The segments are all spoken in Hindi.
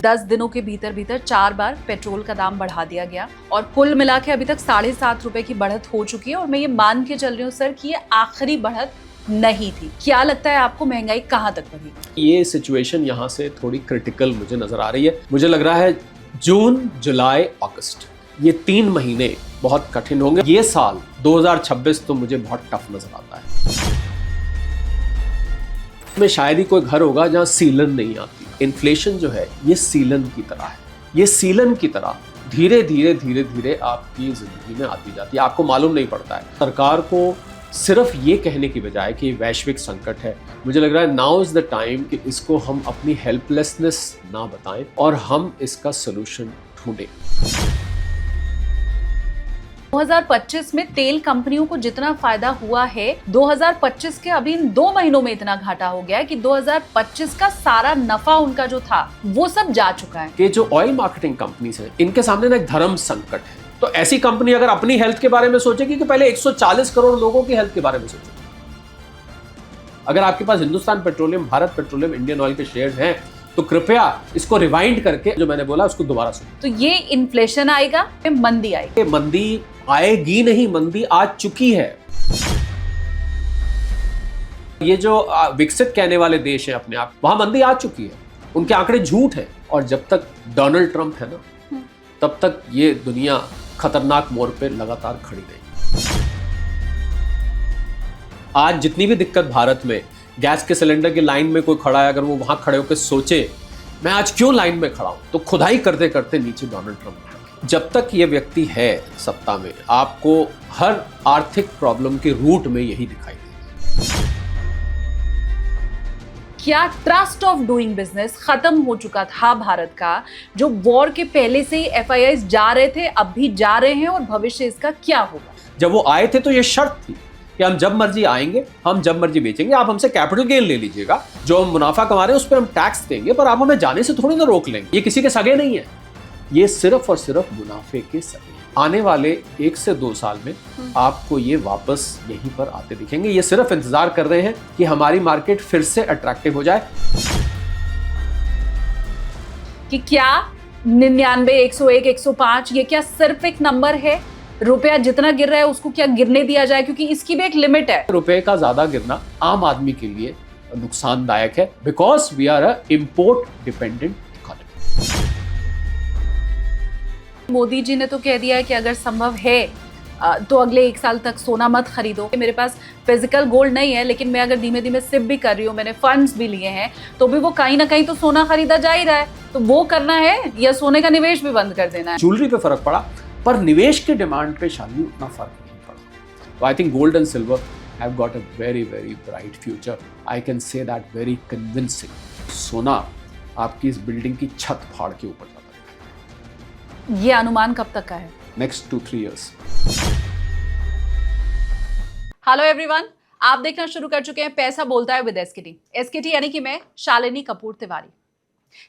10 दिनों के भीतर भीतर 4 बार पेट्रोल का दाम बढ़ा दिया गया और कुल मिला के अभी तक 7.5 रुपए की बढ़त हो चुकी है। और मैं ये मान के चल रही हूँ सर कि ये आखिरी बढ़त नहीं थी। क्या लगता है आपको महंगाई कहाँ तक बढ़ेगी? ये सिचुएशन यहाँ से थोड़ी क्रिटिकल मुझे नजर आ रही है। मुझे लग रहा है जून, जुलाई, अगस्त ये 3 महीने बहुत कठिन होंगे। ये साल 2026 तो मुझे बहुत टफ नजर आता है। में शायद ही कोई घर होगा जहाँ सीलन नहीं आती। इन्फ्लेशन जो है ये सीलन की तरह है। ये सीलन की तरह धीरे धीरे आपकी जिंदगी में आती जाती है, आपको मालूम नहीं पड़ता है। सरकार को सिर्फ ये कहने की बजाय कि वैश्विक संकट है, मुझे लग रहा है नाउ इज द टाइम कि इसको हम अपनी हेल्पलेसनेस ना बताएं और हम इसका सोल्यूशन ढूंढें। 2025 में तेल कंपनियों को जितना फायदा हुआ है 2025 के अभी इन 2 महीनों में इतना घाटा हो गया है कि 2025 का सारा नफा उनका जो था वो सब जा चुका है। कि जो ऑयल मार्केटिंग कंपनीज हैं इनके सामने ना एक धर्म संकट है। तो ऐसी कंपनी अगर अपनी हेल्थ के बारे में सोचेगी कि पहले 140 करोड़ लोगों की हेल्थ के बारे में सोचेगी। अगर आपके पास हिंदुस्तान पेट्रोलियम, भारत पेट्रोलियम, इंडियन ऑयल के शेयर्स हैं तो कृपया इसको रिवाइंड करके जो मैंने बोला उसको दोबारा सुनो। तो ये इन्फ्लेशन आएगा, मंदी आएगी? मंदी आएगी नहीं, मंदी आ चुकी है। ये जो विकसित कहने वाले देश हैं अपने आप, वहां मंदी आ चुकी है। उनके आंकड़े झूठ है। और जब तक डोनाल्ड ट्रंप है ना, तब तक ये दुनिया खतरनाक मोड़ पे लगातार खड़ी रही। आज जितनी भी दिक्कत भारत में, गैस के सिलेंडर की लाइन में कोई खड़ा है, अगर वो वहां खड़े होकर सोचे मैं आज क्यों लाइन में खड़ा हूं, तो खुदाई करते करते नीचे डोनाल्ड ट्रंप है। जब तक ये व्यक्ति है सत्ता में, आपको हर आर्थिक प्रॉब्लम के रूट में यही दिखाई देगा। क्या ट्रस्ट ऑफ डूइंग बिजनेस खत्म हो चुका था भारत का? जो वॉर के पहले से ही FIIs जा रहे थे, अब भी जा रहे हैं, और भविष्य इसका क्या होगा? जब वो आए थे तो ये शर्त थी कि हम जब मर्जी आएंगे, हम जब मर्जी बेचेंगे, आप हमसे कैपिटल गेन ले लीजिएगा, जो हम मुनाफा कमा रहे हैं उस पर हम टैक्स देंगे, पर आप हमें जाने से थोड़ी ना रोक लेंगे। ये किसी के सगे नहीं है, ये सिर्फ और सिर्फ मुनाफे के सगे। आने वाले 1 से 2 साल में आपको ये वापस यहीं पर आते दिखेंगे। ये सिर्फ इंतजार कर रहे हैं कि हमारी मार्केट फिर से अट्रैक्टिव हो जाए। कि क्या 99, 101, 105 ये क्या सिर्फ एक नंबर है? रुपया जितना गिर रहा है उसको क्या गिरने दिया जाए? क्योंकि इसकी भी एक लिमिट है। रुपए का ज्यादा गिरना आम आदमी के लिए नुकसानदायक है, because we are a import dependent economy. Modi ji ने तो कह दिया है कि अगर संभव है तो अगले 1 साल तक सोना मत खरीदो। मेरे पास फिजिकल गोल्ड नहीं है, लेकिन मैं अगर धीमे धीमे सिप भी कर रही हूँ, मैंने फंड्स भी लिए हैं, तो भी वो कहीं ना कहीं तो सोना खरीदा जा ही रहा है। तो वो करना है या सोने का निवेश भी बंद कर देना है? ज्वेलरी पे फर्क पड़ा, पर निवेश के डिमांड पे शायद उतना फर्क नहीं पड़ा। तो I think gold and silver have got a very very bright future. I can say that very convincing. सोना आपकी इस बिल्डिंग की छत फाड़ के ऊपर जाता है। ये अनुमान कब तक का है? Next 2-3 years. हेलो एवरीवन, आप देखना शुरू कर चुके हैं पैसा बोलता है विद SKT यानी कि मैं शालिनी कपूर तिवारी।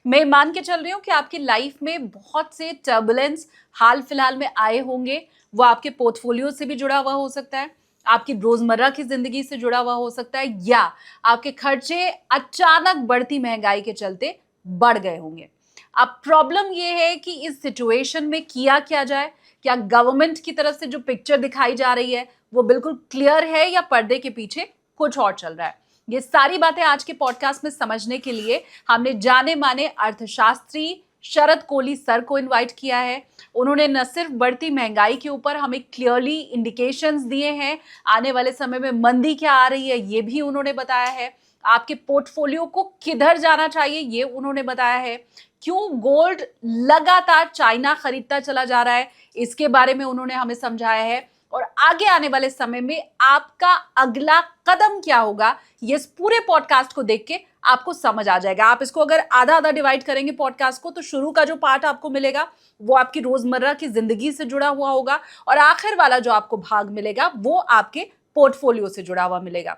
मैं मान के चल रही हूँ कि आपकी लाइफ में बहुत से टर्बुलेंस हाल फिलहाल में आए होंगे। वो आपके पोर्टफोलियो से भी जुड़ा हुआ हो सकता है, आपकी रोजमर्रा की जिंदगी से जुड़ा हुआ हो सकता है, या आपके खर्चे अचानक बढ़ती महंगाई के चलते बढ़ गए होंगे। अब प्रॉब्लम ये है कि इस सिचुएशन में किया क्या जाए? क्या गवर्नमेंट की तरफ से जो पिक्चर दिखाई जा रही है वो बिल्कुल क्लियर है या पर्दे के पीछे कुछ और चल रहा है? ये सारी बातें आज के पॉडकास्ट में समझने के लिए हमने जाने माने अर्थशास्त्री शरद कोली सर को इनवाइट किया है। उन्होंने न सिर्फ बढ़ती महंगाई के ऊपर हमें क्लियरली इंडिकेशंस दिए हैं, आने वाले समय में मंदी क्या आ रही है ये भी उन्होंने बताया है, आपके पोर्टफोलियो को किधर जाना चाहिए ये उन्होंने बताया है, क्यों गोल्ड लगातार चाइना खरीदता चला जा रहा है इसके बारे में उन्होंने हमें समझाया है, और आगे आने वाले समय में आपका अगला कदम क्या होगा ये इस पूरे पॉडकास्ट को देख के आपको समझ आ जाएगा। आप इसको अगर आधा आधा डिवाइड करेंगे पॉडकास्ट को, तो शुरू का जो पार्ट आपको मिलेगा वो आपकी रोजमर्रा की जिंदगी से जुड़ा हुआ होगा, और आखिर वाला जो आपको भाग मिलेगा वो आपके पोर्टफोलियो से जुड़ा हुआ मिलेगा।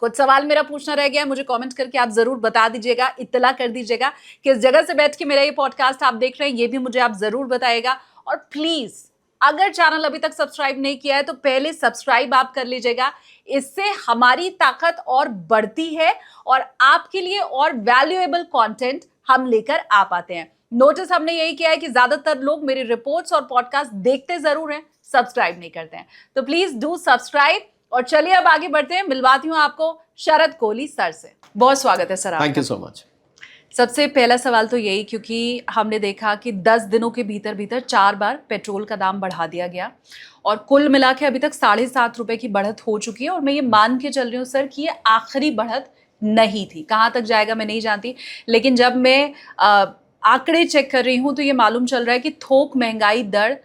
कुछ सवाल मेरा पूछना रह गया है, मुझे कमेंट करके आप जरूर बता दीजिएगा, इत्तला कर दीजिएगा किस जगह से बैठ के मेरा ये पॉडकास्ट आप देख रहे हैं, ये भी मुझे आप जरूर बताइएगा। और प्लीज अगर चैनल अभी तक सब्सक्राइब नहीं किया है तो पहले सब्सक्राइब आप कर लीजिएगा, इससे हमारी ताकत और बढ़ती है और आपके लिए और वैल्यूएबल कंटेंट हम लेकर आ पाते हैं। नोटिस हमने यही किया है कि ज्यादातर लोग मेरे रिपोर्ट्स और पॉडकास्ट देखते जरूर हैं, सब्सक्राइब नहीं करते हैं। तो प्लीज डू सब्सक्राइब। और चलिए अब आगे बढ़ते हैं, मिलवाती हूँ आपको शरद कोहली सर से। बहुत स्वागत है सर आपका। Thank you so much. सबसे पहला सवाल तो यही, क्योंकि हमने देखा कि 10 दिनों के भीतर भीतर 4 बार पेट्रोल का दाम बढ़ा दिया गया और कुल मिला के अभी तक 7.5 रुपए की बढ़त हो चुकी है। और मैं ये मान के चल रही हूँ सर कि ये आखिरी बढ़त नहीं थी। कहाँ तक जाएगा मैं नहीं जानती, लेकिन जब मैं आंकड़े चेक कर रही हूँ तो ये मालूम चल रहा है कि थोक महंगाई दर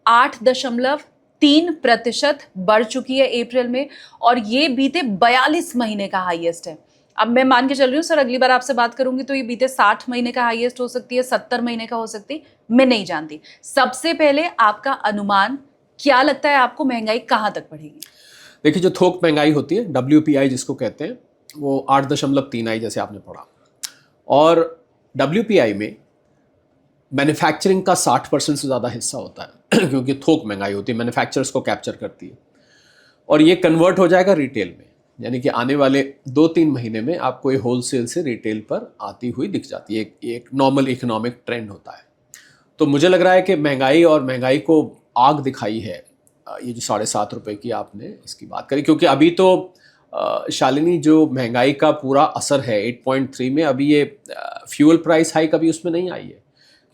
8.3% बढ़ चुकी है अप्रैल में, और ये बीते 42 महीने का हाईएस्ट है। अब मैं मान के चल रही हूँ सर, अगली बार आपसे बात करूंगी तो ये बीते 60 महीने का हाईएस्ट हो सकती है, 70 महीने का हो सकती है, मैं नहीं जानती। सबसे पहले आपका अनुमान क्या लगता है, आपको महंगाई कहाँ तक बढ़ेगी? देखिए, जो थोक महंगाई होती है, WPI जिसको कहते हैं, वो 8.3 आई जैसे आपने पढ़ा। और WPI में मैन्युफैक्चरिंग का 60% से ज़्यादा हिस्सा होता है क्योंकि थोक महंगाई होती है, मैन्युफैक्चरर्स को कैप्चर करती है। और ये कन्वर्ट हो जाएगा रिटेल में, यानी कि आने वाले 2-3 महीने में आपको ये होलसेल से रिटेल पर आती हुई दिख जाती है। एक नॉर्मल इकोनॉमिक ट्रेंड होता है। तो मुझे लग रहा है कि महंगाई को आग दिखाई है ये जो 7.5 रुपये की आपने इसकी बात करी, क्योंकि अभी तो शालिनी जो महंगाई का पूरा असर है 8.3 में, अभी ये फ्यूल प्राइस हाइक अभी उसमें नहीं आई है,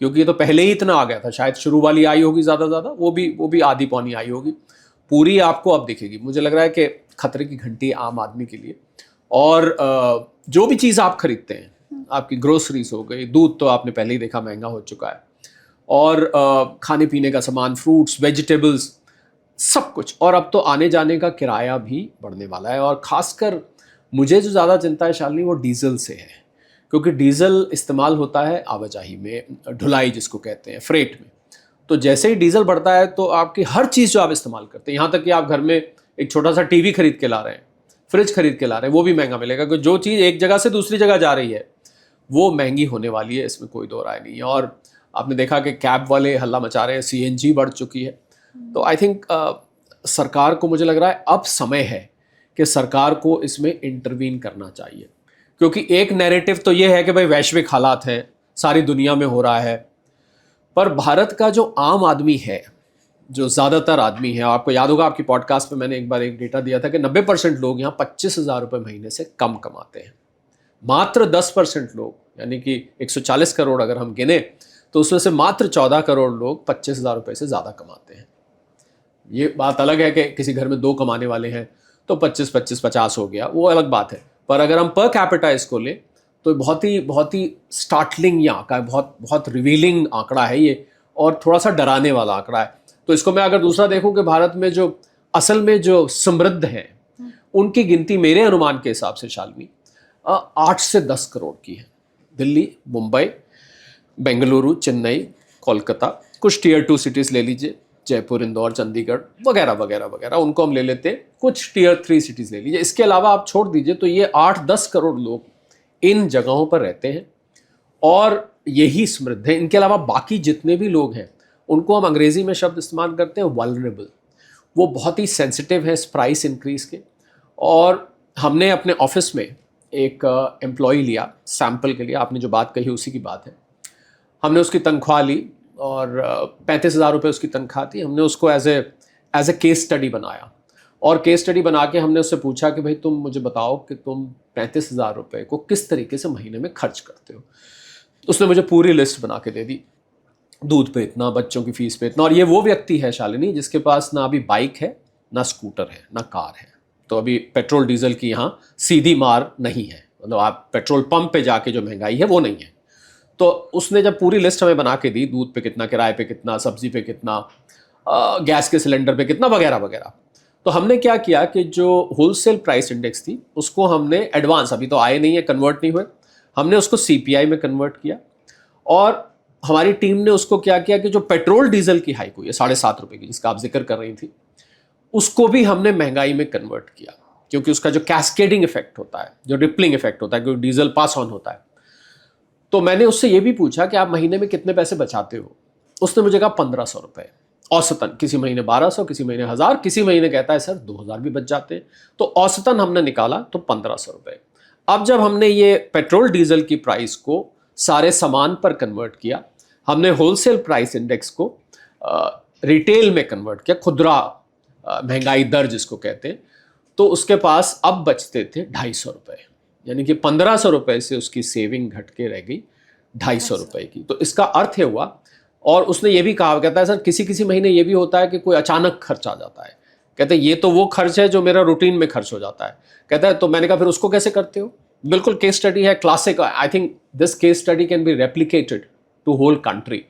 क्योंकि ये तो पहले ही इतना आ गया था। शायद शुरू वाली आई होगी ज़्यादा, वो भी आधी पौनी आई होगी, पूरी आपको अब दिखेगी। मुझे लग रहा है कि खतरे की घंटी आम आदमी के लिए। और जो भी चीज़ आप खरीदते हैं, आपकी ग्रोसरीज हो गई, दूध तो आपने पहले ही देखा महंगा हो चुका है, और खाने पीने का सामान, फ्रूट्स, वेजिटेबल्स, सब कुछ। और अब तो आने जाने का किराया भी बढ़ने वाला है। और ख़ासकर मुझे जो ज़्यादा चिंता है शालिनी, वो डीजल से है, क्योंकि डीजल इस्तेमाल होता है आवाजाही में, ढुलाई जिसको कहते हैं, फ्रेट में। तो जैसे ही डीजल बढ़ता है तो आपकी हर चीज़ जो आप इस्तेमाल करते हैं, यहाँ तक कि आप घर में एक छोटा सा टीवी खरीद के ला रहे हैं, फ्रिज खरीद के ला रहे हैं, वो भी महंगा मिलेगा, क्योंकि जो चीज़ एक जगह से दूसरी जगह जा रही है वो महंगी होने वाली है, इसमें कोई दो राय नहीं है। और आपने देखा कि कैब वाले हल्ला मचा रहे हैं, CNG बढ़ चुकी है। तो आई थिंक सरकार को, मुझे लग रहा है अब समय है कि सरकार को इसमें इंटरवीन करना चाहिए, क्योंकि एक नैरेटिव तो ये है कि भाई वैश्विक हालात हैं, सारी दुनिया में हो रहा है, पर भारत का जो आम आदमी है, जो ज़्यादातर आदमी है, आपको याद होगा आपकी पॉडकास्ट में मैंने एक बार एक डेटा दिया था कि 90% लोग यहाँ 25,000 रुपये महीने से कम कमाते हैं। मात्र 10% लोग, यानी कि 140 करोड़ अगर हम गिने, तो उसमें से मात्र 14 करोड़ लोग 25,000 रुपये से ज़्यादा कमाते हैं। ये बात अलग है कि किसी घर में 2 कमाने वाले हैं तो 25-50 हो गया, वो अलग बात है। पर अगर हम पर कैपिटा इसको लें तो बहुत ही स्टार्टलिंग ये आंकड़ा है, बहुत रिवीलिंग आंकड़ा है ये, और थोड़ा सा डराने वाला आंकड़ा है। तो इसको मैं अगर दूसरा देखूं कि भारत में जो असल में जो समृद्ध हैं, उनकी गिनती मेरे अनुमान के हिसाब से शालिनी 8 से 10 करोड़ की है। दिल्ली, मुंबई, बेंगलुरु, चेन्नई, कोलकाता, कुछ टियर 2 सिटीज़ ले लीजिए, जयपुर, इंदौर, चंडीगढ़ वगैरह वगैरह वगैरह, उनको हम ले लेते हैं। कुछ टियर 3 सिटीज़ ले लीजिए। इसके अलावा आप छोड़ दीजिए तो ये 8-10 करोड़ लोग इन जगहों पर रहते हैं और यही समृद्ध है। इनके अलावा बाकी जितने भी लोग हैं, उनको हम अंग्रेज़ी में शब्द इस्तेमाल करते हैं वल्नरेबल। वो बहुत ही सेंसिटिव है इस प्राइस इंक्रीज़ के। और हमने अपने ऑफिस में एक एम्प्लॉय लिया सैम्पल के लिए, आपने जो बात कही उसी की बात है। हमने उसकी तनख्वाह ली और 35,000 रुपये उसकी तनख्वाह थी। हमने उसको एज ए केस स्टडी बनाया, और केस स्टडी बना के हमने उससे पूछा कि भाई तुम मुझे बताओ कि तुम 35,000 रुपये को किस तरीके से महीने में खर्च करते हो। उसने मुझे पूरी लिस्ट बना के दे दी, दूध पे इतना, बच्चों की फीस पे इतना। और ये वो व्यक्ति है शालिनी जिसके पास ना अभी बाइक है, ना स्कूटर है, ना कार है। तो अभी पेट्रोल डीजल की यहाँ सीधी मार नहीं है, मतलब आप पेट्रोल पंप पे जाके जो महंगाई है वो नहीं है। तो उसने जब पूरी लिस्ट हमें बना के दी, दूध पे कितना, किराए पे कितना, सब्जी पे कितना, गैस के सिलेंडर पे कितना, वगैरह वगैरह, तो हमने क्या किया कि जो होलसेल प्राइस इंडेक्स थी उसको हमने एडवांस, अभी तो आए नहीं है, कन्वर्ट नहीं हुए, हमने उसको CPI में कन्वर्ट किया। और हमारी टीम ने उसको क्या किया कि जो पेट्रोल डीजल की हाइक हुई है 7.5 रुपये की, जिसका आप जिक्र कर रही थी, उसको भी हमने महंगाई में कन्वर्ट किया, क्योंकि उसका जो कैस्केडिंग इफेक्ट होता है, जो रिपलिंग इफेक्ट होता है, क्योंकि डीजल पास ऑन होता है। तो मैंने उससे ये भी पूछा कि आप महीने में कितने पैसे बचाते हो। उसने मुझे कहा 1,500 रुपये औसतन, किसी महीने 1,200, किसी महीने 1,000, किसी महीने कहता है सर 2,000 भी बच जाते हैं। तो औसतन हमने निकाला तो 1,500 रुपये। अब जब हमने ये पेट्रोल डीजल की प्राइस को सारे सामान पर कन्वर्ट किया, हमने होलसेल प्राइस इंडेक्स को रिटेल में कन्वर्ट किया, खुदरा महंगाई दर जिसको कहते हैं, तो उसके पास अब बचते थे 250 रुपये, यानी कि 1500 रुपये से उसकी सेविंग घट के रह गई 250 रुपये की। तो इसका अर्थ है हुआ, और उसने ये भी कहा, कहता है सर किसी किसी महीने ये भी होता है कि कोई अचानक खर्च आ जाता है, कहते हैं ये तो वो खर्च है जो मेरा रूटीन में खर्च हो जाता है। कहता है तो मैंने कहा फिर उसको कैसे करते हो? बिल्कुल केस स्टडी है, classic, I think this case study can be replicated to whole country.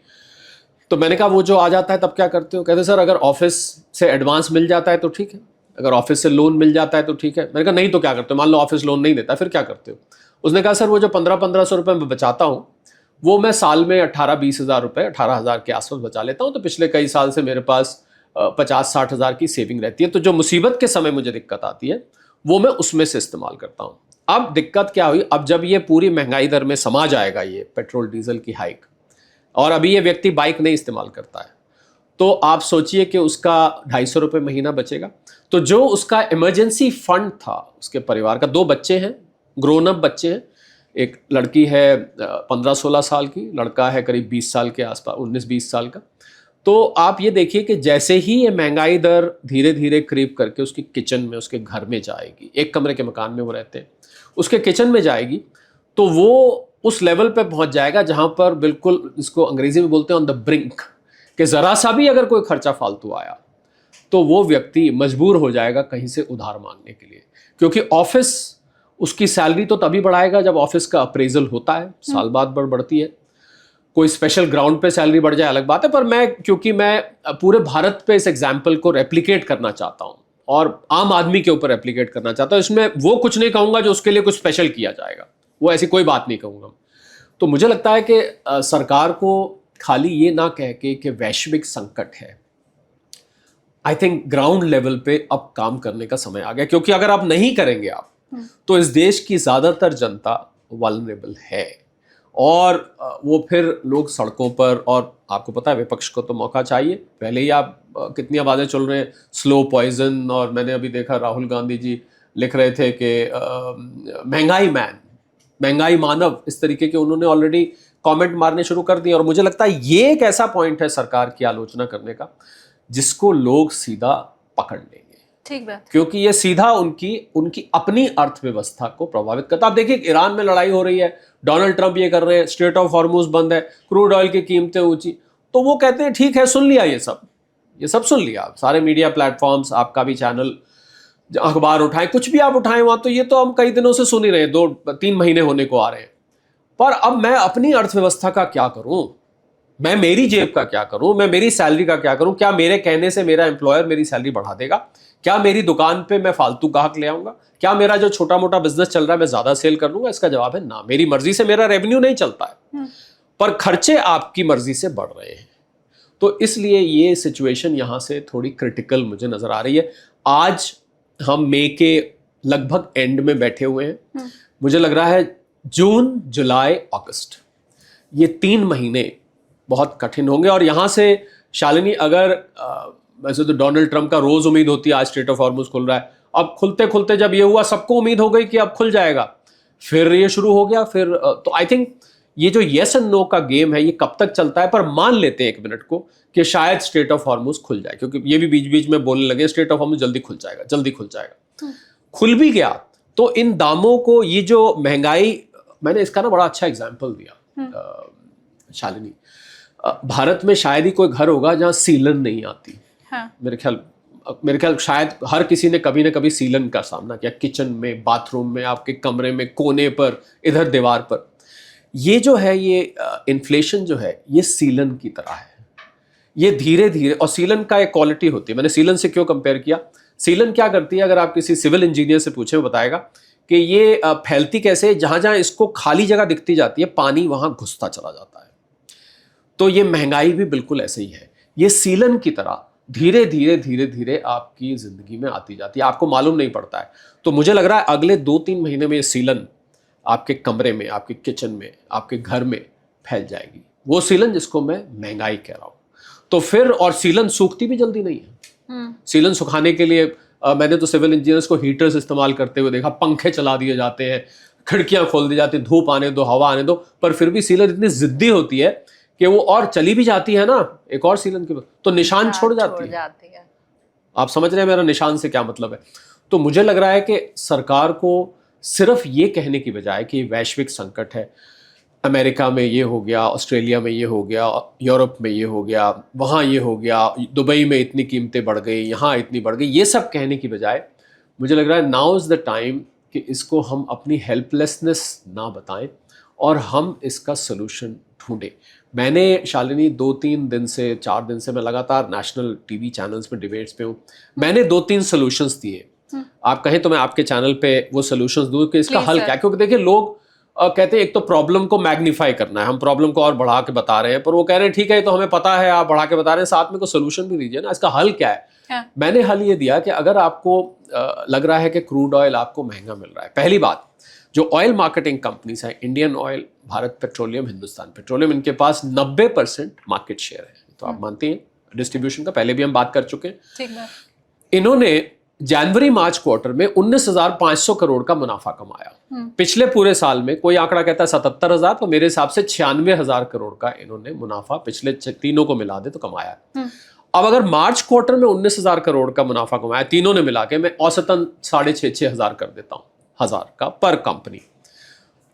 तो मैंने कहा वो जो आ जाता है तब क्या करते हो? कहते सर अगर ऑफिस से एडवांस मिल जाता है तो ठीक है, अगर ऑफिस से लोन मिल जाता है तो ठीक है। मैंने कहा नहीं तो क्या करते हो? मान लो ऑफिस लोन नहीं देता, फिर क्या करते हो? उसने कहा सर वो जो 1500 रुपये मैं बचाता हूँ वो मैं साल में 18-20 हज़ार रुपये, 18,000 के आसपास बचा लेता हूँ, तो पिछले कई साल से मेरे पास 50-60 हज़ार की सेविंग रहती है, तो जो मुसीबत के समय मुझे दिक्कत आती है वो मैं उसमें से इस्तेमाल करता हूँ। अब दिक्कत क्या हुई, अब जब ये पूरी महंगाई दर में समा जाएगा ये पेट्रोल डीजल की हाइक, और अभी ये व्यक्ति बाइक नहीं इस्तेमाल करता है, तो आप सोचिए कि उसका 250 रुपये महीना बचेगा। तो जो उसका इमरजेंसी फंड था, उसके परिवार का 2 बच्चे हैं, ग्रोन अप बच्चे हैं, एक लड़की है 15-16 साल की, लड़का है करीब 20 साल के आसपास, 19-20 साल का। तो आप ये देखिए कि जैसे ही ये महंगाई दर धीरे धीरे क्रीप करके उसकी किचन में, उसके घर में जाएगी, एक कमरे के मकान में वो रहते हैं, उसके किचन में जाएगी, तो वो उस लेवल पे पहुंच जाएगा जहां पर बिल्कुल, इसको अंग्रेजी में बोलते हैं ऑन द ब्रिंक, कि ज़रा सा भी अगर कोई खर्चा फालतू आया तो वो व्यक्ति मजबूर हो जाएगा कहीं से उधार मांगने के लिए, क्योंकि ऑफिस उसकी सैलरी तो तभी बढ़ाएगा जब ऑफिस का अप्रेजल होता है, साल बाद बढ़ती है। कोई स्पेशल ग्राउंड पे सैलरी बढ़ जाए अलग बात है, पर क्योंकि मैं पूरे भारत पे इस एग्जाम्पल को रेप्लिकेट करना चाहता हूँ और आम आदमी के ऊपर रेप्लिकेट करना चाहता हूँ, इसमें वो कुछ नहीं कहूँगा जो उसके लिए कुछ स्पेशल किया जाएगा, वो ऐसी कोई बात नहीं कहूँगा। तो मुझे लगता है कि सरकार को खाली ये ना कह के कि वैश्विक संकट है, आई थिंक ग्राउंड लेवल पे अब काम करने का समय आ गया, क्योंकि अगर आप नहीं करेंगे आप, तो इस देश की ज़्यादातर जनता वल्नरेबल है, और वो फिर लोग सड़कों पर, और आपको पता है विपक्ष को तो मौका चाहिए, पहले ही आप कितनी आवाज़ें चल रहे हैं, स्लो पॉइजन, और मैंने अभी देखा राहुल गांधी जी लिख रहे थे कि महंगाई मैन, महंगाई मानव, इस तरीके के उन्होंने ऑलरेडी कमेंट मारने शुरू कर दिए। और मुझे लगता है ये एक ऐसा पॉइंट है सरकार की आलोचना करने का जिसको लोग सीधा पकड़ लेंगे, ठीक बात, क्योंकि ये सीधा उनकी अपनी अर्थव्यवस्था को प्रभावित करता है। आप देखिए ईरान में लड़ाई हो रही है, डोनाल्ड ट्रंप ये कर रहे हैं, स्ट्रेट ऑफ हॉर्मुज बंद है, क्रूड ऑयल की कीमतें ऊंची, तो वो कहते हैं ठीक है सुन लिया, ये सब सुन लिया, सारे मीडिया प्लेटफॉर्म्स, आपका भी चैनल, अखबार उठाएं, कुछ भी आप उठाएं वहां, तो ये तो हम कई दिनों से सुन ही रहे हैं, 2-3 महीने होने को आ रहे हैं। पर अब मैं अपनी अर्थव्यवस्था का क्या करूं, मैं मेरी जेब का क्या करूं, मैं मेरी सैलरी का क्या करूं? क्या मेरे कहने से मेरा एम्प्लॉयर मेरी सैलरी बढ़ा देगा? क्या मेरी दुकान पे मैं फालतू ग्राहक ले आऊंगा? क्या मेरा जो छोटा मोटा बिजनेस चल रहा है मैं ज्यादा सेल कर लूंगा? इसका जवाब है ना, मेरी मर्जी से मेरा रेवेन्यू नहीं चलता है, पर खर्चे आपकी मर्जी से बढ़ रहे हैं। तो इसलिए ये सिचुएशन यहां से थोड़ी क्रिटिकल मुझे नजर आ रही है। आज हम मई के लगभग एंड में बैठे हुए हैं, मुझे लग रहा है जून, जुलाई, अगस्त, ये 3 महीने बहुत कठिन होंगे। और यहाँ से शालिनी, अगर वैसे तो डोनाल्ड ट्रंप का रोज उम्मीद होती है आज स्ट्रेट ऑफ हॉर्मुज खुल रहा है, अब खुलते खुलते जब ये हुआ सबको उम्मीद हो गई कि अब खुल जाएगा, फिर ये शुरू हो गया, फिर तो आई थिंक ये जो येस एंड नो का गेम है ये कब तक चलता है, पर मान लेते हैं 1 मिनट को कि शायद स्ट्रेट ऑफ हॉर्मुज खुल जाए, क्योंकि ये भी बीच बीच में बोलने लगे स्ट्रेट ऑफ हॉर्मुज जल्दी खुल जाएगा, जल्दी खुल जाएगा। खुल भी गया तो इन दामों को, ये जो महंगाई, मैंने इसका ना बड़ा अच्छा एग्जाम्पल दिया शालिनी, भारत में शायद ही कोई घर होगा जहां सीलन नहीं आती। हाँ। मेरे ख्याल शायद हर किसी ने कभी ना कभी सीलन का सामना किया, किचन में, बाथरूम में, आपके कमरे में, कोने पर, इधर दीवार पर। ये जो है, ये इन्फ्लेशन जो है, ये सीलन की तरह है, ये धीरे धीरे, और सीलन का एक क्वालिटी होती है, मैंने सीलन से क्यों कंपेयर किया, सीलन क्या करती है, अगर आप किसी सिविल इंजीनियर से पूछे वो बताएगा कि ये फैलती कैसे, जहां जहां इसको खाली जगह दिखती जाती है पानी वहां घुसता चला जाता है। तो ये महंगाई भी बिल्कुल ऐसे ही है, ये सीलन की तरह धीरे धीरे धीरे धीरे आपकी जिंदगी में आती जाती है, आपको मालूम नहीं पड़ता है। तो मुझे लग रहा है अगले 2-3 महीने में ये सीलन आपके कमरे में, आपके किचन में, आपके घर में फैल जाएगी, वो सीलन जिसको मैं महंगाई कह रहा हूं। तो फिर, और सीलन सूखती भी जल्दी नहीं है, सीलन सुखाने के लिए मैंने तो सिविल इंजीनियर्स को हीटर्स इस्तेमाल करते हुए देखा, पंखे चला दिए जाते हैं, खिड़कियां खोल दी जाती, धूप आने दो, हवा आने दो, पर फिर भी सीलन इतनी जिद्दी होती है कि वो और चली भी जाती है ना एक और सीलन की, तो निशान छोड़ जाती है। आप समझ रहे हैं मेरा निशान से क्या मतलब है? तो मुझे लग रहा है कि सरकार को सिर्फ ये कहने की बजाय कि वैश्विक संकट है, अमेरिका में ये हो गया, ऑस्ट्रेलिया में ये हो गया, यूरोप में ये हो गया, वहाँ ये हो गया, दुबई में इतनी कीमतें बढ़ गई, यहाँ इतनी बढ़ गई, ये सब कहने की बजाय मुझे लग रहा है नाउ इज़ द टाइम कि इसको हम अपनी हेल्पलेसनेस ना बताएं और हम इसका सोल्यूशन ढूंढें। मैंने शालिनी 2-3 दिन से 4 दिन से मैं लगातार नेशनल टीवी चैनल्स में डिबेट्स पे हूँ। मैंने 2-3 सॉल्यूशंस दिए, आप कहें तो मैं आपके चैनल पे वो सॉल्यूशंस दूँ कि इसका हल क्या। क्योंकि देखिए लोग कहते हैं एक तो प्रॉब्लम को मैग्नीफाई करना है, हम प्रॉब्लम को और बढ़ा के बता रहे हैं, पर वो कह रहे हैं ठीक है तो हमें पता है आप बढ़ा के बता रहे हैं, साथ में कोई सोल्यूशन भी दीजिए ना, इसका हल क्या है। हाँ। मैंने हल ये दिया कि अगर आपको लग रहा है कि क्रूड ऑयल आपको महंगा मिल रहा है, पहली बात जो ऑयल मार्केटिंग कंपनीज हैं, Indian oil, Bharat petroleum, Hindustan petroleum, इनके पास 90% मार्केट शेयर है, तो आप मानते हैं डिस्ट्रीब्यूशन का, पहले भी हम बात कर चुके हैं। इन्होंने जनवरी मार्च क्वार्टर में 19,500 करोड़ का मुनाफा कमाया। पिछले पूरे साल में कोई आंकड़ा कहता है 77,000, तो मेरे हिसाब से 96,000 करोड़ का इन्होंने मुनाफा पिछले तीनों को मिला दे तो कमाया। अब अगर मार्च क्वार्टर में 19,000 करोड़ का मुनाफा कमाया तीनों ने मिला के, मैं औसतन 6,500 कर देता हूं, 1,000 का पर कंपनी,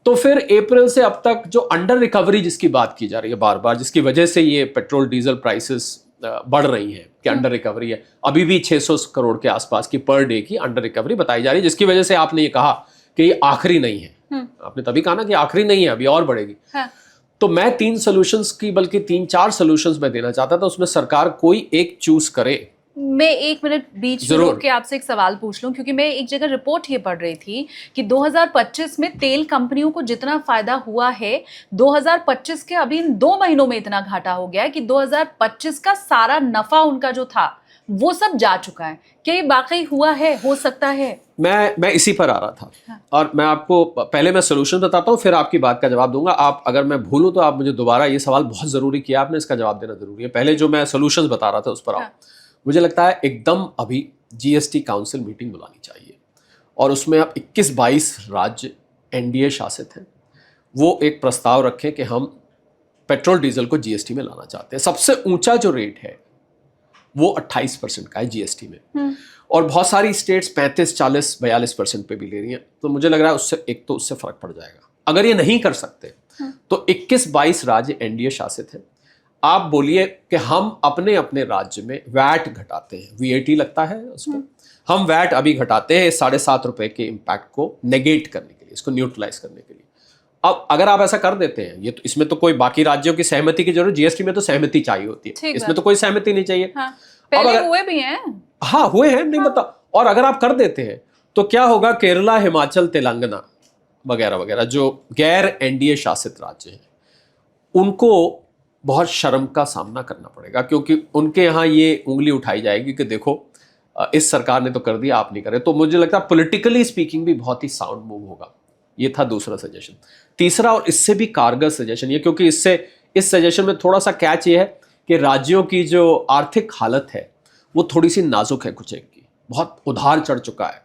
तो फिर अप्रैल से अब तक जो अंडर रिकवरी जिसकी बात की जा रही है बार बार, जिसकी वजह से ये पेट्रोल डीजल प्राइसेस बढ़ रही हैं कि अंडर रिकवरी है, अभी भी 600 करोड़ के आसपास की पर डे की अंडर रिकवरी बताई जा रही है, जिसकी वजह से आपने ये कहा कि ये आखिरी नहीं है। आपने तभी कहा ना कि आखिरी नहीं है, अभी और बढ़ेगी। हाँ। तो मैं 3 सॉल्यूशंस की बल्कि 3-4 सॉल्यूशंस मैं देना चाहता था, उसमें सरकार कोई एक चूज करे। मैं 1 मिनट बीच में रोक के आपसे एक सवाल पूछ लूं, क्योंकि मैं एक जगह रिपोर्ट ये पढ़ रही थी कि 2025 में तेल कंपनियों को जितना फायदा हुआ है, 2025 के अभी इन 2 महीनों में इतना घाटा हो गया है कि 2025 का सारा नफा उनका जो था वो सब जा चुका है। क्या ये वाकई हुआ है? हो सकता है? मैं इसी पर आ रहा था। हाँ। और मैं आपको पहले मैं सोल्यूशन बताता हूँ, फिर आपकी बात का जवाब दूंगा। आप अगर मैं भूलूं तो आप मुझे दोबारा, ये सवाल बहुत जरूरी किया आपने, इसका जवाब देना जरूरी है। पहले जो मैं सोल्यूशन बता रहा था उस पर आओ। हाँ। मुझे लगता है एकदम अभी जीएसटी काउंसिल मीटिंग बुलानी चाहिए और उसमें अब 21-22 राज्य एनडीए शासित हैं, वो एक प्रस्ताव रखें कि हम पेट्रोल डीजल को जीएसटी में लाना चाहते हैं। सबसे ऊंचा जो रेट है वो 28% का है जीएसटी में, और बहुत सारी स्टेट्स 35, 40, 42% पे भी ले रही हैं। तो मुझे लग रहा है उससे फर्क पड़ जाएगा। अगर ये नहीं कर सकते तो 21-22 राज्य एनडीए शासित हैं, आप बोलिए कि हम अपने अपने राज्य में वैट घटाते हैं, वीएटी लगता है उस पर, हम वैट अभी घटाते हैं 7.5 रुपए के इम्पैक्ट को नेगेट करने के लिए, इसको न्यूट्रलाइज करने के लिए। अब अगर आप ऐसा कर देते हैं, ये तो इसमें तो कोई बाकी राज्यों की सहमति की जरूरत, जीएसटी में तो सहमति चाहिए होती है, इसमें तो कोई सहमति नहीं चाहिए। हाँ, पहले हुए भी हैं। हाँ हुए हैं, नहीं बता। और अगर आप कर देते हैं तो क्या होगा, केरला, हिमाचल, तेलंगाना वगैरह वगैरह जो गैर एनडीए शासित राज्य हैं, उनको बहुत शर्म का सामना करना पड़ेगा, क्योंकि उनके यहाँ ये उंगली उठाई जाएगी कि देखो इस सरकार ने तो कर दिया, आप नहीं करे। तो मुझे लगता है पॉलिटिकली स्पीकिंग भी बहुत ही साउंड मूव होगा। ये था दूसरा सजेशन। तीसरा और इससे भी कारगर सजेशन ये, क्योंकि इस सजेशन में थोड़ा सा कैच ये है कि राज्यों की जो आर्थिक हालत है वो थोड़ी सी नाजुक है, कुछ की बहुत उधार चढ़ चुका है।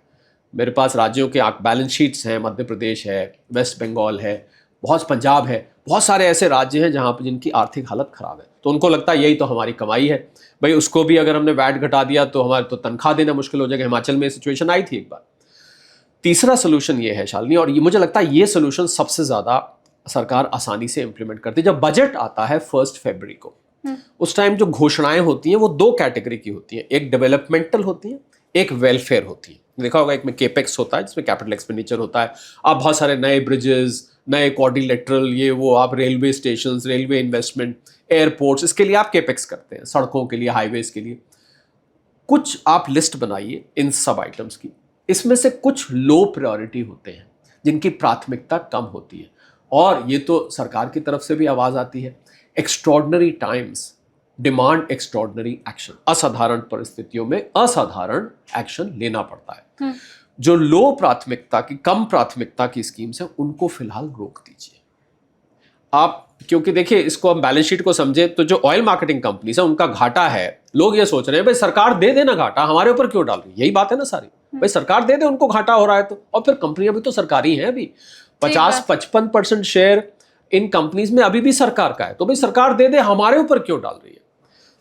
मेरे पास राज्यों के बैलेंस शीट्स हैं, मध्य प्रदेश है, वेस्ट बंगाल है, बहुत पंजाब है, बहुत सारे ऐसे राज्य हैं जहाँ पर जिनकी आर्थिक हालत खराब है। तो उनको लगता है यही तो हमारी कमाई है भाई, उसको भी अगर हमने वैट घटा दिया तो हमारे तो तनख्वाह देना मुश्किल हो जाएगा। हिमाचल में सिचुएशन आई थी एक बार। तीसरा सोल्यूशन ये है शालिनी, और ये मुझे लगता है ये सोल्यूशन सबसे ज्यादा सरकार आसानी से इंप्लीमेंट करती है। जब बजट आता है 1 फरवरी को, उस टाइम जो घोषणाएं होती हैं वो 2 कैटेगरी की होती हैं, एक डेवलपमेंटल होती है, एक वेलफेयर होती है। देखा होगा, एक में केपेक्स होता है जिसमें कैपिटल एक्सपेंडिचर होता है, आप बहुत सारे नए ब्रिजेस, नए क्वाड्रिलेटरल, ये वो, आप railway stations, railway investment, airports, इसके लिए आप केपेक्स करते हैं, सड़कों के लिए, हाईवेज के लिए। कुछ आप लिस्ट बनाइए इन सब आइटम्स की, इसमें से कुछ लो प्रायोरिटी होते हैं जिनकी प्राथमिकता कम होती है, और ये तो सरकार की तरफ से भी आवाज आती है, extraordinary times demand extraordinary action. असाधारण परिस्थितियों में असाधारण एक्शन लेना पड़ता है। जो लो प्राथमिकता की, कम प्राथमिकता की स्कीम्स हैं, उनको फिलहाल रोक दीजिए आप। क्योंकि देखिए, इसको हम बैलेंस शीट को समझे तो जो ऑयल मार्केटिंग कंपनीज है उनका घाटा है, लोग ये सोच रहे हैं भाई सरकार दे देना घाटा, हमारे ऊपर क्यों डाल रही है, यही बात है ना सारी, भाई सरकार दे दे, उनको घाटा हो रहा है तो। और फिर कंपनियां भी तो सरकारी हैं अभी, 50-55% शेयर इन कंपनीज में अभी भी सरकार का है। तो भाई सरकार दे दे, हमारे ऊपर क्यों डाल रही है?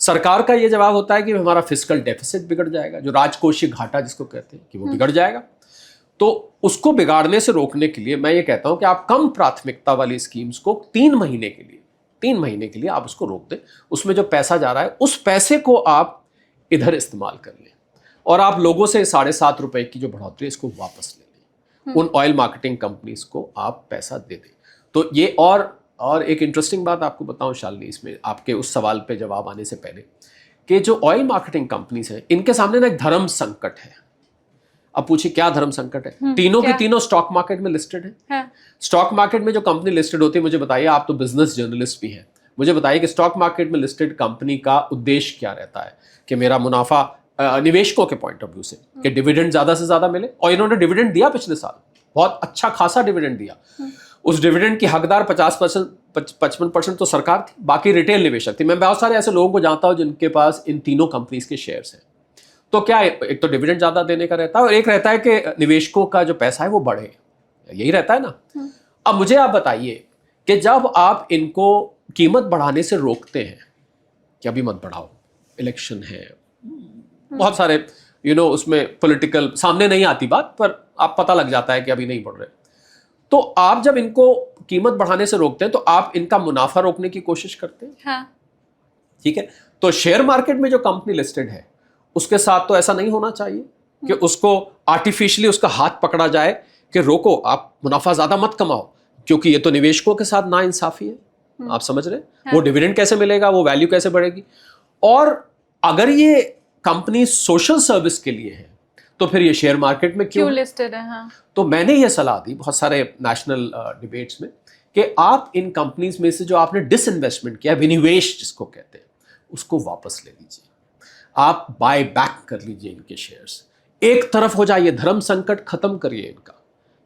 सरकार का ये जवाब होता है कि हमारा फिस्कल डेफिसिट बिगड़ जाएगा, जो राजकोषीय घाटा जिसको कहते हैं कि वो बिगड़ जाएगा। तो उसको बिगाड़ने से रोकने के लिए मैं ये कहता हूं कि आप कम प्राथमिकता वाली स्कीम्स को 3 महीने के लिए आप उसको रोक दें। उसमें जो पैसा जा रहा है उस पैसे को आप इधर इस्तेमाल कर लें और आप लोगों से 7.5 रुपए की जो बढ़ोतरी है इसको वापस ले लें। उन ऑयल मार्केटिंग कंपनीज को आप पैसा दे दें। तो ये और एक इंटरेस्टिंग बात आपको बताऊं शालिनी, इसमें आपके उस सवाल पे जवाब आने से पहले, कि जो ऑयल मार्केटिंग कंपनीज हैं इनके सामने ना एक धर्म संकट है। अब पूछिए क्या धर्म संकट है? तीनों की तीनों स्टॉक मार्केट में लिस्टेड है। स्टॉक मार्केट में जो कंपनी लिस्टेड होती है, मुझे बताइए, आप तो बिजनेस जर्नलिस्ट भी हैं, मुझे बताइए कि स्टॉक मार्केट में लिस्टेड कंपनी का उद्देश्य क्या रहता है? कि मेरा मुनाफा निवेशकों के पॉइंट ऑफ व्यू से कि डिविडेंड ज्यादा से ज्यादा मिले, और इन्होंने डिविडेंड दिया पिछले साल, बहुत अच्छा खासा डिविडेंड दिया। उस डिविडेंड की हकदार 55% तो सरकार थी, बाकी रिटेल निवेशक थी। मैं बहुत सारे ऐसे लोगों को जानता हूं जिनके पास इन तीनों कंपनीज के शेयर्स हैं। तो क्या एक तो डिविडेंड ज्यादा देने का रहता है और एक रहता है कि निवेशकों का जो पैसा है वो बढ़े, यही रहता है ना। अब मुझे आप बताइए कि जब आप इनको कीमत बढ़ाने से रोकते हैं कि अभी मत बढ़ाओ, इलेक्शन है, बहुत सारे उसमें पॉलिटिकल सामने नहीं आती बात, पर आप पता लग जाता है कि अभी नहीं बढ़ रहे, तो आप जब इनको कीमत बढ़ाने से रोकते हैं तो आप इनका मुनाफा रोकने की कोशिश करते हैं। हाँ। ठीक है, तो शेयर मार्केट में जो कंपनी लिस्टेड है उसके साथ तो ऐसा नहीं होना चाहिए कि उसको आर्टिफिशियली उसका हाथ पकड़ा जाए कि रोको, आप मुनाफा ज्यादा मत कमाओ, क्योंकि ये तो निवेशकों के साथ नाइंसाफी है। आप समझ रहे हैं? हाँ। वो डिविडेंड कैसे मिलेगा, वो वैल्यू कैसे बढ़ेगी? और अगर ये कंपनी सोशल सर्विस के लिए है तो फिर ये शेयर मार्केट में क्यों लिस्टेड है? हाँ। तो मैंने ये सलाह दी बहुत सारे नेशनल डिबेट्स में कि आप इन कंपनीज में से जो आपने डिसइन्वेस्टमेंट किया, विनिवेश जिसको कहते हैं, उसको वापस ले लीजिए, आप बाय बैक कर लीजिए इनके शेयर्स, एक तरफ हो जाइए, धर्म संकट खत्म करिए इनका।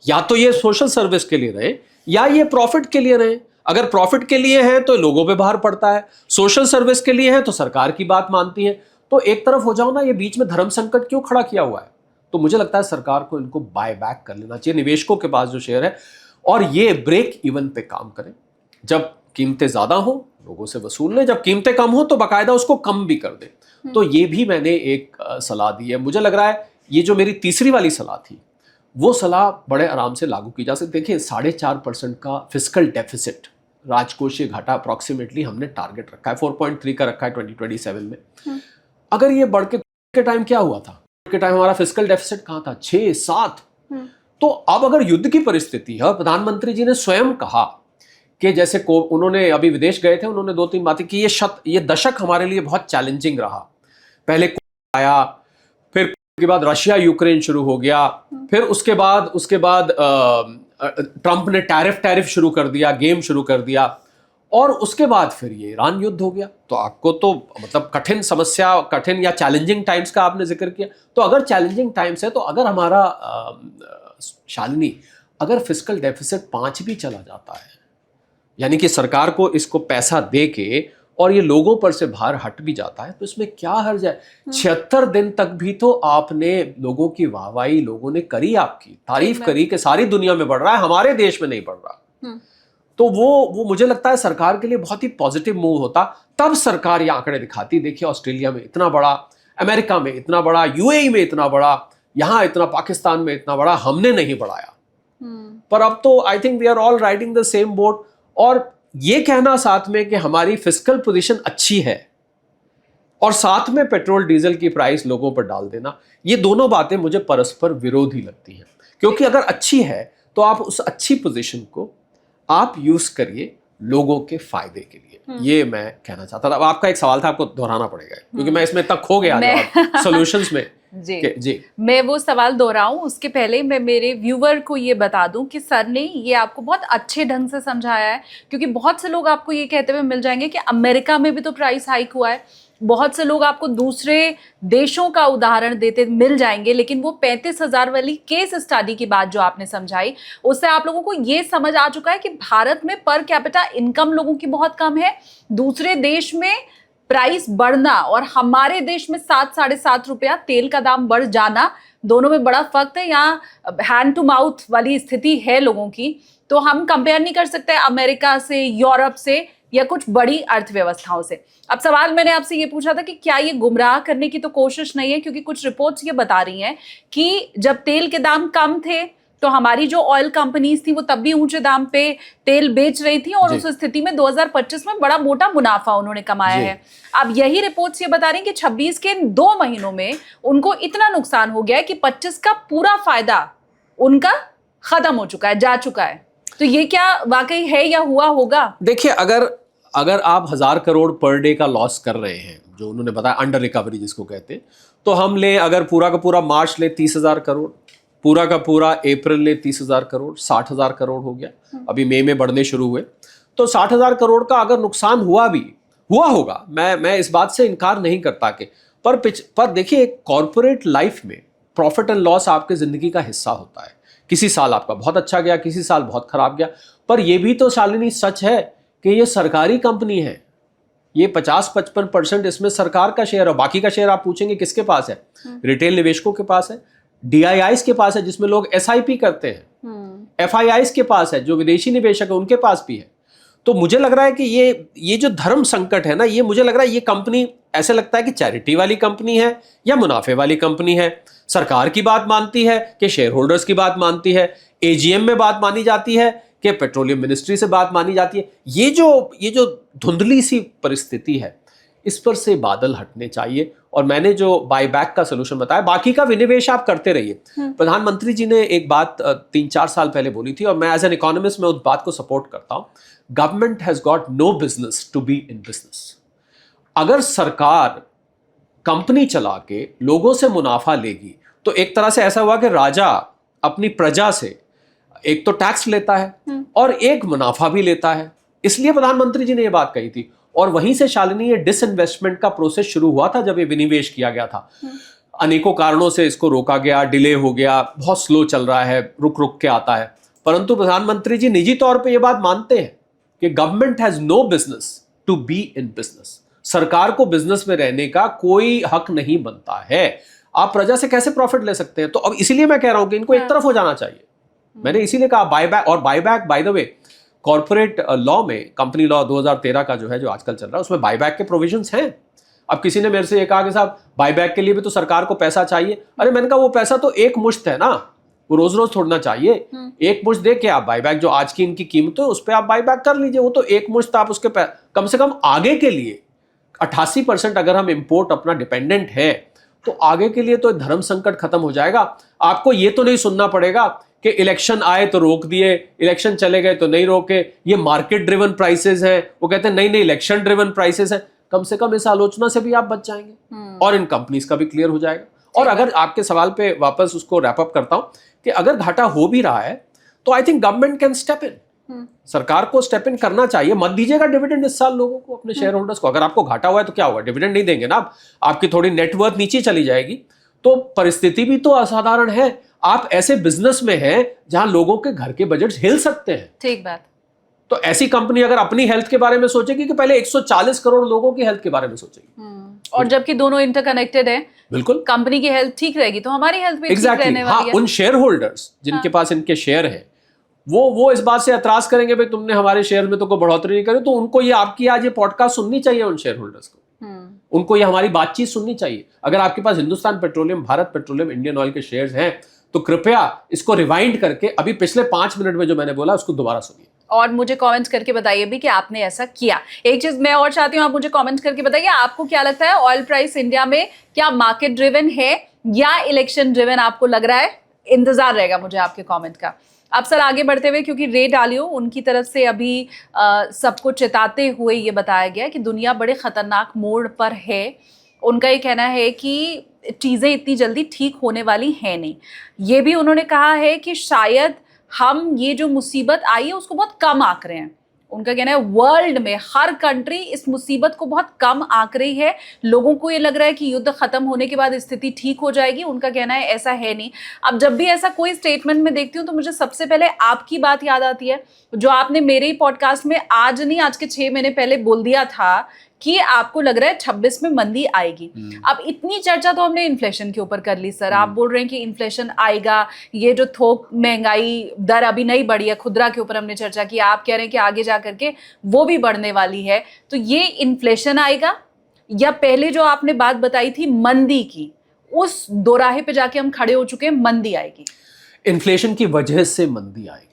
या तो ये सोशल सर्विस के लिए रहे या ये प्रॉफिट के लिए रहे। अगर प्रॉफिट के लिए है तो लोगों पे भार पड़ता है, सोशल सर्विस के लिए है तो सरकार की बात मानती है। तो एक तरफ हो जाओ ना, ये बीच में धर्म संकट क्यों खड़ा किया हुआ है? तो मुझे लगता है सरकार को इनको बाय बैक कर लेना चाहिए, निवेशकों के पास जो शेयर है, और ये ब्रेक इवन पे काम करें। जब कीमतें ज्यादा हो लोगों से वसूल लें, जब कीमतें कम हो तो बाकायदा उसको कम भी कर दें। तो ये भी मैंने एक सलाह दी है। मुझे लग रहा है ये जो मेरी तीसरी वाली सलाह थी वो सलाह बड़े आराम से लागू की जा सकती। देखिए 4.5% का फिस्कल डेफिसिट, राजकोषीय घाटा अप्रॉक्सीमेटली हमने टारगेट रखा है, 4.3 का रखा है 2027 में। अगर ये बढ़ के टाइम क्या हुआ था के टाइम हमारा फिस्कल डेफिसिट कहां था? 6-7। तो अब अगर युद्ध की परिस्थिति है और प्रधानमंत्री जी ने स्वयं कहा कि जैसे उन्होंने अभी विदेश गए थे, उन्होंने 2-3 बातें की, ये दशक हमारे लिए बहुत चैलेंजिंग रहा। पहले आया, फिर के बाद रशिया यूक्रेन शुरू हो गया, फिर उसके बाद ट्रंप ने टैरिफ शुरू कर दिया, गेम शुरू कर दिया, और उसके बाद फिर ये ईरान युद्ध हो गया। तो आपको तो मतलब कठिन या चैलेंजिंग टाइम्स का आपने जिक्र किया। तो अगर चैलेंजिंग टाइम्स है तो अगर हमारा शालिनी, अगर फिस्कल डेफिसिट 5 भी चला जाता है, यानी कि सरकार को इसको पैसा दे के और ये लोगों पर से भार हट भी जाता है, तो इसमें क्या हर्ज है? 76 दिन तक भी तो आपने लोगों की वाहवाही, लोगों ने करी, आपकी तारीफ करी कि सारी दुनिया में बढ़ रहा है, हमारे देश में नहीं बढ़ रहा। तो वो मुझे लगता है सरकार के लिए बहुत ही पॉजिटिव मूव होता। तब सरकार ये आंकड़े दिखाती, देखिए ऑस्ट्रेलिया में इतना बड़ा, अमेरिका में इतना बड़ा, यूएई में इतना बड़ा, यहां इतना, पाकिस्तान में इतना बड़ा, हमने नहीं बढ़ाया। पर अब तो I think we are all riding the same boat. और ये कहना साथ में कि हमारी फिस्कल पोजीशन अच्छी है और साथ में पेट्रोल डीजल की प्राइस लोगों पर डाल देना, ये दोनों बातें मुझे परस्पर विरोधी लगती हैं। क्योंकि अगर अच्छी है तो आप उस अच्छी पोजीशन को आप यूज करिए लोगों के फायदे के लिए। ये मैं कहना चाहता था। अब आपका एक सवाल था, आपको दोहराना पड़ेगा क्योंकि मैं इसमें तक खो गया सॉल्यूशंस में। जी मैं वो सवाल दोहराऊं उसके पहले मैं मेरे व्यूवर को ये बता दूं कि सर ने ये आपको बहुत अच्छे ढंग से समझाया है, क्योंकि बहुत से लोग आपको ये कहते हुए मिल जाएंगे कि अमेरिका में भी तो प्राइस हाइक हुआ है, बहुत से लोग आपको दूसरे देशों का उदाहरण देते मिल जाएंगे, लेकिन वो 35,000 वाली केस स्टडी की बात जो आपने समझाई, उससे आप लोगों को ये समझ आ चुका है कि भारत में पर कैपिटा इनकम लोगों की बहुत कम है, दूसरे देश में प्राइस बढ़ना और हमारे देश में 7 साढ़े 7 रुपया तेल का दाम बढ़ जाना, दोनों में बड़ा फर्क है। यहाँ हैंड टू माउथ वाली स्थिति है लोगों की, तो हम कंपेयर नहीं कर सकते अमेरिका से, यूरोप से या कुछ बड़ी अर्थव्यवस्थाओं से। अब सवाल मैंने आपसे ये पूछा था कि क्या ये गुमराह करने की तो कोशिश नहीं है, क्योंकि कुछ रिपोर्ट्स ये बता रही हैं कि जब तेल के दाम कम थे तो हमारी जो ऑयल कंपनीज थी वो तब भी ऊंचे दाम पे तेल बेच रही थी और उस स्थिति में 2025 में बड़ा मोटा मुनाफा उन्होंने कमाया है। अब यही रिपोर्ट्स ये बता रही हैं कि 26 के 2 महीनों में उनको इतना नुकसान हो गया है कि 25 का पूरा फायदा उनका खत्म हो चुका है, जा चुका है। तो ये क्या वाकई है या हुआ होगा? देखिए, अगर आप 1000 करोड़ पर डे का लॉस कर रहे हैं, जो उन्होंने बताया अंडर रिकवरी जिसको कहते हैं, तो हम ले अगर पूरा का पूरा मार्च ले 30,000 करोड़, पूरा का पूरा अप्रैल ले 30,000 करोड़, 60,000 करोड़ हो गया। अभी मई में बढ़ने शुरू हुए, तो 60,000 करोड़ का अगर नुकसान हुआ होगा, मैं इस बात से इनकार नहीं करता कि पर देखिए, कॉर्पोरेट लाइफ में प्रॉफिट एंड लॉस आपके जिंदगी का हिस्सा होता है। किसी साल आपका बहुत अच्छा गया, किसी साल बहुत खराब गया, पर यह भी तो शालिनी सच है कि ये सरकारी कंपनी है। ये 50-55% इसमें सरकार का शेयर है, बाकी का शेयर आप पूछेंगे किसके पास है? रिटेल निवेशकों के पास है, DIIs के पास है जिसमें लोग SIP करते हैं, FIIs के पास है जो विदेशी निवेशक है उनके पास भी है। तो मुझे लग रहा है कि ये जो धर्म संकट है ना, ये मुझे लग रहा है ये कंपनी ऐसे लगता है कि चैरिटी वाली कंपनी है या मुनाफे वाली कंपनी है। सरकार की बात मानती है कि शेयर होल्डर्स की बात मानती है, AGM में बात मानी जाती है कि पेट्रोलियम मिनिस्ट्री से बात मानी जाती है। ये जो धुंधली सी परिस्थिति है, इस पर से बादल हटने चाहिए। और मैंने जो बायबैक का सोल्यूशन बताया, बाकी का विनिवेश आप करते रहिए। प्रधानमंत्री जी ने एक बात 3-4 साल पहले बोली थी और मैं एज एन इकोनॉमिस्ट मैं उस बात को सपोर्ट करता हूं। Government has got no business to be in business. अगर सरकार कंपनी चला के लोगों से मुनाफा लेगी तो एक तरह से ऐसा हुआ कि राजा अपनी प्रजा से एक तो टैक्स लेता है और एक मुनाफा भी लेता है। इसलिए प्रधानमंत्री जी ने यह बात कही थी। और वहीं से शालिनी ये डिसइन्वेस्टमेंट का प्रोसेस शुरू हुआ था जब ये विनिवेश किया गया था। अनेकों कारणों से इसको रोका गया, डिले हो गया, बहुत स्लो चल रहा है, रुक रुक के आता है। परंतु प्रधानमंत्री जी निजी तौर पे ये बात मानते हैं कि government has no business to be in business. सरकार को बिजनेस में रहने का कोई हक नहीं बनता है। आप प्रजा से कैसे प्रॉफिट ले सकते हैं? तो अब इसीलिए मैं कह रहा हूं कि इनको एक तरफ हो जाना चाहिए। मैंने इसीलिए कहा बायबैक। और buyback by the way corporate law में, कंपनी लॉ 2013 का जो है, जो आजकल चल रहा है, उसमें बायबैक के प्रोविजंस हैं। अब किसी ने मेरे से ये कहा कि साहब बायबैक के लिए भी तो सरकार को पैसा चाहिए। अरे मैंने कहा वो पैसा तो एक मुश्त है ना, वो रोज रोज छोड़ना चाहिए। एक मुश्त दे के आप बायबैक, जो आज की इनकी कीमत है उस पर आप बायबैक कर लीजिए। वो तो एक मुश्त आप उसके कम से कम आगे के लिए 88% अगर हम इंपोर्ट अपना डिपेंडेंट है तो आगे के लिए तो धर्म संकट खत्म हो जाएगा। आपको ये तो नहीं सुनना पड़ेगा कि इलेक्शन आए तो रोक दिए, इलेक्शन चले गए तो नहीं रोके, ये मार्केट ड्रिवन प्राइसेस हैं। वो कहते हैं नहीं इलेक्शन ड्रिवन प्राइसेस है। कम से कम इस आलोचना से भी आप बच जाएंगे और इन कंपनीज का भी क्लियर हो जाएगा। और अगर आपके सवाल पे वापस उसको रैप अप करता हूं कि अगर घाटा हो भी रहा है तो I think government can step in. सरकार को स्टेप इन करना चाहिए। मत दीजिएगा डिविडेंड इस साल लोगों को, अपने शेयर होल्डर्स को। अगर आपको घाटा हुआ है तो क्या होगा? डिविडेंड नहीं देंगे ना, आपकी थोड़ी नेटवर्थ नीचे चली जाएगी। तो परिस्थिति भी तो असाधारण है। आप ऐसे बिजनेस में हैं जहां लोगों के घर के बजट हिल सकते हैं। ठीक बात। तो ऐसी कंपनी अगर अपनी हेल्थ के बारे में सोचेगी कि पहले 140 करोड़ लोगों की हेल्थ के बारे में सोचेगी। और जबकि दोनों इंटरकनेक्टेड है, बिल्कुल, कंपनी की हेल्थ ठीक रहेगी तो हमारी हेल्थ भी ठीक रहने वाली है। उन शेयर होल्डर्स जिनके पास इनके शेयर है वो इस बात से एतराज करेंगे भाई तुमने हमारे शेयर में तो कोई बढ़ोतरी नहीं करी, तो उनको ये आपकी आज ये पॉडकास्ट सुननी चाहिए। उन शेयर होल्डर्स को उनको ये हमारी बातचीत सुननी चाहिए। अगर आपके पास हिंदुस्तान पेट्रोलियम, भारत पेट्रोलियम, इंडियन ऑयल के शेयर्स हैं तो कृपया इसको रिवाइंड करके अभी पिछले 5 मिनट में जो मैंने बोला उसको दोबारा सुनिए और मुझे कमेंट्स करके बताइए भी कि आपने ऐसा किया। एक चीज मैं और चाहती हूँ, आप मुझे कमेंट करके बताइए आपको क्या लगता है, ऑयल प्राइस इंडिया में क्या मार्केट ड्रिवन है या इलेक्शन ड्रिवन आपको लग रहा है? इंतजार रहेगा मुझे आपके कमेंट का। अब सर आगे बढ़ते हुए, क्योंकि रे डालियो उनकी तरफ से अभी सबको चेताते हुए ये बताया गया कि दुनिया बड़े खतरनाक मोड़ पर है। उनका ये कहना है कि चीज़ें इतनी जल्दी ठीक होने वाली हैं नहीं। ये भी उन्होंने कहा है कि शायद हम ये जो मुसीबत आई है उसको बहुत कम आंक रहे हैं। उनका कहना है वर्ल्ड में हर कंट्री इस मुसीबत को बहुत कम आंक रही है। लोगों को ये लग रहा है कि युद्ध खत्म होने के बाद स्थिति ठीक हो जाएगी। उनका कहना है ऐसा है नहीं। अब जब भी ऐसा कोई स्टेटमेंट में देखती हूँ तो मुझे सबसे पहले आपकी बात याद आती है, जो आपने मेरे ही पॉडकास्ट में आज नहीं, आज के 6 महीने पहले बोल दिया था कि आपको लग रहा है 26 में मंदी आएगी। अब इतनी चर्चा तो हमने इन्फ्लेशन के ऊपर कर ली सर, आप बोल रहे हैं कि इन्फ्लेशन आएगा, ये जो थोक महंगाई दर अभी नहीं बढ़ी है, खुदरा के ऊपर हमने चर्चा की, आप कह रहे हैं कि आगे जा करके वो भी बढ़ने वाली है, तो ये इन्फ्लेशन आएगा या पहले जो आपने बात बताई थी मंदी की, उस दोराहे पे जाके हम खड़े हो चुके हैं, मंदी आएगी? इन्फ्लेशन की वजह से मंदी आएगी।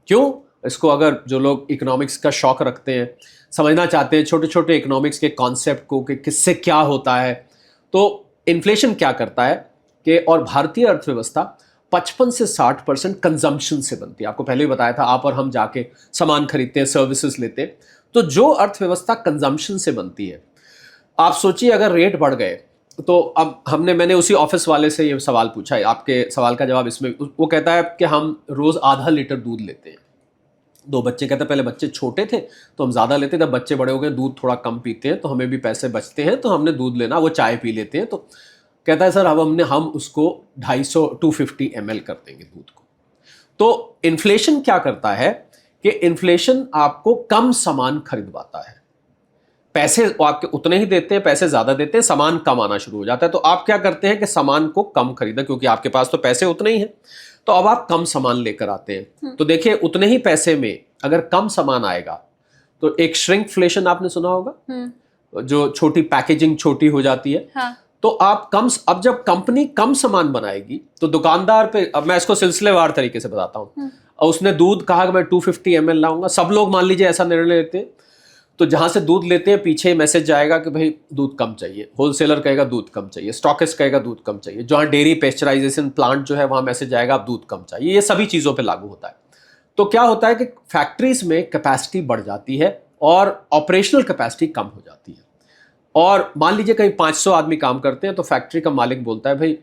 क्यों? इसको अगर जो लोग इकोनॉमिक्स का शौक रखते हैं, समझना चाहते हैं छोटे छोटे इकोनॉमिक्स के कॉन्सेप्ट को कि किससे क्या होता है, तो इन्फ्लेशन क्या करता है कि, और भारतीय अर्थव्यवस्था 55 से 60% कंजम्पशन से बनती है। आपको पहले भी बताया था, आप और हम जाके सामान खरीदते हैं, सर्विसेज लेते हैं, तो जो अर्थव्यवस्था कंजम्पशन से बनती है, आप सोचिए अगर रेट बढ़ गए तो अब मैंने उसी ऑफिस वाले से ये सवाल पूछा है, आपके सवाल का जवाब इसमें, वो कहता है कि हम रोज आधा लीटर दूध लेते हैं। 2 बच्चे, कहते हैं पहले बच्चे छोटे थे तो हम ज़्यादा लेते, जब बच्चे बड़े हो गए दूध थोड़ा कम पीते हैं तो हमें भी पैसे बचते हैं, तो हमने दूध लेना, वो चाय पी लेते हैं। तो कहता है सर अब हम उसको 250 ml कर देंगे दूध को। तो इन्फ्लेशन क्या करता है कि इन्फ्लेशन आपको कम सामान खरीदवाता है, पैसे वो आपके उतने ही देते हैं, पैसे ज्यादा देते हैं, सामान कम आना शुरू हो जाता है। तो आप क्या करते हैं कि सामान को कम खरीदा, क्योंकि आपके पास तो पैसे उतने ही हैं, तो अब आप कम सामान लेकर आते हैं। तो देखिए उतने ही पैसे में अगर कम सामान आएगा तो एक श्रिंकफ्लेशन आपने सुना होगा, जो छोटी पैकेजिंग छोटी हो जाती है। हाँ। तो आप अब जब कंपनी कम सामान बनाएगी तो दुकानदार पे, अब मैं इसको सिलसिलेवार तरीके से बताता हूँ, उसने दूध कहा कि मैं 250 ml लाऊंगा, सब लोग मान लीजिए ऐसा निर्णय लेते हैं, तो जहां से दूध लेते हैं पीछे मैसेज जाएगा कि भाई दूध कम चाहिए, होलसेलर कहेगा दूध कम चाहिए, स्टॉकिस्ट कहेगा दूध कम चाहिए, जहां डेयरी पेस्चराइजेशन प्लांट जो है वहां मैसेज जाएगा अब दूध कम चाहिए। ये सभी चीज़ों पे लागू होता है। तो क्या होता है कि फैक्ट्रीज में कैपेसिटी बढ़ जाती है और ऑपरेशनल कैपेसिटी कम हो जाती है। और मान लीजिए कहीं 500 आदमी काम करते हैं, तो फैक्ट्री का मालिक बोलता है भाई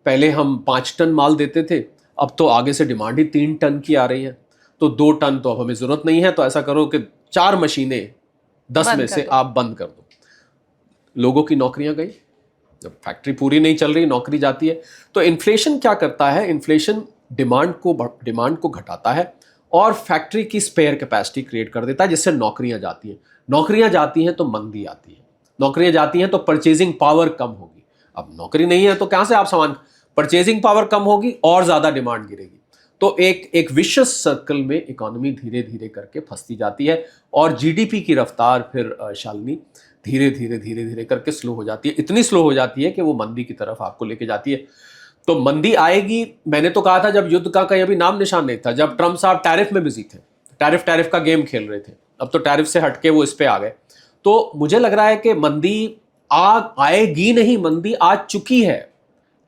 पहले हम 5 टन माल देते थे, अब तो आगे से डिमांड ही 3 टन की आ रही है, तो 2 टन तो अब हमें ज़रूरत नहीं है, तो ऐसा करो कि 4 मशीनें 10 में से आप बंद कर दो। लोगों की नौकरियां गई, जब फैक्ट्री पूरी नहीं चल रही नौकरी जाती है। तो इन्फ्लेशन क्या करता है, इन्फ्लेशन डिमांड को घटाता है और फैक्ट्री की स्पेयर कैपेसिटी क्रिएट कर देता है, जिससे नौकरियां जाती हैं। नौकरियां जाती हैं तो मंदी आती है, नौकरियां जाती हैं तो परचेजिंग पावर कम होगी। अब नौकरी नहीं है तो कहां से आप सामान, परचेजिंग पावर कम होगी और ज्यादा डिमांड गिरेगी। तो एक विशियस सर्कल में इकोनॉमी धीरे धीरे करके फंसती जाती है और जीडीपी की रफ्तार फिर शालिनी धीरे धीरे करके स्लो हो जाती है, इतनी स्लो हो जाती है कि वो मंदी की तरफ आपको लेके जाती है। तो मंदी आएगी, मैंने तो कहा था जब युद्ध का कहीं अभी नाम निशान नहीं था, जब ट्रम्प साहब टैरिफ में बिजी थे, टैरिफ का गेम खेल रहे थे, अब तो टैरिफ से हटके वो इस पे आ गए। तो मुझे लग रहा है कि मंदी आएगी नहीं, मंदी आ चुकी है।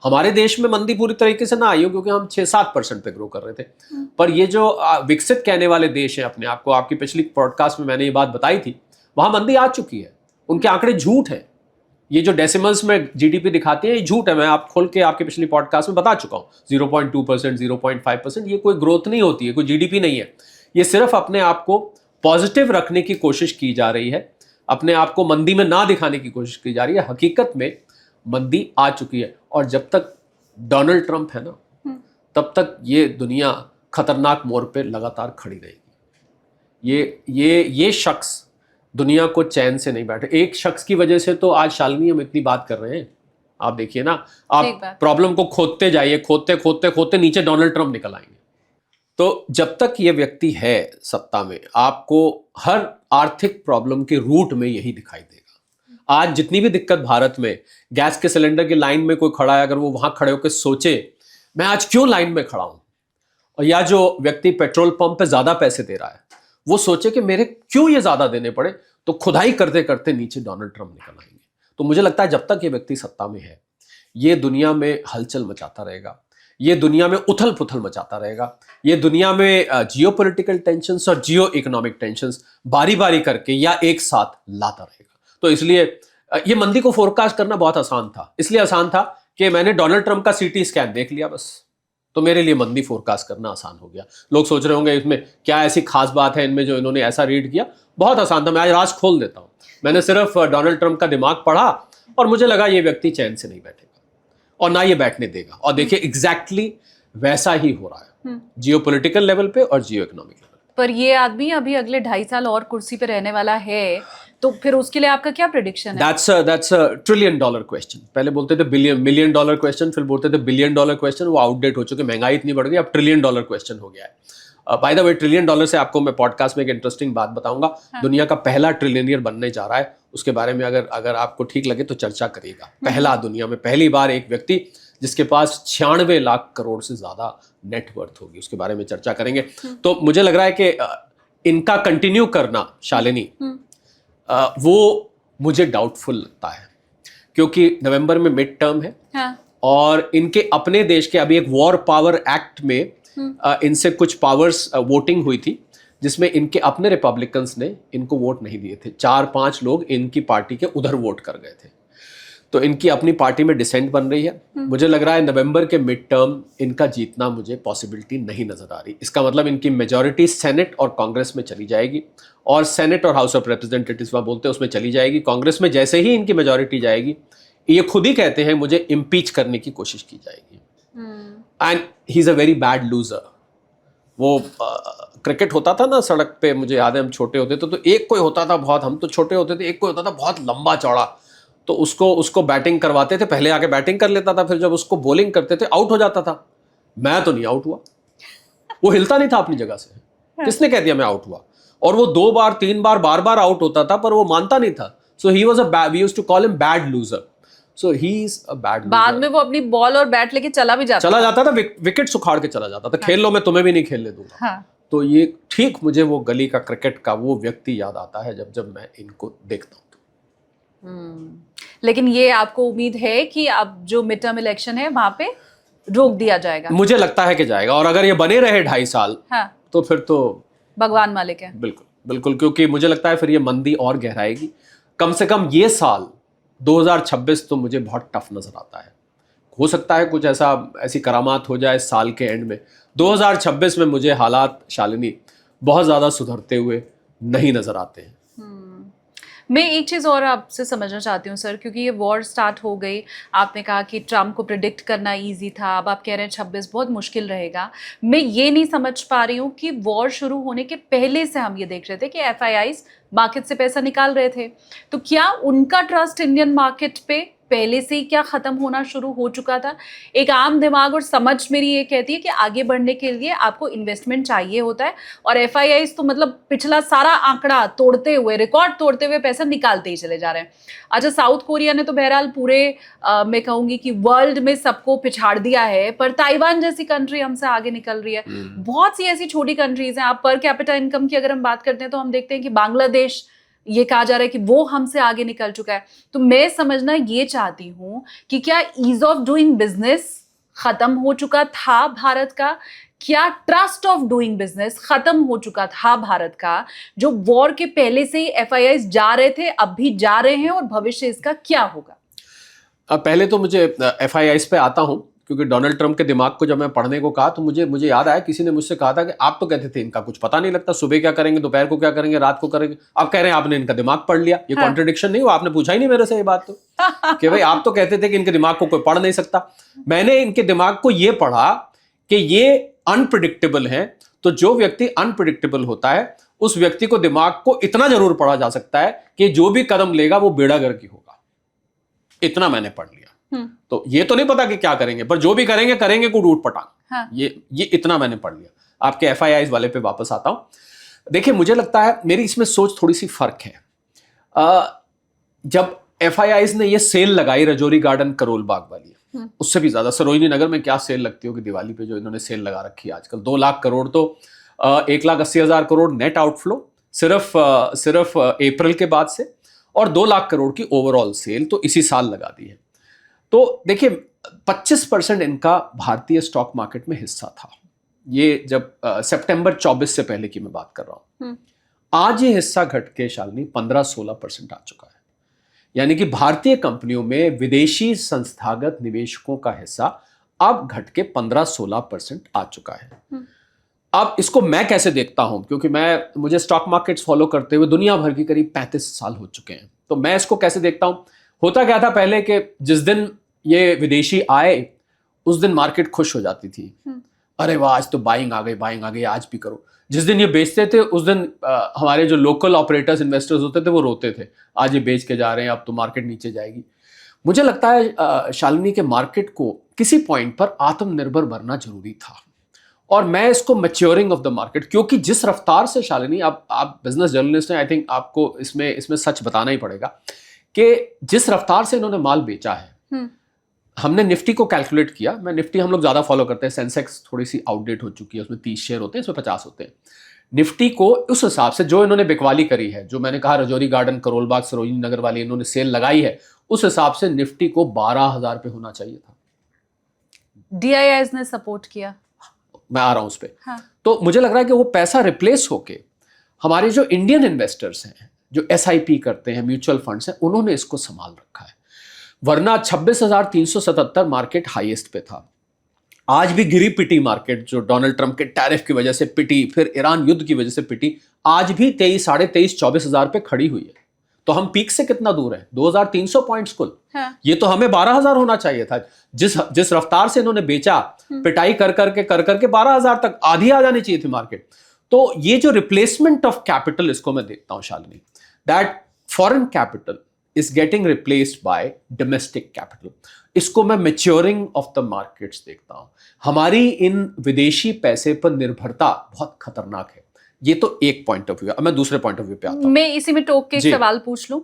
हमारे देश में मंदी पूरी तरीके से ना आई हो क्योंकि हम 6-7% पे ग्रो कर रहे थे, पर ये जो विकसित कहने वाले देश हैं अपने आप को, आपकी पिछली पॉडकास्ट में मैंने ये बात बताई थी, वहां मंदी आ चुकी है। उनके आंकड़े झूठ हैं, ये जो डेसिमल्स में जीडीपी दिखाते हैं ये झूठ है। मैं आप खोल के आपकी पिछली पॉडकास्ट में बता चुका हूँ, 0.2%, 0.5%, ये कोई ग्रोथ नहीं होती है, कोई जीडीपी नहीं है। ये सिर्फ अपने आप को पॉजिटिव रखने की कोशिश की जा रही है, अपने आप को मंदी में ना दिखाने की कोशिश की जा रही है। हकीकत में मंदी आ चुकी है और जब तक डोनाल्ड ट्रंप है ना, तब तक ये दुनिया खतरनाक मोड़ पे लगातार खड़ी रहेगी। ये शख्स दुनिया को चैन से नहीं बैठे। एक शख्स की वजह से तो आज शालिनी हम इतनी बात कर रहे हैं। आप देखिए ना, आप प्रॉब्लम को खोदते जाइए, खोदते नीचे डोनाल्ड ट्रंप निकल आएंगे। तो जब तक ये व्यक्ति है सत्ता में, आपको हर आर्थिक प्रॉब्लम के रूट में यही दिखाई देगा। आज जितनी भी दिक्कत भारत में, गैस के सिलेंडर की लाइन में कोई खड़ा है, अगर वो वहां खड़े होकर सोचे मैं आज क्यों लाइन में खड़ा हूं, और या जो व्यक्ति पेट्रोल पंप पे ज्यादा पैसे दे रहा है वो सोचे कि मेरे क्यों ये ज्यादा देने पड़े, तो खुदाई करते करते नीचे डोनाल्ड ट्रंप निकल आएंगे। तो मुझे लगता है जब तक ये व्यक्ति सत्ता में है, ये दुनिया में हलचल मचाता रहेगा, ये दुनिया में उथल पुथल मचाता रहेगा, ये दुनिया में जियोपॉलिटिकल टेंशंस और जियो इकोनॉमिक टेंशंस बारी बारी करके या एक साथ लाता रहेगा। तो इसलिए ये मंदी को फोरकास्ट करना बहुत आसान था, इसलिए आसान था कि मैंने डोनाल्ड ट्रंप का सीटी स्कैन देख लिया बस, तो मेरे लिए मंदी फोरकास्ट करना आसान हो गया। लोग सोच रहे होंगे इसमें क्या ऐसी खास बात है इनमें जो इन्होंने ऐसा रीड किया। बहुत आसान था, मैं आज राज खोल देता हूं। मैंने सिर्फ डोनाल्ड ट्रंप का दिमाग पढ़ा और मुझे लगा ये व्यक्ति चैन से नहीं बैठेगा और ना ये बैठने देगा। और देखिए एग्जैक्टली वैसा ही हो रहा है जियोपॉलिटिकल लेवल पे और जियो इकोनॉमिक लेवल पे। पर ये आदमी अभी अगले 2.5 साल और कुर्सी पे रहने वाला है, तो फिर उसके लिए आपका क्या प्रेडिक्शन है? That's a trillion dollar question. पहले बोलते थे मिलियन डॉलर क्वेश्चन, फिर बोलते थे बिलियन डॉलर क्वेश्चन। वो आउटडेट हो चुके, महंगाई इतनी बढ़ गई, अब ट्रिलियन डॉलर क्वेश्चन हो गया है। By the way, trillion dollar से आपको मैं पॉडकास्ट में एक इंटरेस्टिंग बात बताऊंगा। दुनिया का पहला ट्रिलियनियर बनने जा रहा है, उसके बारे में अगर आपको ठीक लगे तो चर्चा करिएगा। पहला, दुनिया में पहली बार एक व्यक्ति जिसके पास 96 लाख करोड़ से ज्यादा नेटवर्थ होगी, उसके बारे में चर्चा करेंगे। तो मुझे लग रहा है कि इनका कंटिन्यू करना, शालिनी, वो मुझे डाउटफुल लगता है, क्योंकि नवंबर में मिड टर्म है। हाँ। और इनके अपने देश के अभी एक वॉर पावर एक्ट में इनसे कुछ पावर्स वोटिंग हुई थी, जिसमें इनके अपने रिपब्लिकन्स ने इनको वोट नहीं दिए थे। 4-5 लोग इनकी पार्टी के उधर वोट कर गए थे, तो इनकी अपनी पार्टी में डिसेंट बन रही है। मुझे लग रहा है नवंबर के मिड टर्म इनका जीतना मुझे पॉसिबिलिटी नहीं नजर आ रही। इसका मतलब इनकी मेजॉरिटी सेनेट और कांग्रेस में चली जाएगी, और सेनेट और हाउस ऑफ रिप्रेजेंटेटिव्स बोलते हैं उसमें चली जाएगी। कांग्रेस में जैसे ही इनकी मेजॉरिटी जाएगी, ये खुद ही कहते हैं मुझे इम्पीच करने की कोशिश की जाएगी। And he is a very bad loser. वो क्रिकेट होता था ना सड़क पे, मुझे याद है हम छोटे होते थे, तो एक कोई होता था बहुत, हम तो छोटे होते थे, एक कोई होता था बहुत लंबा चौड़ा, तो उसको बैटिंग करवाते थे, पहले आके बैटिंग कर लेता था, फिर जब उसको बॉलिंग करते थे आउट हो जाता था। मैं तो नहीं आउट हुआ, वो हिलता नहीं था अपनी जगह से। किसने कह दिया मैं आउट हुआ? और वो 2 बार 3 बार बार बार आउट होता था, पर वो मानता नहीं था। So he was we used to call him bad loser. So he is a bad loser. बाद में वो अपनी बॉल और बैट लेके चला जाता था, विकेट सुखाड़ के चला जाता था। खेल लो, मैं तुम्हें भी नहीं खेलने दूंगा। हाँ। तो ये ठीक, मुझे वो गली का क्रिकेट का वो व्यक्ति याद आता है जब मैं इनको देखता हूँ। लेकिन ये आपको उम्मीद है कि अब जो मिड टर्म इलेक्शन है वहां पे रोक दिया जाएगा? मुझे लगता है कि जाएगा, और अगर ये बने रहे 2.5 साल, हाँ, तो फिर तो भगवान मालिक है। बिल्कुल बिल्कुल, क्योंकि मुझे लगता है फिर ये मंदी और गहराएगी। कम से कम ये साल 2026 तो मुझे बहुत टफ नजर आता है। हो सकता है कुछ ऐसी करामात हो जाए साल के एंड में। 2026 में मुझे हालात, शालिनी, बहुत ज्यादा सुधरते हुए नहीं नजर आते हैं। मैं एक चीज़ और आपसे समझना चाहती हूँ सर, क्योंकि ये वॉर स्टार्ट हो गई, आपने कहा कि ट्रम्प को प्रिडिक्ट करना इजी था, अब आप कह रहे हैं 26 बहुत मुश्किल रहेगा। मैं ये नहीं समझ पा रही हूँ कि वॉर शुरू होने के पहले से हम ये देख रहे थे कि FIIs मार्केट से पैसा निकाल रहे थे, तो क्या उनका ट्रस्ट इंडियन मार्केट पे पहले से ही क्या ख़त्म होना शुरू हो चुका था? एक आम दिमाग और समझ मेरी ये कहती है कि आगे बढ़ने के लिए आपको इन्वेस्टमेंट चाहिए होता है, और FIIs तो मतलब पिछला सारा आंकड़ा तोड़ते हुए, रिकॉर्ड तोड़ते हुए पैसा निकालते ही चले जा रहे हैं। अच्छा, साउथ कोरिया ने तो बहरहाल पूरे मैं कहूँगी कि वर्ल्ड में सबको पिछाड़ दिया है, पर ताइवान जैसी कंट्री हमसे आगे निकल रही है। बहुत सी ऐसी छोटी कंट्रीज हैं। आप पर कैपिटा इनकम की अगर हम बात करते हैं तो हम देखते हैं कि बांग्लादेश, ये कहा जा रहा है कि वो हमसे आगे निकल चुका है। तो मैं समझना ये चाहती हूँ कि क्या ईज ऑफ डूइंग बिजनेस खत्म हो चुका था भारत का? क्या ट्रस्ट ऑफ डूइंग बिजनेस खत्म हो चुका था भारत का, जो वॉर के पहले से ही FIIs जा रहे थे, अब भी जा रहे हैं, और भविष्य इसका क्या होगा? पहले तो मुझे FIIs पे आता हूँ, क्योंकि डोनाल्ड ट्रंप के दिमाग को जब मैं पढ़ने को कहा तो मुझे याद आया, किसी ने मुझसे कहा था कि आप तो कहते थे इनका कुछ पता नहीं लगता, सुबह क्या करेंगे, दोपहर को क्या करेंगे, रात को करेंगे। आप कह रहे हैं आपने इनका दिमाग पढ़ लिया। ये कॉन्ट्रडिक्शन नहीं हुआ? आपने पूछा ही नहीं मेरे से ये बात तो कि भाई आप तो कहते थे कि इनके दिमाग को कोई पढ़ नहीं सकता। मैंने इनके दिमाग को ये पढ़ा कि ये अनप्रिडिक्टेबल है, तो जो व्यक्ति अनप्रिडिक्टेबल होता है उस व्यक्ति को दिमाग को इतना जरूर पढ़ा जा सकता है कि जो भी कदम लेगा वो बेड़ा गर्क ही होगा। इतना मैंने पढ़ लिया। तो ये तो नहीं पता कि क्या करेंगे, पर जो भी करेंगे कुछ ऊट पटांग। हाँ। ये इतना मैंने पढ़ लिया। आपके FIIs वाले पे वापस आता हूं। देखिए, मुझे लगता है मेरी इसमें सोच थोड़ी सी फर्क है। जब FIIs ने ये सेल लगाई रजौरी गार्डन करोल बाग वाली, उससे भी ज्यादा सरोजनी नगर में क्या सेल लगती होगी दिवाली पे, जो इन्होंने सेल लगा रखी है आजकल। 2 लाख करोड़ तो 1,80,000 करोड़ नेट आउटफ्लो सिर्फ अप्रैल के बाद से, और 2 लाख करोड़ की ओवरऑल सेल तो इसी साल लगा दी है। तो देखिए, 25% इनका भारतीय स्टॉक मार्केट में हिस्सा था। ये जब सितंबर 24 से पहले की मैं बात कर रहा हूं। आज ये हिस्सा घट के, शालिनी, 15-16% आ चुका है। यानी कि भारतीय कंपनियों में विदेशी संस्थागत निवेशकों का हिस्सा अब घट के 15-16% आ चुका है। अब इसको मैं कैसे देखता हूं, क्योंकि मुझे स्टॉक मार्केट्स फॉलो करते हुए दुनिया भर की करीब 35 साल हो चुके हैं, तो मैं इसको कैसे देखता हूं। होता क्या था पहले कि जिस दिन ये विदेशी आए उस दिन मार्केट खुश हो जाती थी, अरे वाह आज तो बाइंग आ गई आज भी करो। जिस दिन ये बेचते थे उस दिन हमारे जो लोकल ऑपरेटर्स इन्वेस्टर्स होते थे वो रोते थे, आज ये बेच के जा रहे हैं, अब तो मार्केट नीचे जाएगी। मुझे लगता है शालिनी के मार्केट को किसी पॉइंट पर आत्मनिर्भर बनना जरूरी था, और मैं इसको मैच्योरिंग ऑफ द मार्केट, क्योंकि जिस रफ्तार से शालिनी आप बिजनेस जर्नलिस्ट हैं, आई थिंक आपको इसमें सच बताना ही पड़ेगा कि जिस रफ्तार से इन्होंने माल बेचा है। हमने निफ्टी को कैलकुलेट किया, मैं निफ्टी हम लोग ज़्यादा फॉलो करते हैं, सेंसेक्स थोड़ी सी आउटडेट हो चुकी है, उसमें 30 शेयर होते हैं, इसमें 50 होते हैं। निफ्टी को उस हिसाब से जो इन्होंने बिकवाली करी है, जो मैंने कहा रजौरी गार्डन, करोल बाग, सरोजनी नगर वाली इन्होंने सेल लगाई है, उस हिसाब से निफ्टी को 12,000 पे होना चाहिए था। DIIs ने सपोर्ट किया, मैं आ रहा हूं उस पर। हाँ। तो मुझे लग रहा है कि वो पैसा रिप्लेस होके हमारे जो इंडियन इन्वेस्टर्स हैं, जो SIP करते हैं, म्यूचुअल फंड्स हैं, उन्होंने इसको संभाल रखा है। वरना 26,377 मार्केट हाईएस्ट पे था। आज भी गिरी पिटी मार्केट, जो डोनाल्ड ट्रंप के टैरिफ की वजह से पिटी, फिर ईरान युद्ध की वजह से पिटी, आज भी 23, 23,500, 24,000 पे खड़ी हुई है। तो हम पीक से कितना दूर है? 2,300 पॉइंट्स कुल। हाँ। ये तो हमें 12,000 होना चाहिए था। जिस रफ्तार से इन्होंने बेचा, पिटाई कर करके 12,000 तक आधी आ जानी चाहिए थी मार्केट। तो ये जो रिप्लेसमेंट ऑफ कैपिटल, इसको मैं देखता हूं Shalini, that foreign capital is getting replaced by domestic capital. इसको मैं maturing of the markets देखता हूं। हमारी इन विदेशी पैसे पर निर्भरता बहुत खतरनाक है। ये तो एक पॉइंट ऑफ व्यू। अब मैं दूसरे पॉइंट ऑफ व्यू पे आता हूं। मैं इसी में टोक के एक सवाल पूछ लूं।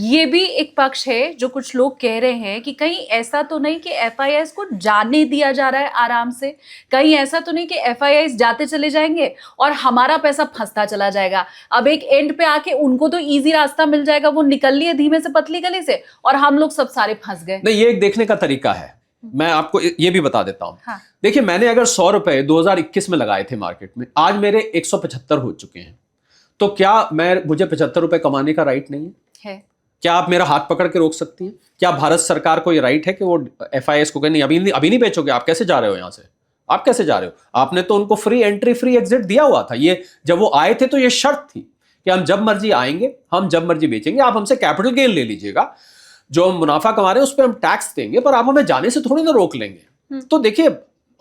ये भी एक पक्ष है जो कुछ लोग कह रहे हैं कि कहीं ऐसा तो नहीं कि FIIs को जाने दिया जा रहा है आराम से, कहीं ऐसा तो नहीं कि FIIs जाते चले जाएंगे और हमारा पैसा फंसता चला जाएगा। अब एक एंड पे आके उनको तो इजी रास्ता मिल जाएगा, वो निकल लिए धीमे से पतली गली से, और हम लोग सब सारे फंस गए। नहीं, ये एक देखने का तरीका है। मैं आपको ये भी बता देता हूं। हाँ। देखिए, मैंने अगर 100 रुपए 2021 में लगाए थे मार्केट में, आज मेरे 175 हो चुके हैं, तो क्या मुझे 75 रुपए कमाने का राइट नहीं है? क्या आप मेरा हाथ पकड़ के रोक सकती हैं? क्या भारत सरकार को ये राइट है कि वो FIIs को कहे नहीं, अभी नहीं बेचोगे, आप कैसे जा रहे हो यहां से, आप कैसे जा रहे हो? आपने तो उनको फ्री एंट्री, फ्री एग्जिट दिया हुआ था। ये जब वो आए थे तो ये शर्त थी कि हम जब मर्जी आएंगे, हम जब मर्जी बेचेंगे, आप हमसे कैपिटल गेन ले लीजिएगा, जो हम मुनाफा कमा रहे हैं उस पर हम टैक्स देंगे, पर आप हमें जाने से थोड़ी ना रोक लेंगे। तो देखिए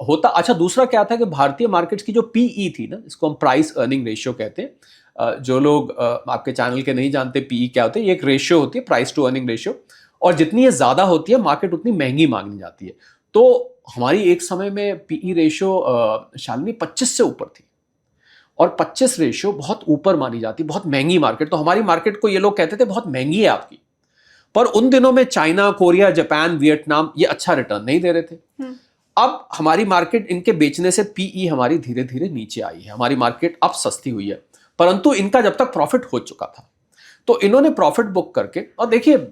होता। अच्छा, दूसरा क्या था कि भारतीय मार्केट्स की जो PE थी ना, इसको हम प्राइस अर्निंग रेशियो कहते हैं। जो लोग आपके चैनल के नहीं जानते PE क्या होते हैं, ये एक रेशियो होती है, प्राइस टू अर्निंग रेशियो, और जितनी ये ज्यादा होती है मार्केट उतनी महंगी मांगी जाती है। तो हमारी एक समय में PE रेशियो शालिनी 25 से ऊपर थी, और 25 रेशियो बहुत ऊपर मानी जाती, बहुत महंगी मार्केट। तो हमारी मार्केट को ये लोग कहते थे बहुत महंगी है आपकी, पर उन दिनों में चाइना, कोरिया, जापान, वियतनाम ये अच्छा रिटर्न नहीं दे रहे थे। अब हमारी मार्केट इनके बेचने से PE हमारी धीरे धीरे नीचे आई है, हमारी मार्केट अब सस्ती हुई है, परंतु इनका जब तक प्रॉफिट हो चुका था तो इन्होंने प्रॉफिट बुक करके। और देखिए,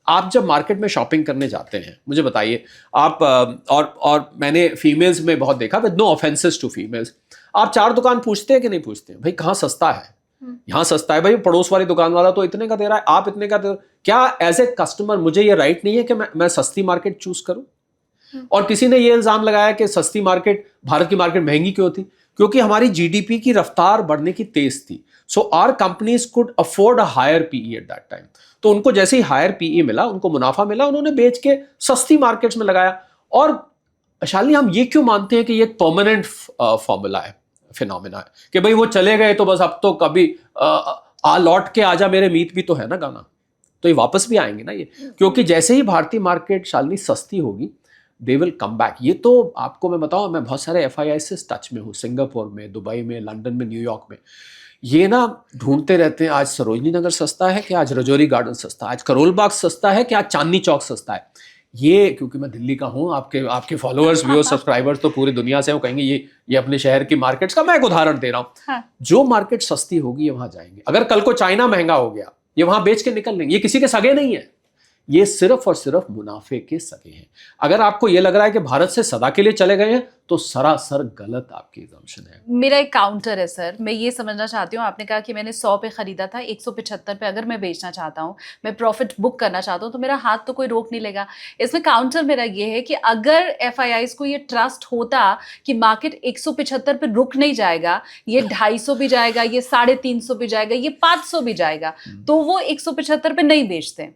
आप जब मार्केट में शॉपिंग करने जाते हैं, मुझे बताइए आप, और मैंने फीमेल्स में बहुत देखा, with no offences to females, आप 4 दुकान पूछते हैं कि नहीं पूछते हैं? भाई कहाँ सस्ता है, यहां सस्ता है, भाई पड़ोस वाली दुकान वाला तो इतने का दे रहा है, आप इतने का दे रहे हो। क्या एज ए कस्टमर मुझे ये राइट नहीं है कि मैं सस्ती मार्केट चूज करूं? और किसी ने ये इल्जाम लगाया कि सस्ती मार्केट, भारत की मार्केट महंगी क्यों थी? क्योंकि हमारी GDP की रफ्तार बढ़ने की तेज थी। So our companies could afford a higher PE at that time. तो उनको जैसे ही हायर PE मिला, उनको मुनाफा मिला, उन्होंने बेच के सस्ती मार्केट्स में लगाया। और शालिनी, हम ये क्यों मानते हैं कि ये परमानेंट फॉर्मूला है, फिनोमेना है कि भाई वो चले गए तो बस अब तो कभी आ लौट के आजा मेरे मीत भी तो है ना गाना, तो ये वापस भी आएंगे ना ये, क्योंकि जैसे ही भारतीय मार्केट शालिनी सस्ती होगी, दे विल कम बैक। ये तो आपको मैं बताऊं, मैं बहुत सारे FII से टच में हूँ, सिंगापुर में, दुबई में, लंदन में, न्यूयॉर्क में। ये ना ढूंढते रहते हैं, आज सरोजनी नगर सस्ता है कि आज रजौरी गार्डन सस्ता है, आज करोल बाग सस्ता है कि आज चांदनी चौक सस्ता है। ये क्योंकि मैं दिल्ली का हूँ, आपके फॉलोअर्स, व्यूअर्स, सब्सक्राइबर्स तो पूरी दुनिया से, वो कहेंगे ये अपने शहर की मार्केट्स का मैं एक उदाहरण दे रहा हूँ। हाँ। जो मार्केट सस्ती होगी ये वहां जाएंगे। अगर कल को चाइना महंगा हो गया, ये वहां बेच के निकल लेंगे। ये किसी के सगे नहीं है, ये सिर्फ और सिर्फ मुनाफे के सगे हैं। अगर आपको ये लग रहा है कि भारत से सदा के लिए चले गए हैं, तो सरासर गलत आपकी assumption है। मेरा एक काउंटर है सर, मैं ये समझना चाहती हूँ, आपने कहा कि मैंने 100 पे खरीदा था, 175 पे अगर मैं बेचना चाहता हूँ, मैं प्रॉफिट बुक करना चाहता हूँ, तो मेरा हाथ तो कोई रोक नहीं लेगा। इसमें काउंटर मेरा ये है कि अगर FIIs को ये ट्रस्ट होता कि मार्केट 175 पे रुक नहीं जाएगा, ये 250 भी जाएगा, ये 350 भी जाएगा, ये 500 भी जाएगा, तो वो 175 पे नहीं बेचते।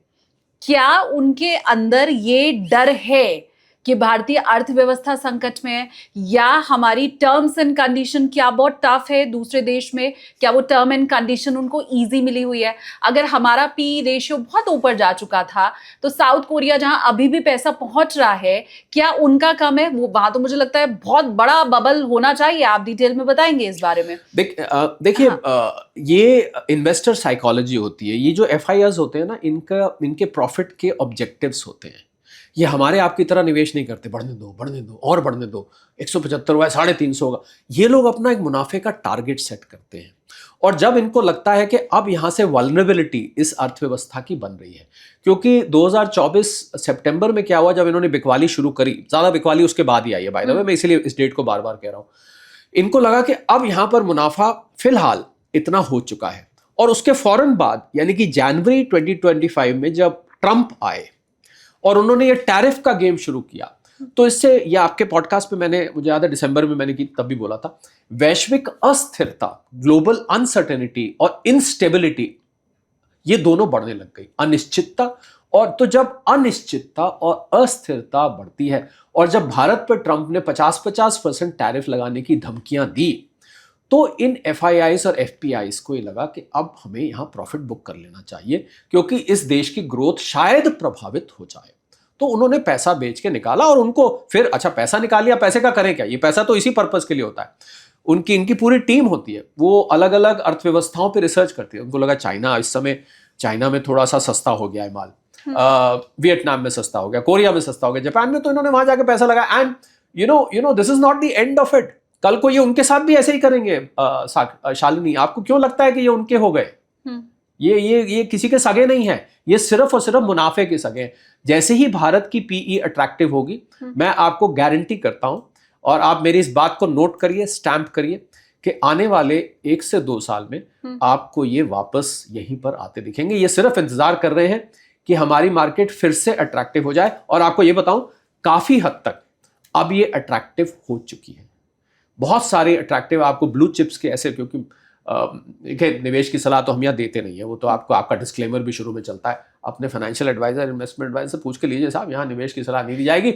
क्या उनके अंदर ये डर है? कि भारतीय अर्थव्यवस्था संकट में है, या हमारी टर्म्स एंड कंडीशन क्या बहुत टफ है दूसरे देश में, क्या वो टर्म एंड कंडीशन उनको इजी मिली हुई है? अगर हमारा पी रेशियो बहुत ऊपर जा चुका था तो साउथ कोरिया जहां अभी भी पैसा पहुंच रहा है, क्या उनका कम है? वो वहां तो मुझे लगता है बहुत बड़ा बबल होना चाहिए। आप डिटेल में बताएंगे इस बारे में? देखिए, ये इन्वेस्टर साइकोलॉजी होती है। ये जो FIRs होते हैं ना, इनके प्रॉफिट के ऑब्जेक्टिव्स होते हैं। ये हमारे आपकी तरह निवेश नहीं करते, बढ़ने दो और बढ़ने दो, 175 हुआ, 350 होगा। ये लोग अपना एक मुनाफे का टारगेट सेट करते हैं, और जब इनको लगता है कि अब यहाँ से वल्नरेबिलिटी इस अर्थव्यवस्था की बन रही है, क्योंकि 2024 सितंबर में क्या हुआ, जब इन्होंने बिकवाली शुरू करी, ज़्यादा बिकवाली उसके बाद ही आई है बाय द वे, मैं इसीलिए इस डेट को बार बार कह रहा हूँ। इनको लगा कि अब यहाँ पर मुनाफा फिलहाल इतना हो चुका है, और उसके फौरन बाद यानी कि जनवरी 2025 में जब ट्रंप आए और उन्होंने ये टैरिफ का गेम शुरू किया, तो इससे, ये आपके पॉडकास्ट पे मुझे याद है दिसंबर में मैंने की, तब भी बोला था, वैश्विक अस्थिरता, ग्लोबल अनसर्टेनिटी और इंस्टेबिलिटी, ये दोनों बढ़ने लग गई, अनिश्चितता। और तो जब अनिश्चितता और अस्थिरता बढ़ती है, और जब भारत पर ट्रंप ने 50% टैरिफ लगाने की धमकियां दी, तो इन FIIs और FPIs को ये लगा कि अब हमें यहां प्रॉफिट बुक कर लेना चाहिए, क्योंकि इस देश की ग्रोथ शायद प्रभावित हो जाए। तो उन्होंने पैसा बेच के निकाला, और उनको फिर, अच्छा पैसा निकाल लिया, पैसे का करें क्या? ये पैसा तो इसी पर्पस के लिए होता है। इनकी पूरी टीम होती है, वो अलग अलग अर्थव्यवस्थाओं पे रिसर्च करती है। उनको लगा चाइना, इस समय चाइना में थोड़ा सा सस्ता हो गया है माल, वियतनाम में सस्ता हो गया, कोरिया में सस्ता हो गया, जापान में, तो इन्होंने वहां जाके पैसा लगाया। And you know this is not the end of it. कल को ये उनके साथ भी ऐसे ही करेंगे। शालिनी, आपको क्यों लगता है कि ये उनके हो गए? ये किसी के सगे नहीं है, ये सिर्फ और सिर्फ मुनाफे के सगे हैं। जैसे ही भारत की PE अट्रैक्टिव होगी, मैं आपको गारंटी करता हूं, और आप मेरी इस बात को नोट करिए, स्टैंप करिए, कि आने वाले 1 से 2 साल में आपको ये वापस यहीं पर आते दिखेंगे। ये सिर्फ इंतजार कर रहे हैं कि हमारी मार्केट फिर से अट्रैक्टिव हो जाए। और आपको ये बताऊं, काफी हद तक अब ये अट्रैक्टिव हो चुकी है। बहुत सारे अट्रैक्टिव आपको ब्लू चिप्स के ऐसे, क्योंकि देखिए, निवेश की सलाह तो हम यहाँ देते नहीं है, वो तो आपका डिस्क्लेमर भी शुरू में चलता है। अपने फाइनेंशियल एडवाइजर, इन्वेस्टमेंट एडवाइजर से पूछ के लीजिए, साहब यहाँ निवेश की सलाह नहीं दी जाएगी।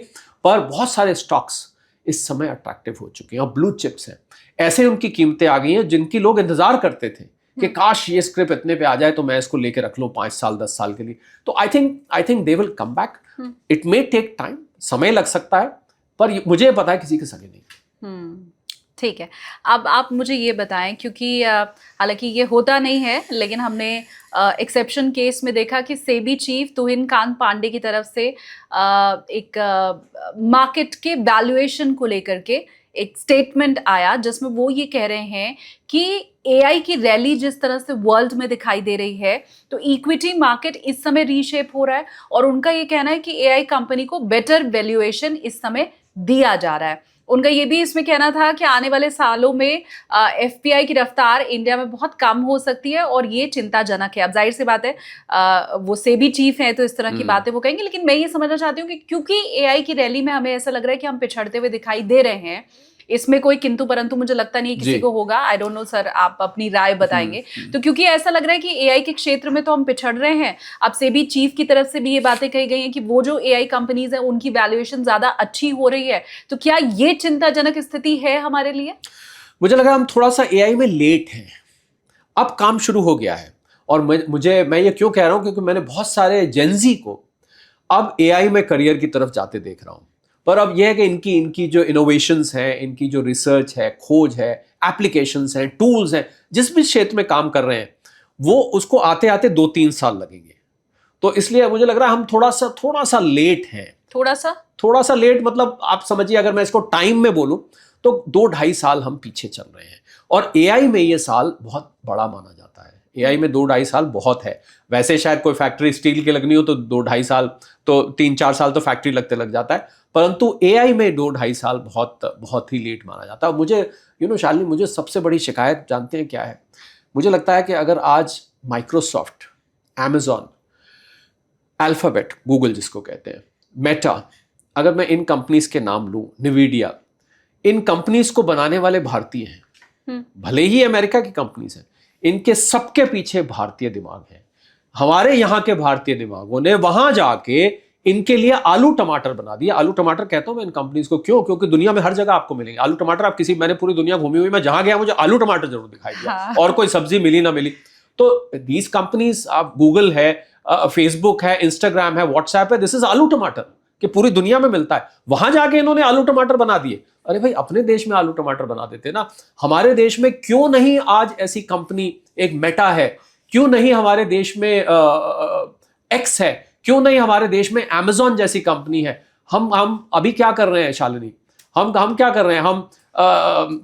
पर बहुत सारे स्टॉक्स इस समय अट्रैक्टिव हो चुके हैं, और ब्लू चिप्स हैं, ऐसे उनकी कीमतें आ गई हैं जिनकी लोग इंतजार करते थे कि काश ये स्क्रिप इतने पे आ जाए तो मैं इसको लेके रख लूँ 5 साल 10 साल के लिए। तो I think they will come back. It may take time, समय लग सकता है, पर मुझे पता है किसी के सगे नहीं। ठीक है, अब आप मुझे ये बताएं, क्योंकि हालांकि ये होता नहीं है, लेकिन हमने एक्सेप्शन केस में देखा कि सेबी चीफ तुहिन कांत पांडे की तरफ से एक मार्केट के वैल्यूएशन को लेकर के एक स्टेटमेंट आया, जिसमें वो ये कह रहे हैं कि AI की रैली जिस तरह से वर्ल्ड में दिखाई दे रही है, तो इक्विटी मार्केट इस समय रीशेप हो रहा है, और उनका ये कहना है कि AI कंपनी को बेटर वैल्यूएशन इस समय दिया जा रहा है। उनका ये भी इसमें कहना था कि आने वाले सालों में FPI की रफ्तार इंडिया में बहुत कम हो सकती है, और ये चिंताजनक है। अब जाहिर सी बात है, वो सेबी चीफ हैं, तो इस तरह की बातें वो कहेंगे, लेकिन मैं ये समझना चाहती हूँ कि क्योंकि AI की रैली में हमें ऐसा लग रहा है कि हम पिछड़ते हुए दिखाई दे रहे हैं, इसमें कोई किंतु परंतु मुझे लगता नहीं किसी को होगा। आई डोंट नो सर, आप अपनी राय बताएंगे। तो क्योंकि ऐसा लग रहा है कि AI के क्षेत्र में तो हम पिछड़ रहे हैं, अब सेबी चीफ की तरफ से भी ये बातें कही गई हैं कि वो जो AI कंपनीज हैं उनकी वैल्यूएशन ज्यादा अच्छी हो रही है, तो क्या ये चिंताजनक स्थिति है हमारे लिए? मुझे लगा हम थोड़ा सा AI में लेट हैं, अब काम शुरू हो गया है। और मैं ये क्यों कह रहा हूं, क्योंकि मैंने बहुत सारे जेनजी को अब AI में करियर की तरफ जाते देख रहा हूं। पर अब यह है कि इनकी जो इनोवेशंस हैं, इनकी जो रिसर्च है, खोज है, एप्लीकेशंस हैं, टूल्स हैं, जिस भी क्षेत्र में काम कर रहे हैं, वो उसको आते आते 2-3 साल लगेंगे। तो इसलिए मुझे लग रहा है हम थोड़ा सा लेट हैं। थोड़ा सा लेट मतलब आप समझिए, अगर मैं इसको टाइम में बोलूं तो 2-2.5 साल हम पीछे चल रहे हैं। और AI में ये साल बहुत बड़ा माना जाता है। AI में 2-2.5 साल बहुत है। वैसे शायद कोई फैक्ट्री स्टील की लगनी हो तो 2-2.5 साल, तो 3-4 साल तो फैक्ट्री लगते लग जाता है, परंतु AI में 2-2.5 साल बहुत ही लेट माना जाता है। मुझे शालिनी, मुझे सबसे बड़ी शिकायत जानते हैं क्या है? मुझे लगता है कि अगर आज माइक्रोसॉफ्ट, Amazon, अल्फाबेट, गूगल जिसको कहते हैं, मेटा, अगर मैं इन कंपनीज के नाम लूं, NVIDIA, इन कंपनीज को बनाने वाले भारतीय हैं। भले ही अमेरिका की कंपनीज हैं, इनके सबके पीछे भारतीय दिमाग है। हमारे यहाँ के भारतीय दिमागों ने वहां जाके इनके लिए आलू टमाटर बना दिया। आलू टमाटर कहता हूं मैं इन कंपनीज को, क्यों? क्योंकि दुनिया में हर जगह आपको मिलेंगे आलू टमाटर। आप किसी, मैंने पूरी दुनिया घूमी हुई, मैं जहां गया मुझे आलू टमाटर जरूर दिखाई दिया। हाँ। और कोई सब्जी मिली ना मिली। तो दीज कंपनीज, आप गूगल है, फेसबुक है, इंस्टाग्राम है, व्हाट्सएप है, दिस इज आलू टमाटर कि पूरी दुनिया में मिलता है। वहां जाके इन्होंने आलू टमाटर बना दिए। अरे भाई, अपने देश में आलू टमाटर बना देते ना। हमारे देश में क्यों नहीं आज ऐसी कंपनी, एक मेटा है, क्यों नहीं हमारे देश में एक्स है, क्यों नहीं हमारे देश में अमेजॉन जैसी कंपनी है। हम अभी क्या कर रहे हैं शालिनी, हम क्या कर रहे हैं, हम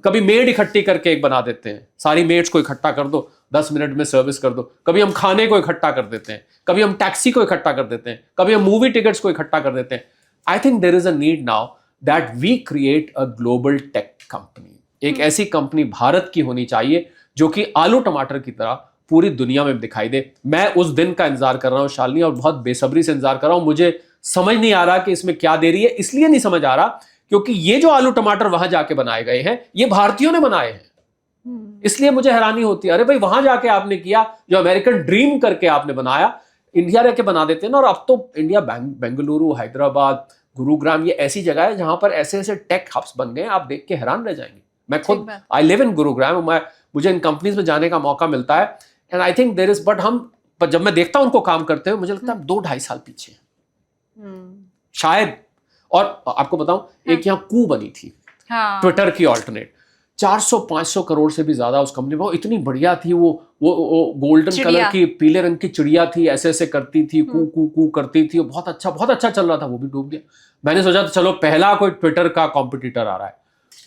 कभी मेड इकट्ठी करके एक बना देते हैं, सारी मेड्स को इकट्ठा कर दो, 10 मिनट में सर्विस कर दो। कभी हम खाने को इकट्ठा कर देते हैं, कभी हम टैक्सी को इकट्ठा कर देते हैं, कभी हम मूवी टिकट्स को इकट्ठा कर देते हैं। I think there is a need now that we create a global tech company. एक ऐसी कंपनी भारत की होनी चाहिए जो कि आलू टमाटर की तरह पूरी दुनिया में दिखाई दे। मैं उस दिन का इंतजार कर रहा हूं शालिनी, और बहुत बेसब्री से इंतजार कर रहा हूं। मुझे समझ नहीं आ रहा कि इसमें क्या देरी है। इसलिए नहीं समझ आ रहा क्योंकि ये जो आलू टमाटर वहां जाके बनाए गए हैं, ये भारतीयों ने बनाए हैं। इसलिए मुझे हैरानी होती है। अरे भाई, वहां जाके आपने किया जो अमेरिकन ड्रीम करके आपने बनाया, इंडिया रह के बना देते हैं ना। और अब तो इंडिया, बेंगलुरु, हैदराबाद, गुरुग्राम, ये ऐसी जगह है जहां पर ऐसे ऐसे टेक हब्स बन गए हैं, आप देख के हैरान रह जाएंगे। मैं खुद, आई लिव इन गुरुग्राम, मुझे इन कंपनीज में जाने का मौका मिलता है। And I think there is, but जब मैं देखता हूं उनको काम करते हुए, मुझे लगता है 2-2.5 साल पीछे शायद। और आपको बताऊं, एक यहाँ कू बनी थी, ट्विटर की ऑल्टरनेट, 400-500 करोड़ से भी ज्यादा उस कंपनी में। वो इतनी बढ़िया थी, वो गोल्डन कलर की, पीले रंग की चिड़िया थी, ऐसे ऐसे करती थी, कू कू कू करती थी, बहुत अच्छा चल रहा था। वो भी डूब गया। मैंने सोचा तो चलो पहला कोई ट्विटर का कॉम्पिटिटर आ रहा है,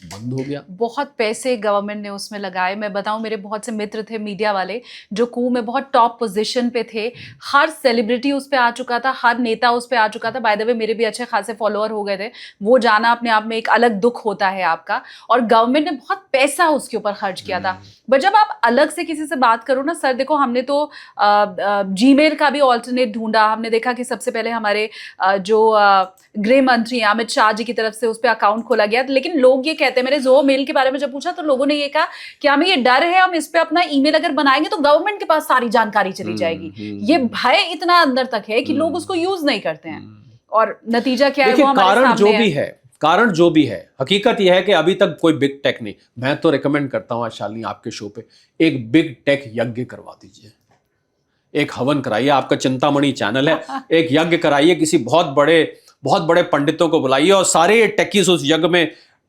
बंद हो गया। बहुत पैसे गवर्नमेंट ने उसमें लगाए। मैं बताऊं, मेरे बहुत से मित्र थे मीडिया वाले जो कू में बहुत टॉप पोजीशन पे थे। हर सेलिब्रिटी उस पे आ चुका था, हर नेता उस पे आ चुका था। बाय द वे, मेरे भी अच्छे खासे फॉलोअर हो गए थे। वो जाना अपने आप में एक अलग दुख होता है आपका। और गवर्नमेंट ने बहुत पैसा उसके ऊपर खर्च किया था। बट जब आप अलग से किसी से बात करो ना, सर देखो, हमने तो जीमेल का भी ऑल्टरनेट ढूंढा। हमने देखा कि सबसे पहले हमारे जो गृह मंत्री अमित शाह जी की तरफ से उस पर अकाउंट खोला गया। लेकिन लोग ये कहते हैं, मेरे जो मेल के बारे में जब पूछा तो लोगों ने ये कहा कि हमें ये डर है, हम इस पे अपना ईमेल अगर बनाएंगे तो गवर्नमेंट के पास सारी जानकारी चली जाएगी। ये भय इतना अंदर तक है कि लोग उसको यूज नहीं करते हैं। और नतीजा क्या है, वो हमारे कारण सामने जो भी है, कारण जो भी है, हकीकत यह है कि अभी तक कोई बिग टेक नहीं। मैं तो रिकमेंड करता हूं आज शालिनी, आपके शो पे एक बिग टेक यज्ञ करवा दीजिए, एक हवन कराइए। आपका चिंतामणि चैनल है, एक यज्ञ कराइए, किसी बहुत बड़े पंडितों को बुलाइए और सारे टेकीज उस यज्ञ में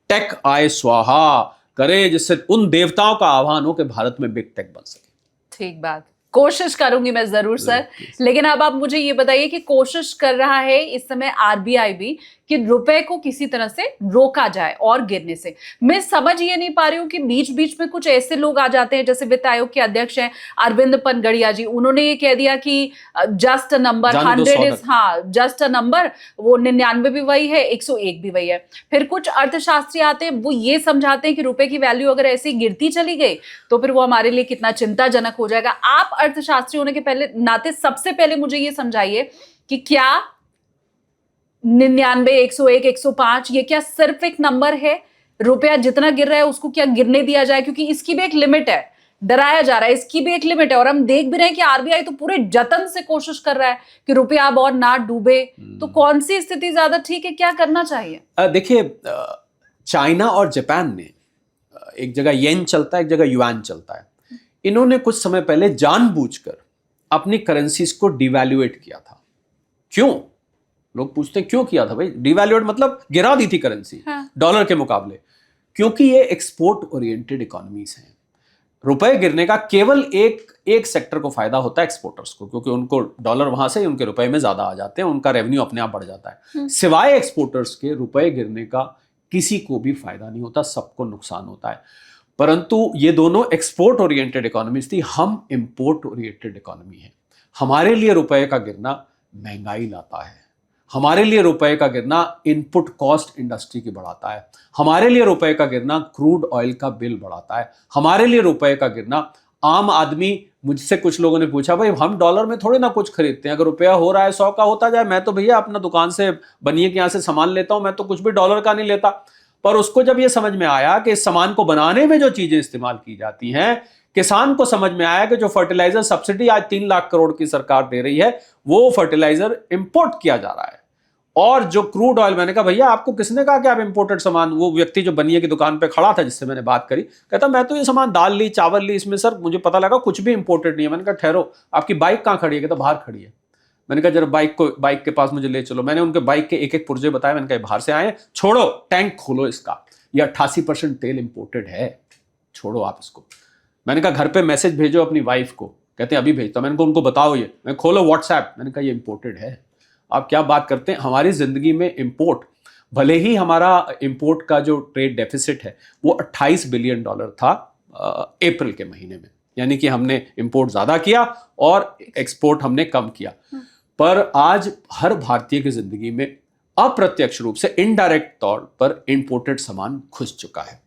टेक आए स्वाहा करे, जिससे उन देवताओं का आह्वान हो कि भारत में बिग टेक बन सके। ठीक बात, कोशिश करूंगी मैं जरूर सर। लेकिन अब आप मुझे ये बताइए कि कोशिश कर रहा है इस समय आरबीआई भी कि रुपए को किसी तरह से रोका जाए और गिरने से। मैं समझ ये नहीं पा रही हूँ कि बीच बीच में कुछ ऐसे लोग आ जाते हैं, जैसे वित्त आयोग के अध्यक्ष हैं अरविंद पनगड़िया जी, उन्होंने ये कह दिया कि जस्ट अ नंबर, 100 इज, हाँ जस्ट अ नंबर, वो 99 भी वही है, 101 भी वही है। फिर कुछ अर्थशास्त्री आते हैं, वो ये समझाते हैं कि रुपए की वैल्यू अगर ऐसी गिरती चली गई तो फिर वो हमारे लिए कितना चिंताजनक हो जाएगा। आप अर्थशास्त्री होने के पहले नाते सबसे पहले मुझे ये समझाइए कि क्या 99, 101, 105 ये क्या सिर्फ एक नंबर है? रुपया जितना गिर रहा है उसको क्या गिरने दिया जाए? क्योंकि इसकी भी एक लिमिट है, डराया जा रहा है, इसकी भी एक लिमिट है। और हम देख भी रहे हैं कि आरबीआई तो पूरे जतन से कोशिश कर रहा है कि रुपया अब और ना डूबे। तो कौन सी स्थिति ज्यादा ठीक है, क्या करना चाहिए? देखिए, चाइना और जापान ने, एक जगह येन चलता है, एक जगह युआन चलता है, इन्होंने कुछ समय पहले जानबूझकर अपनी करेंसीज को डिवैल्यूएट किया था। क्यों? लोग पूछते हैं क्यों किया था भाई? डिवैल्यूएट मतलब गिरा दी थी करेंसी, हाँ, डॉलर के मुकाबले। क्योंकि ये एक्सपोर्ट ओरिएंटेड इकोनॉमीज हैं। रुपए गिरने का केवल एक सेक्टर को फायदा होता है, एक्सपोर्टर्स को, क्योंकि उनको डॉलर वहां से उनके रुपए में ज्यादा आ जाते हैं, उनका रेवेन्यू अपने आप बढ़ जाता है। सिवाय एक्सपोर्टर्स के रुपए गिरने का किसी को भी फायदा नहीं होता, सबको नुकसान होता है। परंतु ये दोनों एक्सपोर्ट ओरिएंटेड इकोनॉमीज थी, हम इंपोर्ट ओरिएंटेड इकोनॉमी है। हमारे लिए रुपए का गिरना महंगाई लाता है, हमारे लिए रुपए का गिरना इनपुट कॉस्ट इंडस्ट्री की बढ़ाता है, हमारे लिए रुपए का गिरना क्रूड ऑयल का बिल बढ़ाता है, हमारे लिए रुपए का गिरना आम आदमी, मुझसे कुछ लोगों ने पूछा भाई हम डॉलर में थोड़े ना कुछ खरीदते हैं, अगर रुपया हो रहा है 100 का होता जाए, मैं तो भैया अपना दुकान से बनिए के यहाँ से सामान लेता हूं, मैं तो कुछ भी डॉलर का नहीं लेता। पर उसको जब ये समझ में आया कि इस सामान को बनाने में जो चीजें इस्तेमाल की जाती हैं, किसान को समझ में आया कि जो फर्टिलाइजर सब्सिडी आज 3 लाख करोड़ की सरकार दे रही है, वो फर्टिलाइजर इंपोर्ट किया जा रहा है। और जो क्रूड ऑयल, मैंने कहा भैया आपको किसने कहा कि आप इंपोर्टेड सामान, वो व्यक्ति जो बनिए की दुकान पे खड़ा था जिससे मैंने बात करी, कहता मैं तो ये सामान दाल ली, चावल ली, इसमें सर मुझे पता लगा कुछ भी इंपोर्टेड नहीं है। मैंने कहा ठहरो, आपकी बाइक कहाँ खड़ी है? कहता बाहर खड़ी है। मैंने कहा जरा बाइक के पास मुझे ले चलो। मैंने उनके बाइक के एक एक पुर्जे बताए, मैंने कहा बाहर से आए, छोड़ो टैंक खोलो इसका, ये 88% तेल इंपोर्टेड है, छोड़ो आप इसको। मैंने कहा घर पे मैसेज भेजो अपनी वाइफ को, कहते हैं अभी भेजता। मैंने कहा उनको बताओ ये, मैं खोलो व्हाट्सएप, मैंने कहा ये इंपोर्टेड है। आप क्या बात करते हैं? हमारी जिंदगी में इंपोर्ट, भले ही हमारा इंपोर्ट का जो ट्रेड डेफिसिट है वो $28 बिलियन था अप्रैल के महीने में, यानी कि हमने इंपोर्ट ज्यादा किया और एक्सपोर्ट हमने कम किया, पर आज हर भारतीय की जिंदगी में अप्रत्यक्ष रूप से इनडायरेक्ट तौर पर इंपोर्टेड सामान घुस चुका है।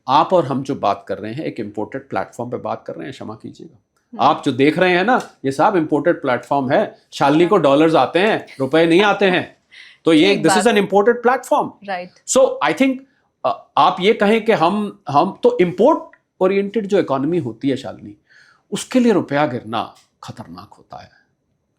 आप और हम जो बात कर रहे हैं एक इंपोर्टेड प्लेटफॉर्म पे बात कर रहे हैं, क्षमा कीजिएगा, आप जो देख रहे हैं ना ये सब इंपोर्टेड प्लेटफॉर्म है। शालिनी को डॉलर्स आते हैं, रुपए नहीं आते हैं, तो ये this is an imported platform, right. So I think आप ये कहें कि हम तो इंपोर्ट ओरिएंटेड जो इकोनॉमी होती है शालिनी, उसके लिए रुपया गिरना खतरनाक होता है,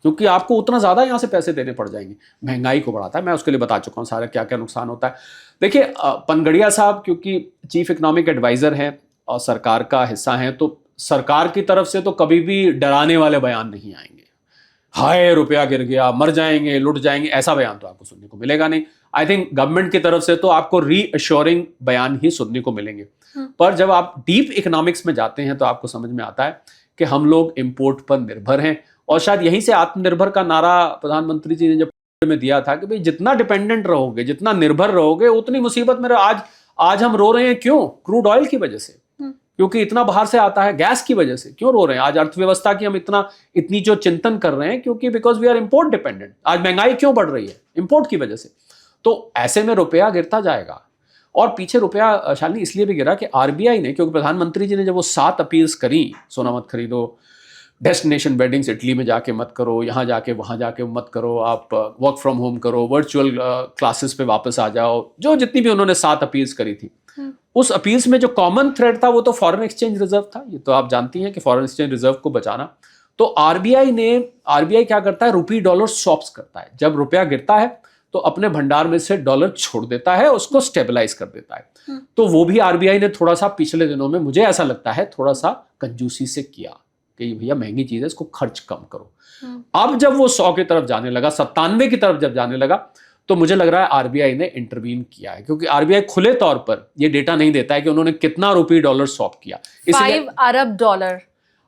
क्योंकि आपको उतना ज्यादा यहां से पैसे देने पड़ जाएंगे, महंगाई को बढ़ाता है। मैं उसके लिए बता चुका हूं सारा क्या क्या नुकसान होता है। देखिए पनगड़िया साहब क्योंकि चीफ इकोनॉमिक एडवाइजर हैं और सरकार का हिस्सा हैं, तो सरकार की तरफ से तो कभी भी डराने वाले बयान नहीं आएंगे, हाय रुपया गिर गया, मर जाएंगे, लुट जाएंगे, ऐसा बयान तो आपको सुनने को मिलेगा नहीं। आई थिंक गवर्नमेंट की तरफ से तो आपको रीअश्योरिंग बयान ही सुनने को मिलेंगे। पर जब आप डीप इकोनॉमिक्स में जाते हैं तो आपको समझ में आता है कि हम लोग इंपोर्ट पर निर्भर हैं, और शायद यहीं से आत्मनिर्भर का नारा प्रधानमंत्री जी ने जब में दिया था कि भाई जितना डिपेंडेंट रहोगे, जितना निर्भर रहोगे, उतनी मुसीबत में। आज हम रो रहे हैं क्यों? क्रूड ऑयल की वजह से, क्योंकि इतना बाहर से आता है, गैस की वजह से क्यों रो रहे हैं? आज अर्थव्यवस्था की हम इतनी जो चिंतन कर रहे हैं, क्योंकि because we are import dependent. आज महंगाई क्यों बढ़ रही है? इंपोर्ट की वजह से। तो ऐसे में रुपया गिरता जाएगा, और पीछे रुपया शालिनी इसलिए भी गिरा कि आरबीआई ने, क्योंकि प्रधानमंत्री जी ने जब वो 7 अपील्स करी, सोना मत खरीदो, डेस्टिनेशन वेडिंग्स इटली में जाके मत करो, यहाँ जाके वहाँ जाके मत करो, आप वर्क फ्रॉम होम करो, वर्चुअल क्लासेस पे वापस आ जाओ, जो जितनी भी उन्होंने 7 अपील्स करी थी, उस अपील्स में जो कॉमन थ्रेड था वो तो फॉरेन एक्सचेंज रिजर्व था। ये तो आप जानती हैं कि फॉरेन एक्सचेंज रिजर्व को बचाना। तो आरबीआई क्या करता है? रुपी डॉलर स्वैप्स करता है। जब रुपया गिरता है तो अपने भंडार में से डॉलर छोड़ देता है, उसको स्टेबलाइज कर देता है। तो वो भी आरबीआई ने थोड़ा सा पिछले दिनों में, मुझे ऐसा लगता है, थोड़ा सा कंजूसी से किया कि भैया महंगी चीज है, इसको खर्च कम करो। अब जब वो 100 की तरफ जाने लगा, 97 की तरफ जब जाने लगा, तो मुझे लग रहा है आरबीआई ने इंटरवीन किया है, क्योंकि आरबीआई खुले तौर पर ये डेटा नहीं देता है कि उन्होंने कितना रुपी डॉलर स्वैप किया। 5 अरब डॉलर,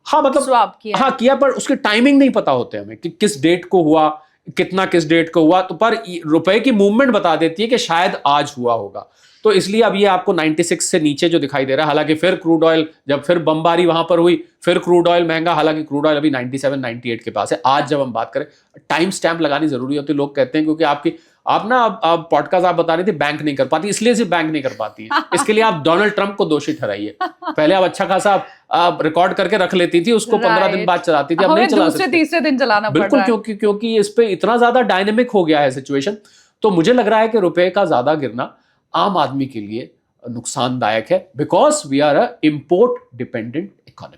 हाँ मतलब स्वैप किया, हाँ किया, पर उसके टाइमिंग नहीं पता होते हमें कि किस डेट को हुआ, कितना किस डेट को हुआ। तो पर रुपए की मूवमेंट बता देती है कि शायद आज हुआ होगा। तो इसलिए अब ये आपको 96 से नीचे जो दिखाई दे रहा है, हालांकि फिर क्रूड ऑयल, जब फिर बमबारी वहां पर हुई, फिर क्रूड ऑयल महंगा, हालांकि क्रूड ऑयल अभी 97 98 के पास है। आज जब हम बात करें, टाइम स्टैंप लगानी जरूरी होती है, लोग कहते हैं, क्योंकि आप ना पॉडकास्ट आप बता रही थी बैंक नहीं कर पाती, इसलिए सिर्फ बैंक नहीं कर पाती है, इसके लिए आप डोनाल्ड ट्रंप को दोषी ठहराइए। पहले आप अच्छा खासा आप रिकॉर्ड करके रख लेती थी, उसको 15 दिन बाद चलाती थी, अब नहीं चला सकती, तीसरे दिन चलाना पड़ रहा है। बिल्कुल, क्योंकि इस पे इतना ज्यादा डायनेमिक हो गया है सिचुएशन। तो मुझे लग रहा है कि रुपए का ज्यादा गिरना आम आदमी के लिए नुकसानदायक है, because we are a import dependent economy.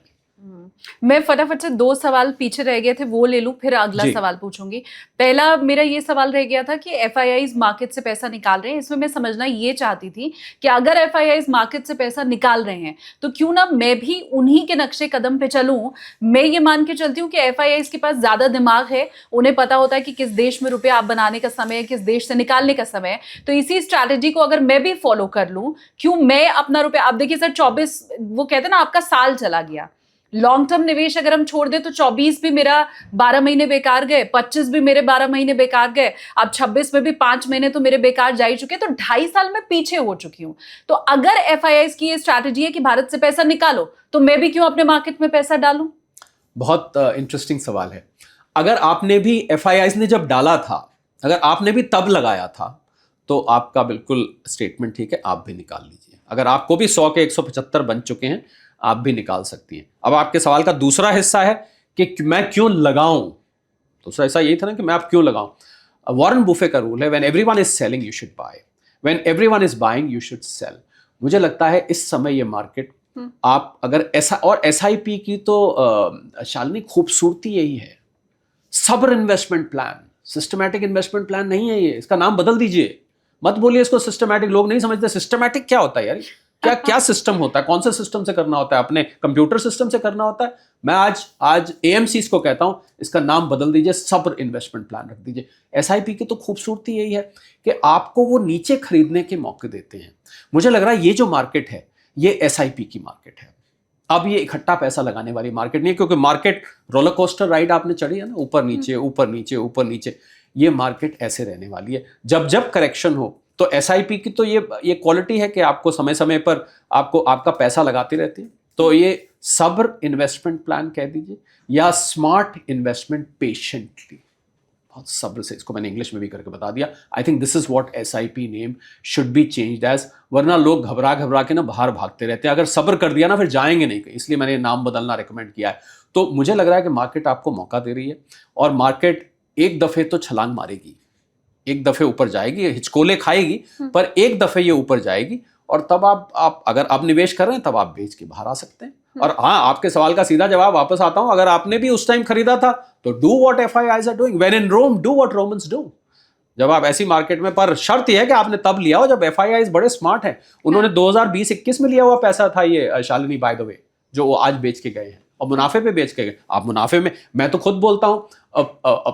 मैं फटाफट से 2 सवाल पीछे रह गए थे, वो ले लूं, फिर अगला सवाल पूछूंगी। पहला मेरा ये सवाल रह गया था कि एफआईआईज मार्केट से पैसा निकाल रहे हैं, इसमें मैं समझना ये चाहती थी कि अगर एफआईआईज मार्केट से पैसा निकाल रहे हैं तो क्यों ना मैं भी उन्हीं के नक्शे कदम पे चलूं। मैं ये मान के चलती हूँ कि एफआईआईज के पास ज्यादा दिमाग है, उन्हें पता होता है कि किस देश में रुपया आप बनाने का समय है, किस देश से निकालने का समय है। तो इसी स्ट्रैटेजी को अगर मैं भी फॉलो कर लूं, क्यों मैं अपना रुपया, आप देखिए सर 24, वो कहते हैं ना आपका साल चला गया, लॉन्ग टर्म निवेश अगर हम छोड़ दे तो 24 भी मेरा 12 महीने बेकार गए, 25 भी मेरे 12 महीने बेकार गए, अब 26 में भी 5 महीने तो मेरे बेकार जा ही चुके, तो 2.5 साल में पीछे हो चुकी हूं। तो अगर एफआईआईज की ये स्ट्रैटेजी है कि भारत से पैसा निकालो, तो मैं भी क्यों अपने मार्केट में पैसा डालूं? बहुत इंटरेस्टिंग सवाल है। अगर आपने भी, एफआईआईज ने जब डाला था, अगर आपने भी तब लगाया था, तो आपका बिल्कुल स्टेटमेंट ठीक है, आप भी निकाल लीजिए। अगर आपको भी 100 के 175 बन चुके हैं, आप भी निकाल सकती हैं। अब आपके सवाल का दूसरा हिस्सा है कि मैं क्यों लगाऊं। दूसरा हिस्सा यही था ना कि मैं आप क्यों लगाऊं। वॉरेन बुफे का रूल है, when everyone is selling you should buy, when everyone is buying you should sell. मुझे लगता है इस समय ये मार्केट, आप अगर ऐसा, और एसआईपी की तो शालिनी खूबसूरती यही है, सब्र investment plan, systematic investment plan नहीं है ये, इसका नाम बदल दीजिए। मत बोलिए इसको सिस्टमैटिक, लोग नहीं समझते सिस्टमैटिक क्या होता है यार, क्या क्या सिस्टम होता है, कौन से सिस्टम से करना होता है, अपने कंप्यूटर सिस्टम से करना होता है। मैं आज एएमसी को कहता हूं, इसका नाम बदल दीजिए, सब्र इन्वेस्टमेंट प्लान रख दीजिए। एसआईपी की तो खूबसूरती यही है कि आपको वो नीचे खरीदने के मौके देते हैं। मुझे लग रहा है ये जो मार्केट है ये एसआईपी की मार्केट है। अब ये इकट्ठा पैसा लगाने वाली मार्केट नहीं है, क्योंकि मार्केट रोलर कोस्टर राइड आपने चढ़ी है ना, ऊपर नीचे ऊपर नीचे ऊपर नीचे। ये मार्केट ऐसे रहने वाली है, जब जब करेक्शन हो। तो एसआईपी की तो ये क्वालिटी है कि आपको समय समय पर आपको आपका पैसा लगाती रहती है। तो ये सब्र इन्वेस्टमेंट प्लान कह दीजिए, या स्मार्ट इन्वेस्टमेंट पेशेंटली, बहुत सब्र से, इसको मैंने इंग्लिश में भी करके बता दिया। I think this is what SIP name should be changed as, वरना लोग घबरा घबरा के ना बाहर भागते रहते हैं। अगर सब्र कर दिया ना फिर जाएंगे नहीं कहीं, इसलिए मैंने नाम बदलना रिकमेंड किया है। तो मुझे लग रहा है कि मार्केट आपको मौका दे रही है, और मार्केट एक दफे तो छलांग मारेगी, एक दफे ऊपर जाएगी, हिचकोले खाएगी, पर एक दफे ये ऊपर जाएगी। और तब आप अगर आप निवेश कर रहे हैं तब आप बेच के बाहर आ सकते हैं। और हाँ, आपके सवाल का सीधा जवाब वापस आता हूं, अगर आपने भी उस टाइम खरीदा था तो do what FIIs are doing, when in Rome do what Romans do. जब आप ऐसी मार्केट में, पर शर्त यह है कि आपने तब लिया हो जब एफआईआईज बड़े स्मार्ट हैं। उन्होंने 2020-21 में लिया हुआ पैसा था ये, शालिनी बाय द वे, जो वो आज बेच के गए हैं और मुनाफे पे बेच के गए। आप मुनाफे में, मैं तो खुद बोलता हूं,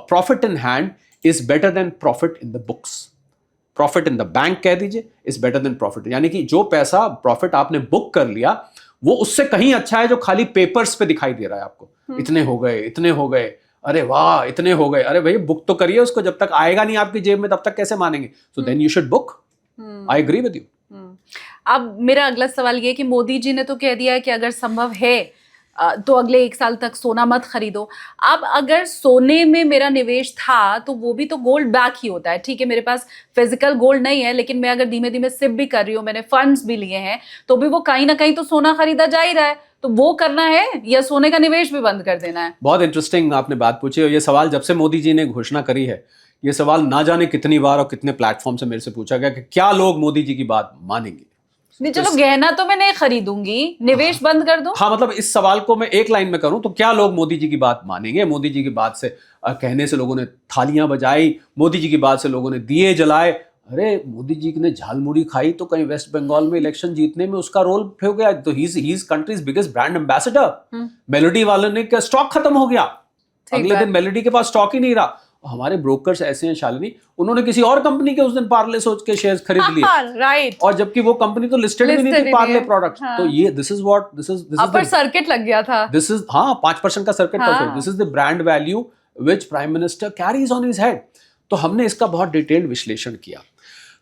profit in hand is better than profit in the books. Profit in the bank कह दीजिए इज बेटर देन प्रॉफिट, यानी कि जो पैसा प्रॉफिट आपने बुक कर लिया वो उससे कहीं अच्छा है जो खाली पेपर्स पे दिखाई दे रहा है आपको। इतने हो गए, इतने हो गए, अरे वाह इतने हो गए, अरे भाई बुक तो करिए उसको, जब तक आएगा नहीं आपकी जेब में तब तक कैसे मानेंगे। So then you should book. I agree with you. अब मेरा अगला सवाल ये कि मोदी जी ने तो कह दिया है कि अगर संभव है तो अगले 1 साल तक सोना मत खरीदो। अब अगर सोने में मेरा निवेश था तो वो भी तो गोल्ड बैक ही होता है। ठीक है, मेरे पास फिजिकल गोल्ड नहीं है, लेकिन मैं अगर धीमे धीमे सिप भी कर रही हूँ, मैंने फंड्स भी लिए हैं, तो भी वो कहीं ना कहीं तो सोना खरीदा जा ही रहा है। तो वो करना है या सोने का निवेश भी बंद कर देना है? बहुत इंटरेस्टिंग आपने बात पूछी। और ये सवाल जब से मोदी जी ने घोषणा करी है, ये सवाल ना जाने कितनी बार और कितने प्लेटफॉर्म से मेरे से पूछा गया कि क्या लोग मोदी जी की बात मानेंगे। नहीं, चलो गहना तो मैं नहीं खरीदूंगी, निवेश बंद कर दूं। हाँ, मतलब इस सवाल को मैं एक लाइन में करूं तो क्या लोग मोदी जी की बात मानेंगे। मोदी जी की बात से कहने से लोगों ने थालियां बजाई, मोदी जी की बात से लोगों ने दिए जलाए। अरे मोदी जी ने झालमुड़ी खाई तो कहीं वेस्ट बंगाल में इलेक्शन जीतने में उसका रोल हो गया। तो he is countries biggest brand ambassador. Melody वालों ने क्या स्टॉक खत्म हो गया, अगले दिन मेलोडी के पास स्टॉक ही नहीं रहा। हमारे ब्रोकर्स ऐसे हैं शालिनी, उन्होंने किसी और कंपनी के उस दिन पार्ले सोच के शेयर्स खरीद लिए। राइट। और जबकि वो कंपनी तो लिस्टेड भी नहीं थी पार्ले प्रोडक्ट्स। तो ये दिस इज अपर सर्किट लग गया था। दिस इज, हाँ, 5% का सर्किट था। This is the brand value which prime minister carries on his head. तो हमने इसका बहुत डिटेल्ड विश्लेषण किया।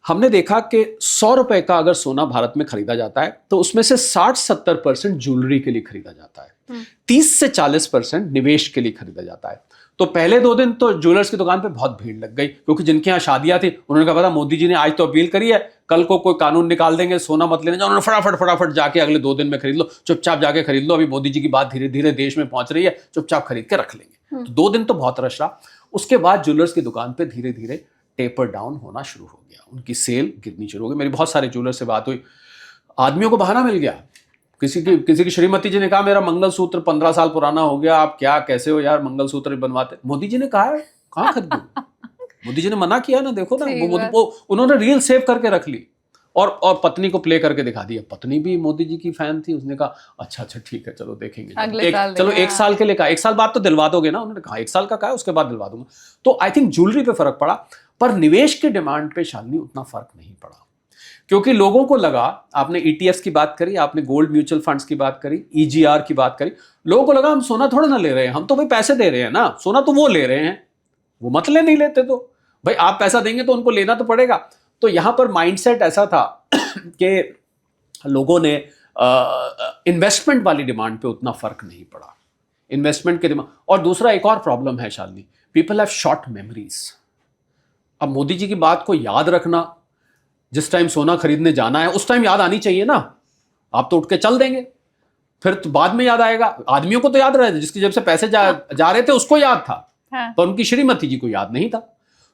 हमने देखा कि 100 रुपए का अगर सोना भारत में खरीदा जाता है तो उसमें से 60-70% ज्वेलरी के लिए खरीदा जाता है, 30 से 40% निवेश के लिए खरीदा जाता है। तो पहले 2 दिन तो ज्वेलर्स की दुकान पे बहुत भीड़ लग गई, क्योंकि जिनके यहाँ शादियां थी उन्होंने कहा पता मोदी जी ने आज तो अपील करी है, कल को कोई कानून निकाल देंगे सोना मत लेने जाओ। उन्होंने फटाफट जाके अगले 2 दिन में खरीद लो, चुपचाप जाके खरीद लो, अभी मोदी जी की बात धीरे धीरे देश में पहुंच रही है, चुपचाप खरीद के रख लेंगे। तो 2 दिन तो बहुत रश रहा। उसके बाद ज्वेलर्स की दुकान पे धीरे धीरे टेपर डाउन होना शुरू हो गया, उनकी सेल गिरनी शुरू हो गई। मेरी बहुत सारे ज्वेलर से बात हुई, आदमियों को बहाना मिल गया। किसी की श्रीमती जी ने कहा मेरा मंगलसूत्र 15 साल पुराना हो गया, आप क्या कैसे हो यार मंगलसूत्र बनवाते। मोदी जी ने कहा है कहाँ खरीदूं। मोदी जी ने मना किया ना, देखो ना, वो उन्होंने रील सेव करके रख ली और पत्नी को प्ले करके दिखा दिया। पत्नी भी मोदी जी की फैन थी, उसने कहा अच्छा ठीक है चलो देखेंगे, चलो 1 साल के लिए कहा, 1 साल बाद तो दिलवा दोगे ना। उन्होंने कहा 1 साल का कहा, उसके बाद दिलवा दूंगा। तो आई थिंक ज्वेलरी पे फर्क पड़ा, पर निवेश की डिमांड पे शालिनी उतना फर्क नहीं पड़ा, क्योंकि लोगों को लगा, आपने ETFs की बात करी, आपने गोल्ड म्यूचुअल फंड्स की बात करी, EGR की बात करी, लोगों को लगा हम सोना थोड़ा ना ले रहे हैं, हम तो भाई पैसे दे रहे हैं ना, सोना तो वो ले रहे हैं, वो मत ले, नहीं लेते तो भाई आप पैसा देंगे तो उनको लेना तो पड़ेगा। तो यहां पर माइंडसेट ऐसा था कि लोगों ने इन्वेस्टमेंट वाली डिमांड पे उतना फर्क नहीं पड़ा, इन्वेस्टमेंट के डिमांड। और दूसरा एक और प्रॉब्लम है Shalini, people have short memories. अब मोदी जी की बात को याद रखना, जिस टाइम सोना खरीदने जाना है उस टाइम याद आनी चाहिए ना। आप तो उठ के चल देंगे, फिर तो बाद में याद आएगा। आदमियों को तो याद रहे, जिसकी जेब से पैसे जा रहे थे उसको याद था, पर उनकी श्रीमती जी को याद नहीं था।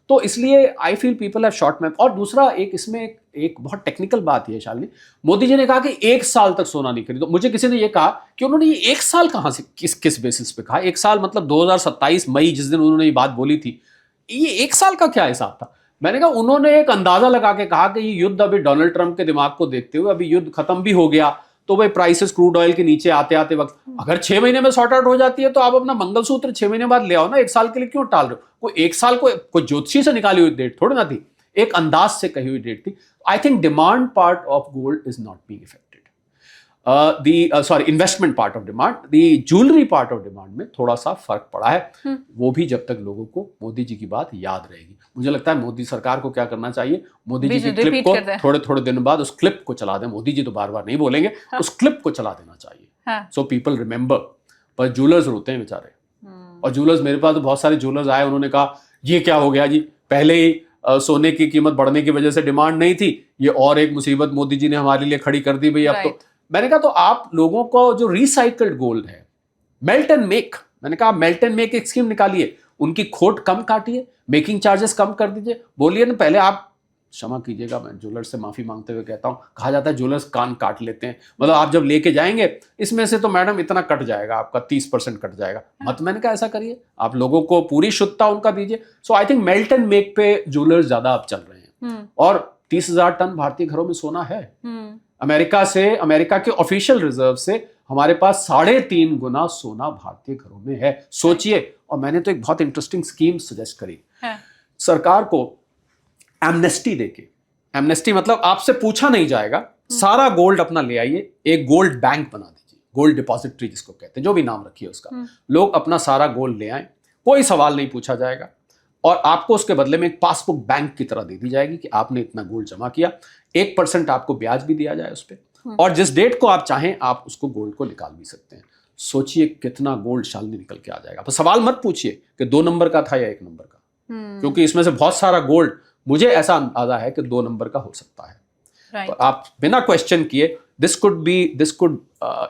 तो इसलिए I feel people have short memory. और दूसरा इसमें एक बहुत टेक्निकल बात है शालिनी, मोदी जी ने कहा कि 1 साल तक सोना नहीं खरीदो। मुझे किसी ने ये कहा कि उन्होंने ये 1 साल कहां से, किस बेसिस पे कहा 1 साल, मतलब 2027 मई जिस दिन उन्होंने ये बात बोली थी, ये 1 साल का क्या हिसाब था? मैंने कहा उन्होंने एक अंदाजा लगा के कहा कि ये युद्ध अभी डोनाल्ड ट्रंप के दिमाग को देखते हुए अभी युद्ध खत्म भी हो गया तो भाई प्राइसेस क्रूड ऑयल के नीचे आते आते वक्त अगर 6 महीने में सॉर्ट आउट हो जाती है तो आप अपना मंगलसूत्र 6 महीने बाद ले आओ ना, 1 साल के लिए क्यों टाल रहे हो? कोई 1 साल कोई ज्योतिषी से निकाली हुई डेट थोड़ी ना थी, एक अंदाज से कही हुई डेट थी. I think demand part of gold is not being affected. Investment part of demand, the jewellery part of demand में थोड़ा सा फर्क पड़ा है. वो भी जब तक लोगों को मोदी जी की बात याद रहेगी. मुझे लगता है मोदी सरकार को क्या करना चाहिए, मोदी जी की क्लिप को थोड़े थोड़े दिन बाद उस क्लिप को चला दें. मोदी जी तो बार बार नहीं बोलेंगे, उस क्लिप को चला देना चाहिए सो पीपल रिमेंबर. पर ज्वेलर्स रोते हैं बेचारे. और ज्वेलर्स, मेरे पास तो बहुत सारे ज्वेलर्स आए, उन्होंने कहा ये क्या हो गया जी, पहले ही सोने की कीमत बढ़ने की वजह से डिमांड नहीं थी, ये और एक मुसीबत मोदी जी ने हमारे लिए खड़ी कर दी भाई अब तो. मैंने कहा तो आप लोगों को जो रिसाइकल्ड गोल्ड है, मेल्ट एंड मेक, मैंने कहा मेल्ट एंड मेक एक स्कीम निकालिए, उनकी खोट कम काटिए, मेकिंग चार्जेस कम कर दीजिए. बोलिए ना, पहले आप, क्षमा कीजिएगा मैं ज्वेलर्स से माफी मांगते हुए कहता हूं, कहा जाता है ज्वेलर्स कान काट लेते हैं, मतलब आप जब लेके जाएंगे इसमें से तो मैडम इतना कट जाएगा आपका, 30% कट जाएगा मत. मैंने कहा ऐसा करिए, आप लोगों को पूरी शुद्धता उनका दीजिए. So I think melt and make पे ज्वेलर्स ज्यादा अब चल रहे हैं. और 30,000 टन भारतीय घरों में सोना है. अमेरिका के ऑफिशियल रिजर्व से हमारे पास 3.5 गुना सोना भारतीय घरों में है. सोचिए. और मैंने तो एक बहुत इंटरेस्टिंग स्कीम सजेस्ट करी सरकार को, एमनेस्टी देके. एमनेस्टी मतलब आपसे पूछा नहीं जाएगा, सारा गोल्ड अपना ले आइए, एक गोल्ड बैंक बना दीजिए, गोल्ड डिपॉजिटरी जिसको कहते हैं, जो भी नाम रखिए उसका. लोग अपना सारा गोल्ड ले आए, कोई सवाल नहीं पूछा जाएगा, और आपको उसके बदले में एक पासबुक बैंक की तरह दे दी जाएगी कि आपने इतना गोल्ड जमा किया. 1% आपको ब्याज भी दिया जाए उस पर, और जिस डेट को आप चाहें आप उसको गोल्ड को निकाल भी सकते हैं. सोचिए कितना गोल्ड शालिनी निकल के आ जाएगा. तो सवाल मत पूछिए कि 2 नंबर का था या 1 नंबर का, क्योंकि इसमें से बहुत सारा गोल्ड, मुझे ऐसा अंदाजा है कि 2 नंबर का हो सकता है. तो आप बिना क्वेश्चन किए, this could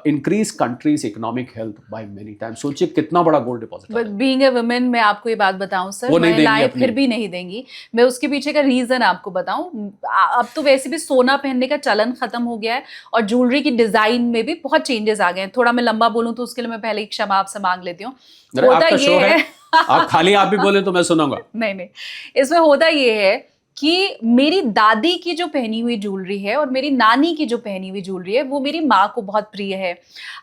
increase countries economic health by many times. सोचिए कितना बड़ा gold deposit. But being a women, मैं आपको ये बात बताऊं सर, महिलाएं फिर भी नहीं देंगी. मैं उसके पीछे का रीजन आपको बताऊं. अब तो वैसे भी सोना पहनने का चलन खत्म हो गया है, और ज्वेलरी की डिजाइन में भी बहुत चेंजेस आ गए हैं. थोड़ा मैं लंबा बोलूं तो उसके लिए मैं पहले ही क्षमा आपसे मांग लेती हूँ. होता ये है आप खाली आप भी बोले तो मैं सुनूंगा. नहीं, इसमें होता ये है कि मेरी दादी की जो पहनी हुई ज्वेलरी है और मेरी नानी की जो पहनी हुई ज्वेलरी है वो मेरी माँ को बहुत प्रिय है.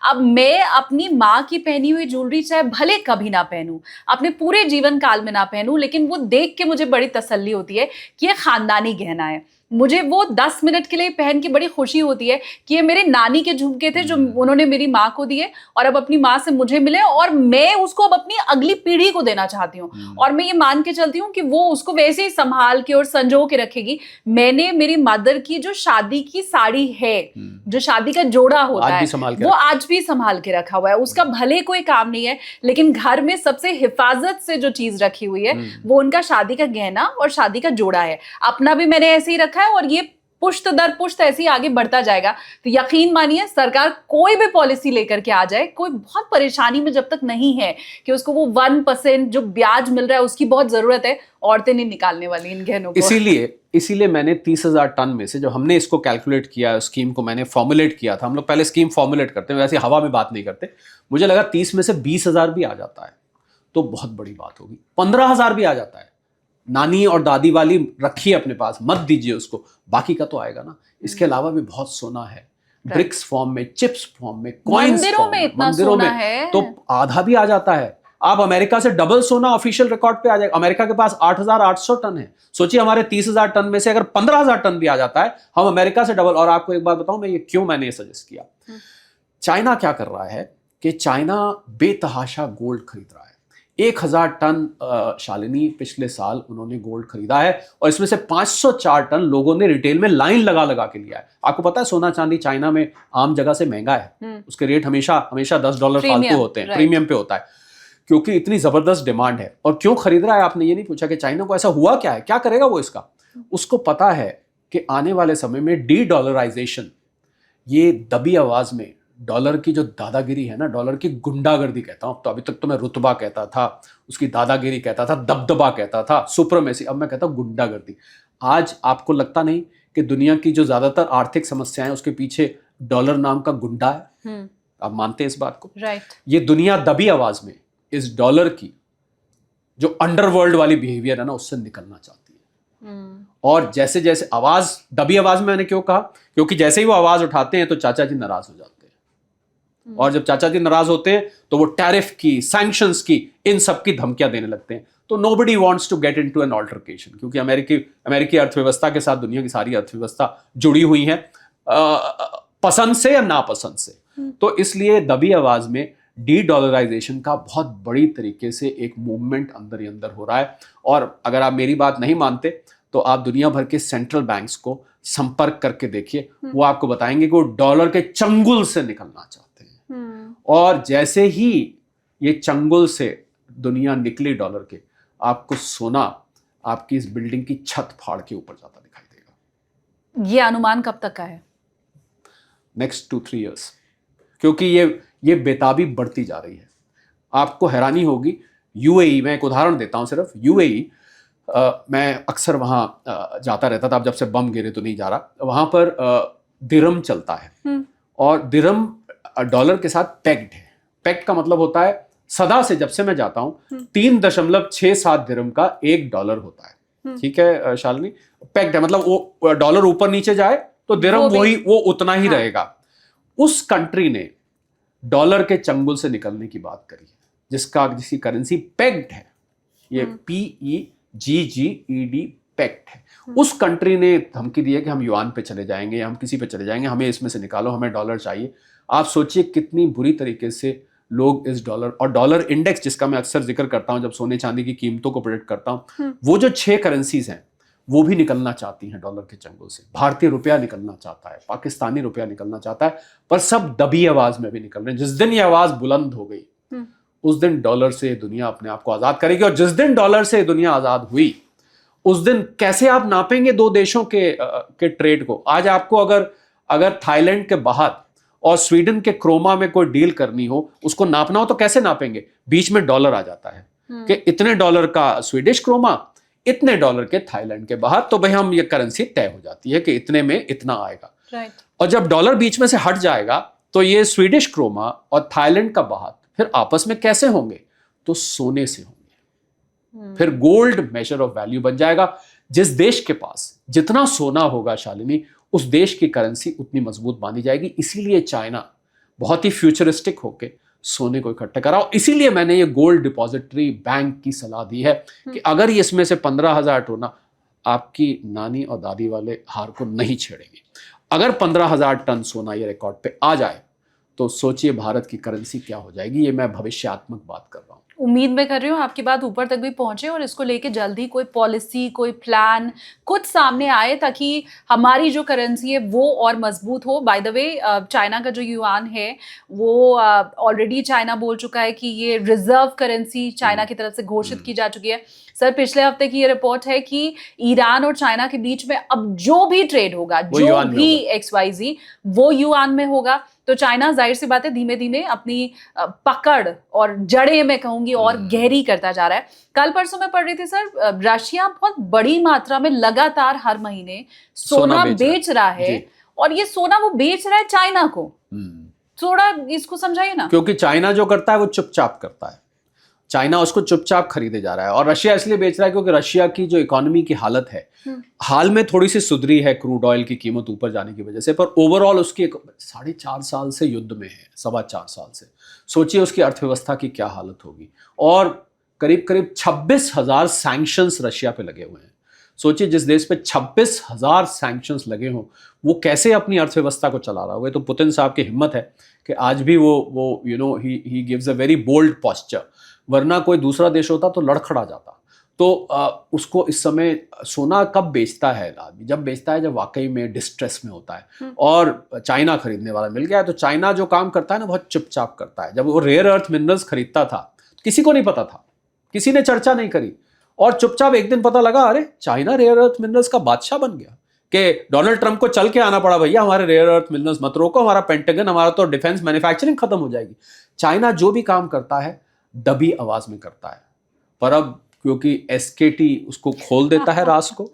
अब मैं अपनी माँ की पहनी हुई ज्वेलरी चाहे भले कभी ना पहनूं, अपने पूरे जीवन काल में ना पहनूं, लेकिन वो देख के मुझे बड़ी तसल्ली होती है कि ये खानदानी गहना है. मुझे वो 10 मिनट के लिए पहन के बड़ी खुशी होती है कि ये मेरे नानी के झुमके थे जो उन्होंने मेरी माँ को दिए और अब अपनी माँ से मुझे मिले, और मैं उसको अब अपनी अगली पीढ़ी को देना चाहती हूँ. और मैं ये मान के चलती हूँ कि वो उसको वैसे ही संभाल के और संजो के रखेगी. मैंने मेरी मदर की जो शादी की साड़ी है, जो शादी का जोड़ा होता है, वो आज भी संभाल के रखा हुआ है. उसका भले कोई काम नहीं है, लेकिन घर में सबसे हिफाजत से जो चीज रखी हुई है वो उनका शादी का गहना और शादी का जोड़ा है. अपना भी मैंने ऐसे ही रखा है, और ये पुश्त दर पुश्त ऐसे ही आगे बढ़ता जाएगा. तो यकीन मानिए, सरकार कोई भी पॉलिसी लेकर के आ जाए, कोई बहुत परेशानी में जब तक नहीं है कि उसको वो 1% जो ब्याज मिल रहा है उसकी बहुत जरूरत है, औरतें नहीं निकालने वाली इन गहनों को. इसीलिए मैंने 30,000 टन में से, जब हमने इसको कैलकुलेट किया, स्कीम को मैंने फॉर्मुलेट किया था, हम लोग पहले स्कीम फॉर्मुलेट करते हैं, वैसे हवा में बात नहीं करते, मुझे लगा 30 में से 20,000 भी आ जाता है तो बहुत बड़ी बात होगी. 15,000 भी आ जाता है, नानी और दादी वाली रखिए अपने पास, मत दीजिए उसको, बाकी का तो आएगा ना. इसके अलावा भी बहुत सोना है, ब्रिक्स फॉर्म में, चिप्स फॉर्म में, कॉइन्स फॉर्म में, मंदिरों में तो आधा भी आ जाता है. आप अमेरिका से डबल सोना ऑफिशियल रिकॉर्ड पे आ जाएगा. अमेरिका के पास 8,800 टन है. सोचिए हमारे 30,000 टन में से अगर 15,000 टन भी आ जाता है, हम अमेरिका से डबल. और आपको एक बात बताऊं, मैं ये क्यों मैंने ये सजेस्ट किया. चाइना क्या कर रहा है कि चाइना बेतहाशा गोल्ड खरीद रहा है. 1,000 टन शालिनी पिछले साल उन्होंने गोल्ड खरीदा है, और इसमें से 504 टन लोगों ने रिटेल में लाइन लगा लगा के लिया है. आपको पता है सोना चांदी चाइना में आम जगह से महंगा है. उसके रेट हमेशा $10 फालतू होते हैं, प्रीमियम पे होता है, क्योंकि इतनी जबरदस्त डिमांड है. और क्यों खरीद रहा है, आपने ये नहीं पूछा कि चाइना को ऐसा हुआ क्या है, क्या करेगा वो इसका. उसको पता है कि आने वाले समय में डी-डॉलराइजेशन, ये दबी आवाज में डॉलर की जो दादागिरी है ना, डॉलर की गुंडागर्दी कहता हूं. तो अभी तक तो मैं रुतबा कहता था, उसकी दादागिरी कहता था, दबदबा कहता था, सुप्रीमेसी, अब मैं कहता हूं गुंडागर्दी. आज आपको लगता नहीं कि दुनिया की जो ज्यादातर आर्थिक समस्याएं हैं उसके पीछे डॉलर नाम का गुंडा है. आप मानते हैं इस बात को? राइट. ये दुनिया दबी आवाज में इस डॉलर की जो अंडरवर्ल्ड वाली बिहेवियर है ना, उससे निकलना चाहती है। और जैसे जैसे आवाज, दबी आवाज में मैंने क्यों कहा, क्योंकि जैसे ही वो आवाज उठाते हैं तो चाचा जी नाराज हो जाते हैं, और जब चाचा जी नाराज होते हैं तो वो टैरिफ की, सैंक्शंस की, इन सब की धमकियां देने लगते हैं। तो nobody wants to get into an altercation, क्योंकि अमेरिकी अर्थव्यवस्था के साथ दुनिया की सारी अर्थव्यवस्था जुड़ी हुई है, पसंद से या नापसंद से। तो इसलिए दबी आवाज में डी डॉलराइजेशन का बहुत बड़ी तरीके से एक मूवमेंट अंदर ही अंदर हो रहा है। और अगर आप मेरी बात नहीं मानते तो आप दुनिया भर के सेंट्रल बैंक्स को संपर्क करके देखिए, वो आपको बताएंगे कि वो डॉलर के चंगुल से निकलना चाहते हैं। और जैसे ही ये चंगुल से दुनिया निकली डॉलर के, आपको सोना आपकी इस बिल्डिंग की छत फाड़ के ऊपर जाता दिखाई देगा। ये अनुमान कब तक का है? नेक्स्ट 2-3 ईयर्स, क्योंकि ये बेताबी बढ़ती जा रही है। आपको हैरानी होगी, यूएई, मैं एक उदाहरण देता हूं सिर्फ, यूएई, मैं अक्सर वहां जाता रहता था, अब जब से बम गिरे तो नहीं जा रहा, वहां पर दिरहम चलता है, और दिरहम डॉलर के साथ पेग्ड है। पेग्ड का मतलब होता है, सदा से जब से मैं जाता हूं 3.67 दिरहम का $1 होता है। ठीक है शालिनी, पेग्ड है मतलब वो डॉलर ऊपर नीचे जाए तो दिरहम वो उतना ही रहेगा। उस कंट्री ने डॉलर के चंगुल से निकलने की बात करी है, जिसकी करेंसी पेग्ड है, ये PEGGED पेग्ड है। उस कंट्री ने धमकी दी है कि हम युआन पे चले जाएंगे, हम किसी पे चले जाएंगे, हमें इसमें से निकालो, हमें डॉलर चाहिए। आप सोचिए कितनी बुरी तरीके से लोग इस डॉलर, और डॉलर इंडेक्स जिसका मैं अक्सर जिक्र करता हूं जब सोने चांदी की कीमतों को प्रेडिक्ट करता हूं, वो जो 6 करेंसीज हैं वो भी निकलना चाहती हैं डॉलर के चंगुल से। भारतीय रुपया निकलना चाहता है, पाकिस्तानी रुपया निकलना चाहता है, पर सब दबी आवाज में भी निकल रहे हैं। जिस दिन ये आवाज बुलंद हो गई, उस दिन डॉलर से दुनिया अपने आप को आजाद करेगी। और जिस दिन डॉलर से दुनिया आजाद हुई, उस दिन कैसे आप नापेंगे दो देशों के ट्रेड को? आज आपको अगर थाईलैंड के बाहर और स्वीडन के क्रोमा में कोई डील करनी हो, उसको नापना हो तो कैसे नापेंगे? बीच में डॉलर आ जाता है कि इतने डॉलर का स्वीडिश क्रोमा, इतने डॉलर के थाईलैंड के बाहर, तो भाई हम ये करेंसी तय हो जाती है कि इतने में इतना आएगा। और जब डॉलर बीच में से हट जाएगा तो ये स्वीडिश क्रोमा और थाईलैंड का बाहर फिर आपस में कैसे होंगे? तो सोने से होंगे। फिर गोल्ड मेजर ऑफ वैल्यू बन जाएगा। जिस देश के पास जितना सोना होगा शालिनी, उस देश की करेंसी उतनी मजबूत मानी जाएगी। इसीलिए चाइना बहुत ही फ्यूचरिस्टिक होके सोने को इकट्ठा करा। और इसीलिए मैंने ये गोल्ड डिपॉजिटरी बैंक की सलाह दी है कि अगर ये इसमें से 15,000 टन, आपकी नानी और दादी वाले हार को नहीं छेड़ेंगे। अगर 15,000 टन सोना ये रिकॉर्ड पे आ जाए तो सोचिए भारत की करेंसी क्या हो जाएगी। ये मैं भविष्यात्मक बात कर रहा हूँ। उम्मीद मैं कर रही हूँ आपकी बात ऊपर तक भी पहुंचे और इसको लेके जल्दी कोई पॉलिसी, कोई प्लान कुछ सामने आए, ताकि हमारी जो करेंसी है वो और मजबूत हो। बाय द वे, चाइना का जो युआन है वो ऑलरेडी चाइना बोल चुका है कि ये रिजर्व करेंसी चाइना की तरफ से घोषित की जा चुकी है। सर, पिछले हफ्ते की ये रिपोर्ट है कि ईरान और चाइना के बीच में अब जो भी ट्रेड होगा, जो भी XYZ, वो युआन में होगा। तो चाइना जाहिर सी बात है धीमे धीमे अपनी पकड़ और जड़ें मैं कहूंगी और गहरी करता जा रहा है। कल परसों मैं पढ़ रही थी सर, रशिया बहुत बड़ी मात्रा में लगातार हर महीने सोना बेच रहा है, और ये सोना वो बेच रहा है चाइना को। थोड़ा इसको समझाइए ना। क्योंकि चाइना जो करता है वो चुपचाप करता है, चाइना उसको चुपचाप खरीदे जा रहा है। और रशिया इसलिए बेच रहा है क्योंकि रशिया की जो इकोनॉमी की हालत है हाल में थोड़ी सी सुधरी है क्रूड ऑयल की कीमत ऊपर जाने की वजह से, पर ओवरऑल उसकी 4.5 साल से युद्ध में है, 4.25 साल से। सोचिए उसकी अर्थव्यवस्था की क्या हालत होगी। और करीब करीब 26,000 सैंक्शंस रशिया पे लगे हुए हैं। सोचिए जिस देश पे 26,000 सैंक्शंस लगे हों, वो कैसे अपनी अर्थव्यवस्था को चला रहा होगा। तो पुतिन साहब की हिम्मत है कि आज भी वो ही gives a very bold posture, वरना कोई दूसरा देश होता तो लड़खड़ा जाता। तो उसको इस समय सोना कब बेचता है आदमी? जब बेचता है जब वाकई में डिस्ट्रेस में होता है और चाइना खरीदने वाला मिल गया है। तो चाइना जो काम करता है ना, बहुत चुपचाप करता है। जब वो रेयर अर्थ मिनरल्स खरीदता था किसी को नहीं पता था, किसी ने चर्चा नहीं करी, और चुपचाप एक दिन पता लगा, अरे चाइना रेयर अर्थ मिनरल्स का बादशाह बन गया। कि डोनाल्ड ट्रंप को चल के आना पड़ा, भैया हमारे रेयर अर्थ मिनरल्स मत रोको, हमारा पेंटागन, हमारा तो डिफेंस मैन्युफैक्चरिंग खत्म हो जाएगी। चाइना जो भी काम करता है दबी आवाज में करता है, पर अब क्योंकि SKT उसको खोल देता है रास को,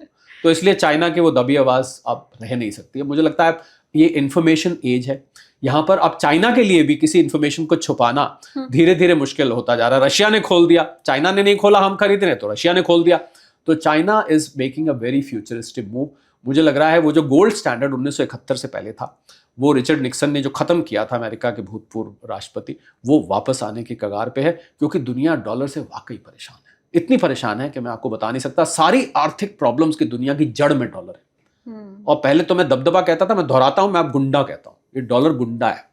तो इसलिए चाइना की वो दबी आवाज अब रह नहीं सकती है। मुझे लगता है ये इंफॉर्मेशन एज है, यहाँ पर अब चाइना के लिए भी किसी इंफॉर्मेशन को छुपाना धीरे धीरे मुश्किल होता जा रहा है। रशिया ने खोल दिया, चाइना ने नहीं खोला, हम खरीद रहे हैं तो रशिया ने खोल दिया। तो China is making a very futuristic move. मुझे लग रहा है वो जो गोल्ड स्टैंडर्ड 1971 से पहले था, वो रिचर्ड निक्सन ने जो खत्म किया था, अमेरिका के भूतपूर्व राष्ट्रपति, वो वापस आने की कगार पे है, क्योंकि दुनिया डॉलर से वाकई परेशान है। इतनी परेशान है कि मैं आपको बता नहीं सकता। सारी आर्थिक प्रॉब्लम्स की दुनिया की जड़ में डॉलर है। और पहले तो मैं दबदबा कहता था, मैं दोहराता हूं, मैं अब गुंडा कहता हूं। ये डॉलर गुंडा है।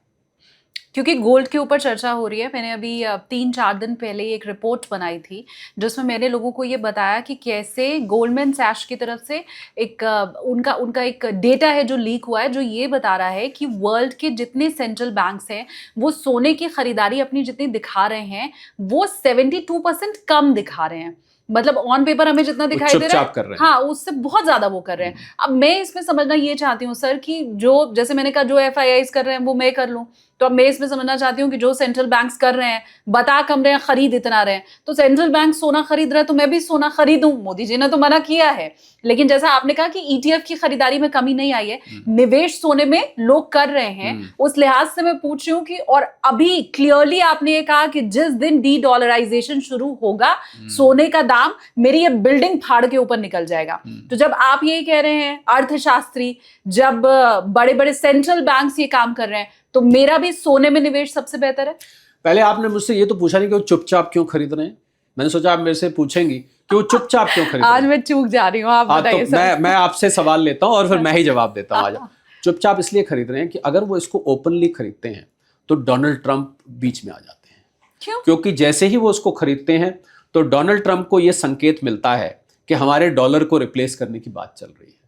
क्योंकि गोल्ड के ऊपर चर्चा हो रही है। मैंने अभी 3-4 दिन पहले एक रिपोर्ट बनाई थी जिसमें मैंने लोगों को ये बताया कि कैसे गोल्डमैन सैक्स की तरफ से एक उनका एक डेटा है जो लीक हुआ है, जो ये बता रहा है कि वर्ल्ड के जितने सेंट्रल बैंक्स हैं वो सोने की खरीदारी अपनी जितनी दिखा रहे हैं वो 72% कम दिखा रहे हैं। मतलब ऑन पेपर हमें जितना दिखाई दे रहा है, हाँ, उससे बहुत ज्यादा वो कर रहे हैं। अब मैं इसमें समझना ये चाहती हूँ सर कि जो, जैसे मैंने कहा, जो FIIs कर रहे हैं वो मैं कर लूँ, तो अब मैं इसमें समझना चाहती हूँ कि जो सेंट्रल बैंक्स कर रहे हैं, बता कम रहे हैं, खरीद इतना रहे हैं, तो सेंट्रल बैंक सोना खरीद रहे हैं तो मैं भी सोना खरीदूं। मोदी जी ने तो मना किया है, लेकिन जैसा आपने कहा कि ETF की खरीदारी में कमी नहीं आई है, निवेश सोने में लोग कर रहे हैं। उस लिहाज से मैं पूछ रही हूँ कि, और अभी क्लियरली आपने ये कहा कि जिस दिन डी-डॉलराइजेशन शुरू होगा सोने का दाम मेरी ये बिल्डिंग फाड़ के ऊपर निकल जाएगा। तो जब आप यही कह रहे हैं अर्थशास्त्री, जब बड़े बड़े सेंट्रल बैंक्स ये काम कर रहे हैं, तो मेरा भी सोने में निवेश सबसे बेहतर है। पहले आपने मुझसे ये तो पूछा नहीं कि वो चुपचाप क्यों खरीद रहे हैं। मैंने सोचा आप मेरे से पूछेंगी कि वो चुपचाप क्यों खरीद रहे हैं। आज मैं चूक जा रही हूँ, आप बताइए। तो मैं आपसे सवाल लेता हूँ और फिर मैं ही जवाब देता हूँ। आज चुपचाप इसलिए खरीद रहे हैं कि अगर वो इसको ओपनली खरीदते हैं तो डोनाल्ड ट्रंप बीच में आ जाते हैं। क्यों? क्योंकि जैसे ही वो उसको खरीदते हैं तो डोनाल्ड ट्रंप को ये संकेत मिलता है कि हमारे डॉलर को रिप्लेस करने की बात चल रही है।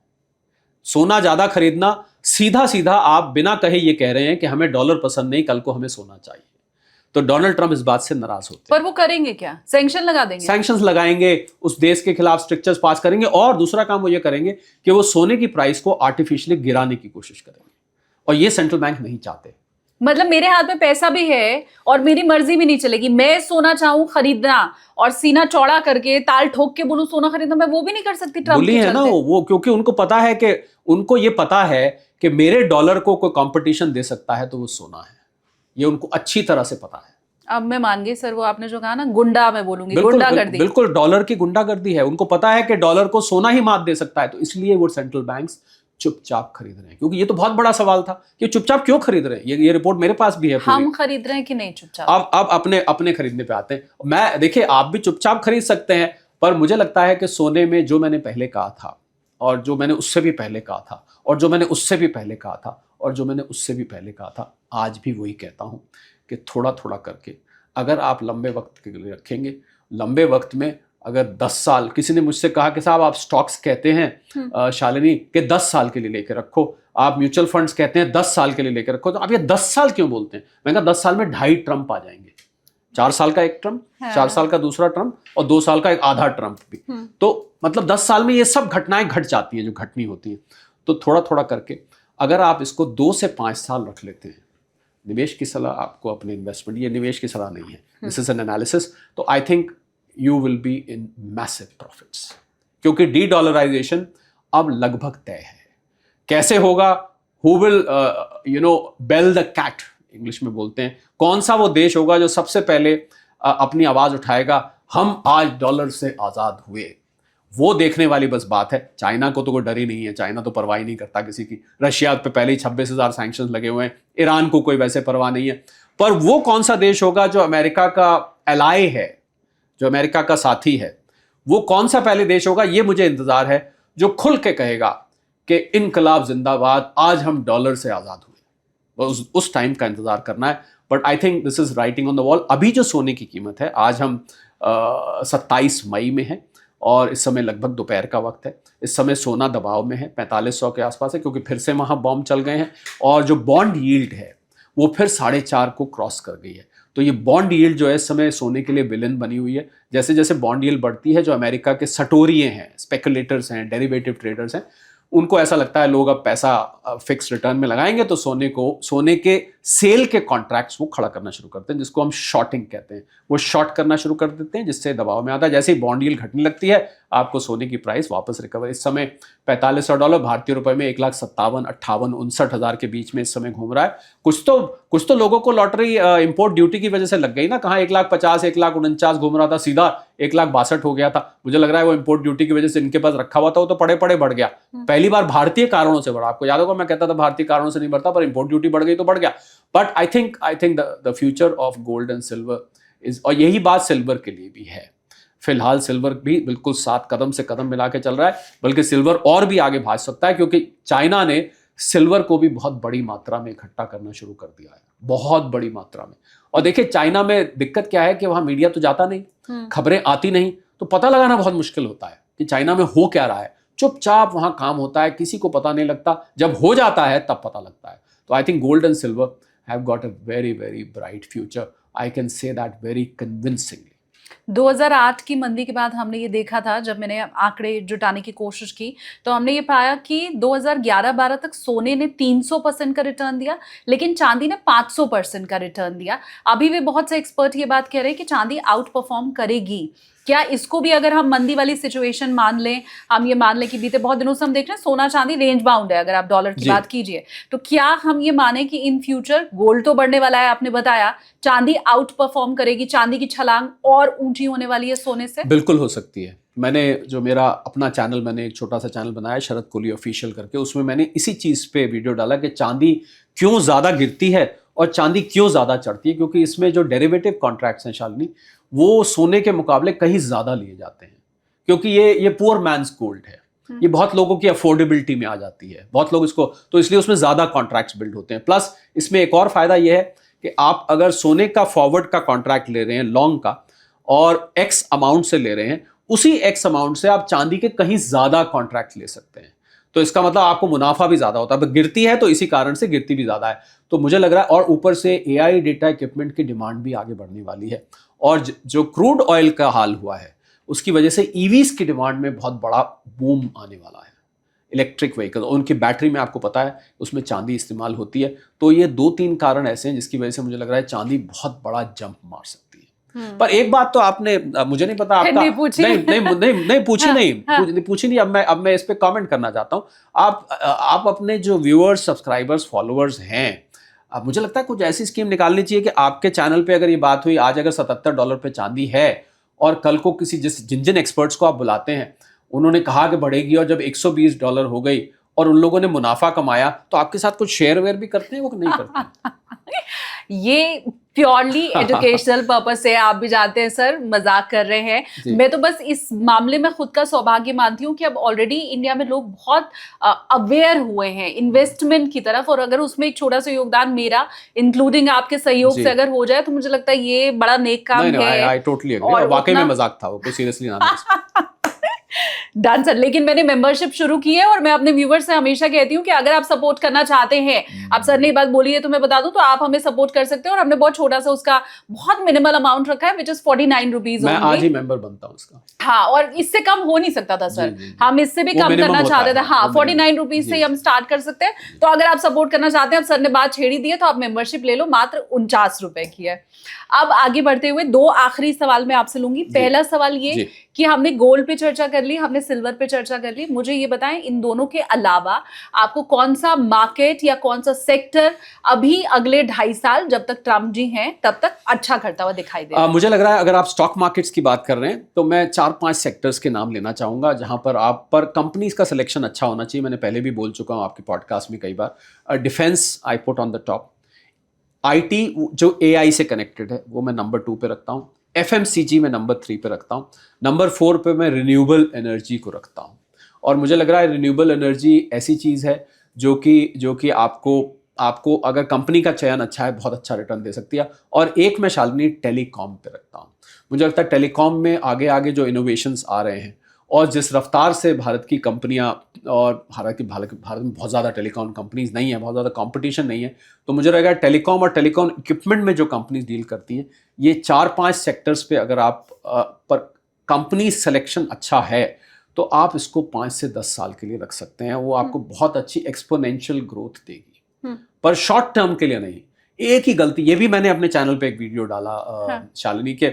सोना ज्यादा खरीदना, सीधा सीधा आप बिना कहे ये कह रहे हैं कि हमें डॉलर पसंद नहीं, कल को हमें सोना चाहिए। तो डोनाल्ड ट्रंप इस बात से नाराज होते हैं। पर वो करेंगे क्या? सैंक्शन लगा देंगे। सैंक्शंस लगाएंगे, उस देश के खिलाफ स्ट्रिक्चर्स पास करेंगे, और दूसरा काम वो ये करेंगे कि वो सोने की प्राइस को आर्टिफिशियली गिराने की कोशिश करेंगे, और ये सेंट्रल बैंक नहीं चाहते। मतलब मेरे हाथ में पैसा भी है और मेरी मर्जी भी नहीं चलेगी, मैं सोना चाहूं खरीदना और सीना चौड़ा करके ताल ठोक के बोलूं सोना खरीदना, मैं वो भी नहीं कर सकती ट्रंप के है ना वो, क्योंकि उनको पता है कि उनको ये पता है कि मेरे डॉलर को कोई कंपटीशन दे सकता है तो वो सोना है। ये उनको अच्छी तरह से पता है। अब मैं मान गई सर, वो आपने जो कहा ना, गुंडा, मैं बोलूंगी गुंडागर्दी। बिल्कुल डॉलर की गुंडागर्दी है। उनको पता है कि डॉलर को सोना ही मात दे सकता है, तो इसलिए वो सेंट्रल बैंक्स चुपचाप खरीद रहे हैं। क्योंकि ये तो बहुत बड़ा सवाल था कि चुपचाप क्यों खरीद रहे हैं। ये रिपोर्ट मेरे पास भी है। हम खरीद रहे हैं कि नहीं चुपचाप? अब अपने खरीदने पे आते हैं। मैं, देखिए, आप भी चुपचाप खरीद सकते हैं, पर मुझे लगता है कि सोने में जो मैंने पहले कहा था, और जो मैंने उससे भी पहले कहा था, और जो मैंने उससे भी पहले कहा था, और जो मैंने उससे भी पहले कहा था, आज भी वही कहता हूं कि थोड़ा थोड़ा करके अगर आप लंबे वक्त के लिए रखेंगे, लंबे वक्त में अगर 10 साल, किसी ने मुझसे कहा कि साहब आप स्टॉक्स कहते हैं शालिनी कि 10 साल के लिए लेके रखो, आप म्यूचुअल फंड्स कहते हैं 10 साल के लिए लेके रखो, तो आप ये 10 साल क्यों बोलते हैं? मैंने कहा 10 साल में 2.5 ट्रम्प आ जाएंगे। 4 साल का एक ट्रम्प, 4 साल का दूसरा ट्रम्प, और 2 साल का एक आधा ट्रम्प भी। तो मतलब 10 साल में ये सब घटनाएं घट जाती हैं जो घटनी होती हैं। तो थोड़ा थोड़ा करके अगर आप इसको 2 से 5 साल रख लेते हैं, निवेश की सलाह आपको, अपने इन्वेस्टमेंट, ये निवेश की सलाह नहीं है, दिस इज एन एनालिसिस, तो I think you will be in massive profits. क्योंकि डी-डॉलराइजेशन अब लगभग तय है। कैसे होगा? Who will bell the cat, English में बोलते हैं। कौन सा वो देश होगा जो सबसे पहले अपनी आवाज उठाएगा, हम आज डॉलर से आजाद हुए? वो देखने वाली बस बात है। चाइना को तो कोई डर ही नहीं है, चाइना तो परवाह ही नहीं करता किसी की। रशिया पे पहले ही 26,000 सैंक्शंस लगे हुए हैं, ईरान को कोई वैसे परवाह नहीं है। पर वो कौन सा देश होगा जो अमेरिका का एलाय है, जो अमेरिका का साथी है, वो कौन सा पहले देश होगा? ये मुझे इंतजार है, जो खुल के कहेगा कि इनकलाब जिंदाबाद, आज हम डॉलर से आजाद हुए। उस टाइम का इंतजार करना है। But I think this is writing on the wall. अभी जो सोने की कीमत है, आज हम 27 मई में हैं और इस समय लगभग दोपहर का वक्त है। इस समय सोना दबाव में है, 4500 के आसपास है, क्योंकि फिर से वहाँ बॉम्ब चल गए हैं और जो बॉन्ड यील्ड है वो फिर 4.5 को क्रॉस कर गई है। तो ये बॉन्ड यील्ड जो है इस समय सोने के लिए विलेन बनी हुई है। जैसे जैसे बॉन्ड यील्ड बढ़ती है, जो अमेरिका के सटोरिये हैं, स्पेकुलेटर्स हैं, डेरिवेटिव ट्रेडर्स हैं, उनको ऐसा लगता है लोग अब पैसा फिक्स रिटर्न में लगाएंगे, तो सोने के सेल के कॉन्ट्रैक्ट्स वो खड़ा करना शुरू करते हैं, जिसको हम शॉर्टिंग कहते हैं। वो शॉर्ट करना शुरू कर देते हैं, जिससे दबाव में आता है। जैसे ही बॉन्ड यील्ड घटने लगती है, आपको सोने की प्राइस वापस रिकवर। इस समय $4500 भारतीय रुपए में 1,57,58 59,000 के बीच में इस समय घूम रहा है। कुछ तो लोगों को लॉटरी इंपोर्ट ड्यूटी की वजह से लग गई ना, कहाँ 1,50,000 1,49,000 घूम रहा था, सीधा 1,62,000 हो गया था। मुझे लग रहा है वो इंपोर्ट ड्यूटी की वजह से इनके पास रखा हुआ था, वो तो पड़े पड़े बढ़ गया। पहली बार भारतीय कारणों से बढ़ा। आपको याद होगा मैं कहता था भारतीय कारणों से नहीं बढ़ता, पर इंपोर्ट ड्यूटी बढ़ गई तो बढ़ गया। But I think the future of gold and silver is, और यही बात सिल्वर के लिए भी है। फिलहाल सिल्वर भी बिल्कुल साथ कदम से कदम मिला के चल रहा है, बल्कि सिल्वर और भी आगे भाग सकता है, क्योंकि चाइना ने सिल्वर को भी बहुत बड़ी मात्रा में इकट्ठा करना शुरू कर दिया है, बहुत बड़ी मात्रा में। और देखिए चाइना में दिक्कत क्या है कि वहां मीडिया तो जाता नहीं, खबरें आती नहीं, तो पता लगाना बहुत मुश्किल होता है कि चाइना में हो क्या रहा है। चुपचाप वहां काम होता है, किसी को पता नहीं लगता, जब हो जाता है तब पता लगता है। तो I think gold and silver have got a very very bright future, I can say that very convincingly. 2008 की मंदी के बाद हमने ये देखा था, जब मैंने आंकड़े जुटाने की कोशिश की तो हमने ये पाया कि 2011-12 तक सोने ने 300% का रिटर्न दिया, लेकिन चांदी ने 500% का रिटर्न दिया। अभी भी बहुत से एक्सपर्ट ये बात कह रहे हैं कि चांदी आउट परफॉर्म करेगी। क्या इसको भी अगर हम मंदी वाली सिचुएशन मान लें, हम ये मान लें कि बीते बहुत दिनों से हम देख रहे हैं सोना चांदी रेंज बाउंड है, अगर आप डॉलर की बात कीजिए, तो क्या हम ये माने कि इन फ्यूचर गोल्ड तो बढ़ने वाला है, आपने बताया, चांदी आउट परफॉर्म करेगी, चांदी की छलांग और ऊंची होने वाली है सोने से? बिल्कुल हो सकती है। मैंने जो मेरा अपना चैनल, मैंने एक छोटा सा चैनल बनाया शरद कोहली ऑफिशियल करके, उसमें मैंने इसी चीज पे वीडियो डाला कि चांदी क्यों ज्यादा गिरती है और चांदी क्यों ज्यादा चढ़ती है, क्योंकि इसमें जो डेरिवेटिव कॉन्ट्रैक्ट्स हैं शालिनी, वो सोने के मुकाबले कहीं ज्यादा लिए जाते हैं, क्योंकि ये पुअर मैन्स गोल्ड है, ये बहुत लोगों की अफोर्डेबिलिटी में आ जाती है, बहुत लोग इसको, तो इसलिए उसमें ज्यादा कॉन्ट्रैक्ट्स बिल्ड होते हैं। प्लस इसमें एक और फायदा ये है कि आप अगर सोने का फॉरवर्ड का कॉन्ट्रैक्ट ले रहे हैं लॉन्ग का, और एक्स अमाउंट से ले रहे हैं, उसी एक्स अमाउंट से आप चांदी के कहीं ज्यादा कॉन्ट्रैक्ट ले सकते हैं। तो इसका मतलब आपको मुनाफा भी ज्यादा होता है। गिरती है तो इसी कारण से गिरती भी ज्यादा है। तो मुझे लग रहा है, और ऊपर से एआई डेटा इक्विपमेंट की डिमांड भी आगे बढ़ने वाली है, और जो क्रूड ऑयल का हाल हुआ है उसकी वजह से ईवीज की डिमांड में बहुत बड़ा बूम आने वाला है। इलेक्ट्रिक व्हीकल, उनकी बैटरी में आपको पता है उसमें चांदी इस्तेमाल होती है। तो ये 2-3 कारण ऐसे हैं जिसकी वजह से मुझे लग रहा है चांदी बहुत बड़ा जंप मार सकती है। पर एक बात तो आपने, मुझे नहीं पता आपका, नहीं पूछी नहीं, अब मैं इस पे कमेंट करना चाहता हूँ। आप अपने जो व्यूअर्स, सब्सक्राइबर्स, फॉलोअर्स हैं, अब मुझे लगता है कुछ ऐसी स्कीम निकालनी चाहिए कि आपके चैनल पे अगर ये बात हुई, आज अगर $77 पे चांदी है, और कल को किसी जिन एक्सपर्ट्स को आप बुलाते हैं उन्होंने कहा कि बढ़ेगी, और जब $120 हो गई और उन लोगों ने मुनाफा कमाया, तो आपके साथ कुछ शेयर वेयर भी करते हैं, वो नहीं करते? ये प्योरली एजुकेशनल पर्पस से, आप भी जानते हैं सर, मजाक कर रहे हैं। मैं तो बस इस मामले में खुद का सौभाग्य मानती हूँ कि अब ऑलरेडी इंडिया में लोग बहुत अवेयर हुए हैं इन्वेस्टमेंट की तरफ, और अगर उसमें एक छोटा सा योगदान मेरा, इंक्लूडिंग आपके सहयोग से अगर हो जाए, तो मुझे लगता है ये बड़ा नेक काम है। आई टोटली एग्री, वाकई में मजाक था वो, कोई सीरियसली ना डन सर। लेकिन मैंने मेंबरशिप शुरू की है, और मैं अपने व्यूवर्स से हमेशा कहती हूँ कि अगर आप सपोर्ट करना चाहते हैं, आप सर ने ये बात बोली है तो मैं बता दूं, तो आप हमें सपोर्ट कर सकते हैं। और हमने बहुत छोटा सा उसका बहुत मिनिमल अमाउंट रखा है, विच इज 49 रुपीज। मैं आज ही मेंबर बनता हूँ उसका। हाँ, और इससे कम हो नहीं सकता था सर, हम इससे भी कम करना चाहते थे। हाँ, 49 रुपीज से हम स्टार्ट कर सकते हैं। तो अगर आप सपोर्ट करना चाहते हैं, अब सर ने बात छेड़ी दी है, तो आप मेंबरशिप ले लो, मात्र 49 रुपए की है। अब आगे बढ़ते हुए 2 आखिरी सवाल मैं आपसे लूंगी। पहला सवाल ये कि हमने गोल्ड पे चर्चा कर ली, हमने सिल्वर पे चर्चा कर ली, मुझे ये बताएं, इन दोनों के अलावा आपको कौन सा मार्केट या कौन सा सेक्टर अभी अगले 2.5 साल, जब तक ट्रम्प जी हैं तब तक, अच्छा करता हुआ दिखाई दे? मुझे लग रहा है, अगर आप स्टॉक मार्केट्स की बात कर रहे हैं, तो मैं 4-5 सेक्टर्स के नाम लेना चाहूंगा जहां पर आप पर कंपनीज का सिलेक्शन अच्छा होना चाहिए। मैंने पहले भी बोल चुका हूं आपके पॉडकास्ट में कई बार। Defence I put on the top, IT जो एआई से कनेक्टेड है वो मैं नंबर 2 पे रखता हूँ, एफएमसीजी में नंबर 3 पे रखता हूँ, नंबर 4 पे मैं रिन्यूएबल एनर्जी को रखता हूँ। और मुझे लग रहा है रिन्यूएबल एनर्जी ऐसी चीज़ है जो कि आपको अगर कंपनी का चयन अच्छा है, बहुत अच्छा रिटर्न दे सकती है। और एक मैं शालिनी टेलीकॉम पे रखता हूँ। मुझे लगता है टेलीकॉम में आगे जो इनोवेशंस आ रहे हैं, और जिस रफ्तार से भारत की कंपनियां, और भारत में बहुत ज़्यादा टेलीकॉम कंपनीज नहीं है, बहुत ज़्यादा कंपटीशन नहीं है, तो मुझे लगेगा टेलीकॉम और टेलीकॉम इक्विपमेंट में जो कंपनीज डील करती हैं, ये 4-5 सेक्टर्स पे अगर आप पर कंपनी सिलेक्शन अच्छा है, तो आप इसको 5 से 10 साल के लिए रख सकते हैं। वो आपको बहुत अच्छी एक्सपोनेंशियल ग्रोथ देगी, पर शॉर्ट टर्म के लिए नहीं। एक ही गलती, ये भी मैंने अपने चैनल पे एक वीडियो डाला शालिनी के,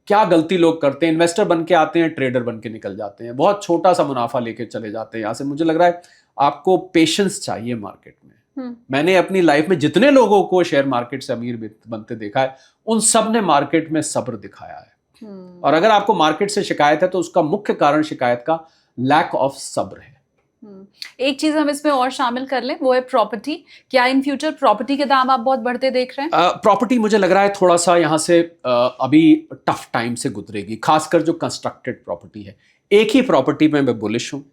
क्या गलती लोग करते हैं, इन्वेस्टर बन के आते हैं, ट्रेडर बन के निकल जाते हैं, बहुत छोटा सा मुनाफा लेके चले जाते हैं यहाँ से। मुझे लग रहा है आपको पेशेंस चाहिए मार्केट में। मैंने अपनी लाइफ में जितने लोगों को शेयर मार्केट से अमीर बनते देखा है, उन सब ने मार्केट में सब्र दिखाया है। और अगर आपको मार्केट से शिकायत है तो उसका मुख्य कारण शिकायत का लैक ऑफ सब्र है। एक चीज हम इसमें और शामिल कर लें, वो है प्रॉपर्टी। क्या इन फ्यूचर प्रॉपर्टी के दाम आप बहुत बढ़ते देख रहे हैं? प्रॉपर्टी मुझे लग रहा है थोड़ा सा यहाँ से अभी टफ टाइम से गुजरेगी, खासकर जो कंस्ट्रक्टेड प्रॉपर्टी है। एक ही प्रॉपर्टी में मैं बुलिश हूँ।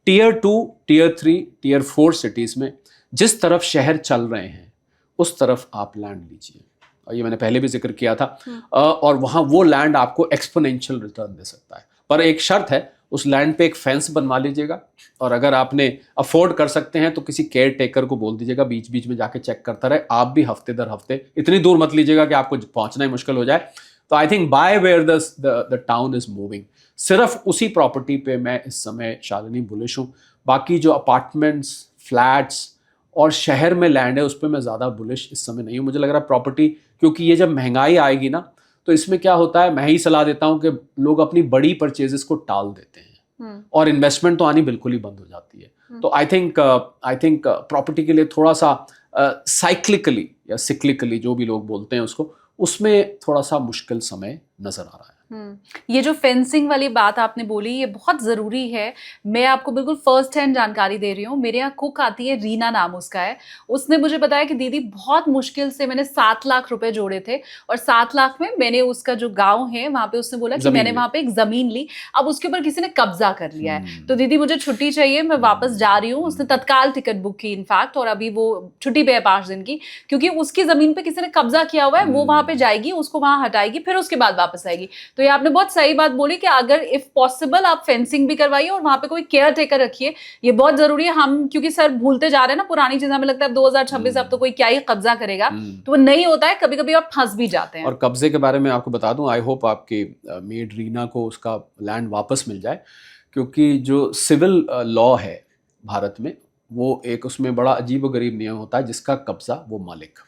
टियर 2, टियर 3, टियर 4 सिटीज में जिस तरफ शहर चल रहे हैं उस तरफ आप लैंड लीजिए, और ये मैंने पहले भी जिक्र किया था। और वहाँ वो लैंड आपको एक्सपोनेंशियल रिटर्न दे सकता है, पर एक शर्त है, उस लैंड पे एक फेंस बनवा लीजिएगा। और अगर आपने अफोर्ड कर सकते हैं तो किसी केयर टेकर को बोल दीजिएगा बीच बीच में जाके चेक करता रहे। आप भी हफ्ते दर हफ्ते, इतनी दूर मत लीजिएगा कि आपको पहुंचना ही मुश्किल हो जाए। तो I think buy where the town is moving, सिर्फ उसी प्रॉपर्टी पे मैं इस समय शालिनी बुलिश हूँ। बाकी जो अपार्टमेंट्स, फ्लैट्स और शहर में लैंड है उस पर मैं ज़्यादा बुलिश इस समय नहीं हूँ। मुझे लग रहा है प्रॉपर्टी, क्योंकि ये जब महंगाई आएगी ना, तो इसमें क्या होता है, मैं ही सलाह देता हूँ कि लोग अपनी बड़ी परचेजेस को टाल देते हैं और इन्वेस्टमेंट तो आनी बिल्कुल ही बंद हो जाती है। तो आई थिंक प्रॉपर्टी के लिए थोड़ा सा साइक्लिकली या सिक्लिकली, जो भी लोग बोलते हैं उसको, उसमें थोड़ा सा मुश्किल समय नजर आ रहा है। ये जो फेंसिंग वाली बात आपने बोली, ये बहुत ज़रूरी है। मैं आपको बिल्कुल फर्स्ट हैंड जानकारी दे रही हूँ। मेरे यहाँ कुक आती है, रीना नाम उसका है। उसने मुझे बताया कि दीदी बहुत मुश्किल से मैंने 7 लाख रुपए जोड़े थे, और 7 लाख में मैंने उसका जो गांव है वहाँ पे, उसने बोला कि मैंने वहाँ पे एक ज़मीन ली, अब उसके ऊपर किसी ने कब्जा कर लिया है, तो दीदी मुझे छुट्टी चाहिए, मैं वापस जा रही हूँ। उसने तत्काल टिकट बुक की इनफैक्ट, और अभी वो छुट्टी पे है 5 दिन की, क्योंकि उसकी ज़मीन पे किसी ने कब्जा किया हुआ है। वो वहाँ पे जाएगी, उसको वहाँ हटाएगी, फिर उसके बाद वापस आएगी। तो ये आपने बहुत सही बात बोली कि अगर इफ पॉसिबल आप फेंसिंग भी करवाइए और वहां पे कोई केयर टेकर रखिए, ये बहुत जरूरी है। हम क्योंकि सर भूलते जा रहे हैं ना पुरानी चीजें, हमें लगता है 2026 अब तो कोई क्या ही कब्जा करेगा, तो वो नहीं होता है। कभी कभी आप फंस भी जाते हैं। और कब्जे के बारे में आपको बता दूं, आई होप आपकी मेड रीना को उसका लैंड वापस मिल जाए, क्योंकि जो सिविल लॉ है भारत में, वो एक उसमें बड़ा अजीब गरीब नियम होता है, जिसका कब्जा वो मालिक,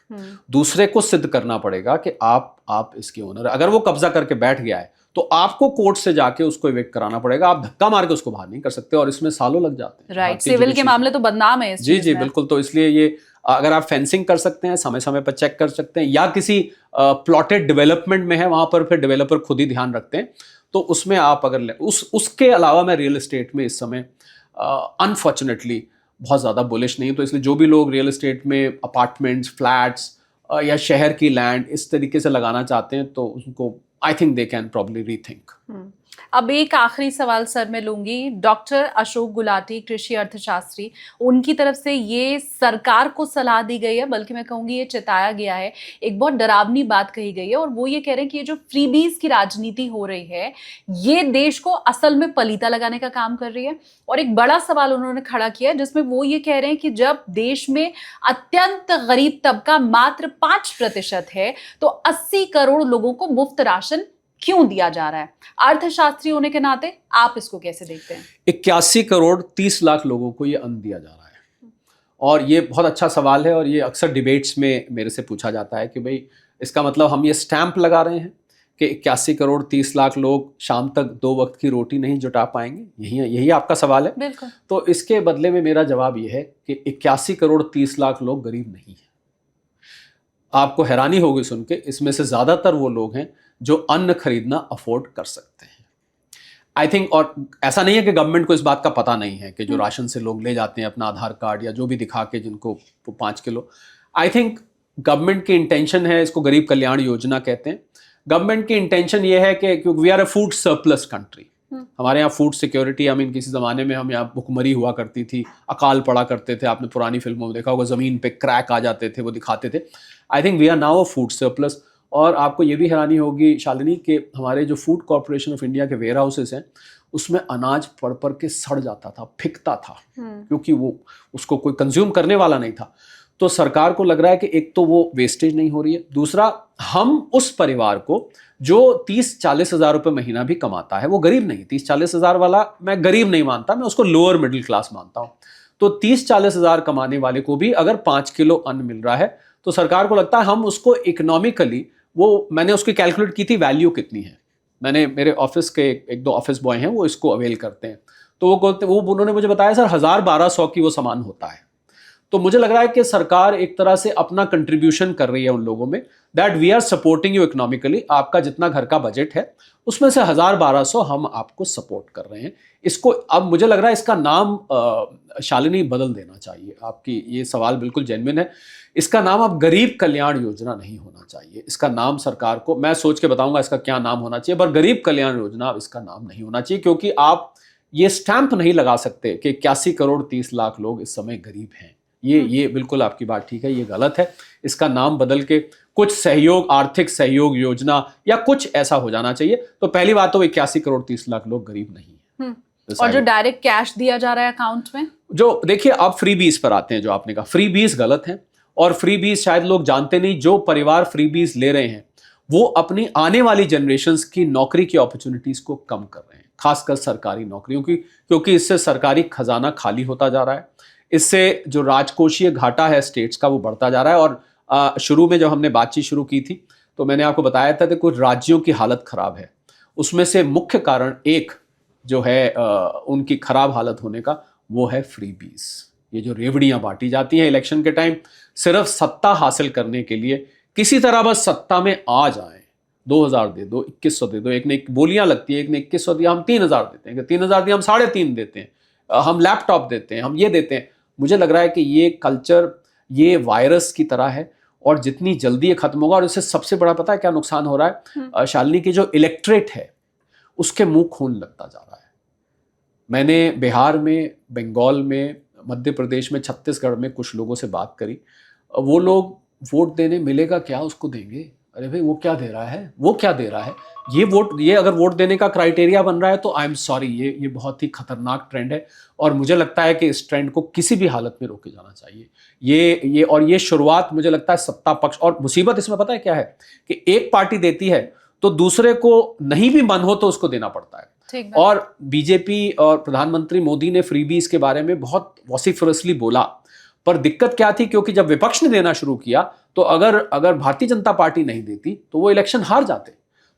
दूसरे को सिद्ध करना पड़ेगा कि आप इसके ओनर। अगर वो कब्जा करके बैठ गया है तो आपको कोर्ट से जाके उसको इवेक्ट कराना पड़ेगा, आप धक्का मार के उसको बाहर नहीं कर सकते, और इसमें सालों लग जाते हैं। राइट, सिविल के मामले तो बदनाम है इस जी जी बिल्कुल। तो इसलिए ये अगर आप फेंसिंग कर सकते हैं, समय समय पर चेक कर सकते हैं, या किसी प्लॉटेड डेवलपमेंट में है वहां पर फिर डेवलपर खुद ही ध्यान रखते हैं, तो उसमें आप अगर उसके अलावा मैं रियल एस्टेट में इस समय अनफॉर्चुनेटली बहुत ज़्यादा बुलिश नहीं। तो इसलिए जो भी लोग रियल एस्टेट में अपार्टमेंट्स, फ्लैट्स या शहर की लैंड इस तरीके से लगाना चाहते हैं, तो उनको I think they can probably rethink. अब एक आखिरी सवाल सर मैं लूंगी, डॉक्टर अशोक गुलाटी, कृषि अर्थशास्त्री, उनकी तरफ से ये सरकार को सलाह दी गई है, बल्कि मैं कहूंगी ये चेताया गया है, एक बहुत डरावनी बात कही गई है, और वो ये कह रहे हैं कि ये जो फ्रीबीज की राजनीति हो रही है, ये देश को असल में पलीता लगाने का काम कर रही है। और एक बड़ा सवाल उन्होंने खड़ा किया, जिसमें वो ये कह रहे हैं कि जब देश में अत्यंत गरीब तबका मात्र 5% है, तो 80 करोड़ लोगों को मुफ्त राशन क्यों दिया जा रहा है? अर्थशास्त्री होने के नाते आप इसको कैसे देखते हैं? 81 करोड़ 30 लाख लोगों को ये अन्न दिया जा रहा है, और ये बहुत अच्छा सवाल है, और ये अक्सर डिबेट्स में मेरे से पूछा जाता है कि भाई इसका मतलब हम ये स्टैंप लगा रहे हैं कि 81 करोड़ 30 लाख लोग शाम तक 2 वक्त की रोटी नहीं जुटा पाएंगे? यही आपका सवाल है। बिल्कुल। तो इसके बदले में मेरा जवाब ये है कि 81 करोड़ 30 लाख लोग गरीब नहीं है। आपको हैरानी होगी सुन के, इसमें से ज़्यादातर वो लोग हैं जो अन्न खरीदना अफोर्ड कर सकते हैं। आई थिंक, और ऐसा नहीं है कि गवर्नमेंट को इस बात का पता नहीं है कि जो राशन से लोग ले जाते हैं अपना आधार कार्ड या जो भी दिखा के जिनको 5 किलो, आई थिंक गवर्नमेंट की इंटेंशन है, इसको गरीब कल्याण योजना कहते हैं। गवर्नमेंट की इंटेंशन ये है कि क्योंकि we are a food surplus country, हमारे यहाँ फूड सिक्योरिटी, आई मीन किसी ज़माने में हम यहाँ भुखमरी हुआ करती थी, अकाल पड़ा करते थे, आपने पुरानी फिल्मों में देखा होगा, ज़मीन पे क्रैक आ जाते थे, वो दिखाते थे। I think we are now a food surplus. और आपको ये भी हैरानी होगी शालिनी कि हमारे जो फूड कॉर्पोरेशन ऑफ इंडिया के वेयर हाउसेस हैं, उसमें अनाज पड़ के सड़ जाता था, फिकता था, क्योंकि वो उसको कोई कंज्यूम करने वाला नहीं था। तो सरकार को लग रहा है कि एक तो वो वेस्टेज नहीं हो रही है, दूसरा हम उस परिवार को जो 30-40 हज़ार रुपये महीना भी कमाता है, वो गरीब नहीं, 30-40 हज़ार वाला मैं गरीब नहीं मानता, मैं उसको लोअर मिडिल क्लास मानता हूँ। तो 30-40 हज़ार कमाने वाले को भी अगर 5 किलो अन्न मिल रहा है, तो सरकार को लगता है हम उसको इकोनॉमिकली, वो मैंने उसकी कैलकुलेट की थी वैल्यू कितनी है, मैंने मेरे ऑफिस के एक दो ऑफिस बॉय हैं वो इसको अवेल करते हैं, तो वो उन्होंने मुझे बताया सर 1000-1200 की वो सामान होता है। तो मुझे लग रहा है कि सरकार एक तरह से अपना कंट्रीब्यूशन कर रही है उन लोगों में, that we are supporting you economically, आपका जितना घर का बजट है उसमें से 1000-1200 हम आपको सपोर्ट कर रहे हैं। इसको अब मुझे लग रहा है इसका नाम शालिनी बदल देना चाहिए। आपकी ये सवाल बिल्कुल जेन्युइन है। इसका नाम अब गरीब कल्याण योजना नहीं होना चाहिए। इसका नाम सरकार को, मैं सोच के बताऊंगा इसका क्या नाम होना चाहिए, पर गरीब कल्याण योजना अब इसका नाम नहीं होना चाहिए, क्योंकि आप ये स्टैंप नहीं लगा सकते कि 81 करोड़ 30 लाख लोग इस समय गरीब हैं। ये बिल्कुल आपकी बात ठीक है, ये गलत है। इसका नाम बदल के कुछ सहयोग, आर्थिक सहयोग योजना या कुछ ऐसा हो जाना चाहिए। तो पहली बात तो 81 करोड़ 30 लाख लोग गरीब नहीं है। और जो डायरेक्ट कैश दिया जा रहा है अकाउंट में, जो देखिए आप फ्री बीज पर आते हैं, जो आपने कहा फ्री बीज गलत है, और फ्री बीज शायद लोग जानते नहीं। जो परिवार फ्री बीज ले रहे हैं वो अपनी आने वाली जनरेशन्स की नौकरी की अपॉर्चुनिटीज को कम कर रहे हैं, खासकर सरकारी नौकरियों की, क्योंकि इससे सरकारी खजाना खाली होता जा रहा है। इससे जो राजकोषीय घाटा है स्टेट्स का वो बढ़ता जा रहा है। और शुरू में जब हमने बातचीत शुरू की थी तो मैंने आपको बताया था कि कुछ राज्यों की हालत खराब है। उसमें से मुख्य कारण एक जो है उनकी खराब हालत होने का, वो है फ्री बीज। ये जो रेवड़ियां बांटी जाती हैं इलेक्शन के टाइम, सिर्फ सत्ता हासिल करने के लिए, किसी तरह बस सत्ता में आ जाएं। 2000 दे दो, 2100 दे दो, एक ने बोलियां लगती है, एक ने 2100 दिया हम 3000 देते हैं, 3000 दिया हम 3.5 देते हैं, हम लैपटॉप देते हैं, हम ये देते हैं। मुझे लग रहा है कि ये कल्चर ये वायरस की तरह है और जितनी जल्दी ये खत्म होगा, और इससे सबसे बड़ा पता है क्या नुकसान हो रहा है शालिनी, की जो इलेक्ट्रेट है उसके मुंह खून लगता जा रहा है। मैंने बिहार में, बंगाल में, मध्य प्रदेश में, छत्तीसगढ़ में कुछ लोगों से बात करी। वो लोग वोट देने मिलेगा क्या उसको देंगे। अरे भाई वो क्या दे रहा है, वो क्या दे रहा है, ये अगर वोट देने का क्राइटेरिया बन रहा है तो आई एम सॉरी, ये बहुत ही खतरनाक ट्रेंड है। और मुझे लगता है कि इस ट्रेंड को किसी भी हालत में रोके जाना चाहिए। ये शुरुआत मुझे लगता है सत्ता पक्ष, और मुसीबत इसमें पता है क्या है कि एक पार्टी देती है तो दूसरे को नहीं भी मन हो तो उसको देना पड़ता है। और बीजेपी और प्रधानमंत्री मोदी ने फ्रीबीज के बारे में बहुत वॉसिफरसली बोला, पर दिक्कत क्या थी, क्योंकि जब विपक्ष ने देना शुरू किया तो अगर भारतीय जनता पार्टी नहीं देती तो वो इलेक्शन हार जाते।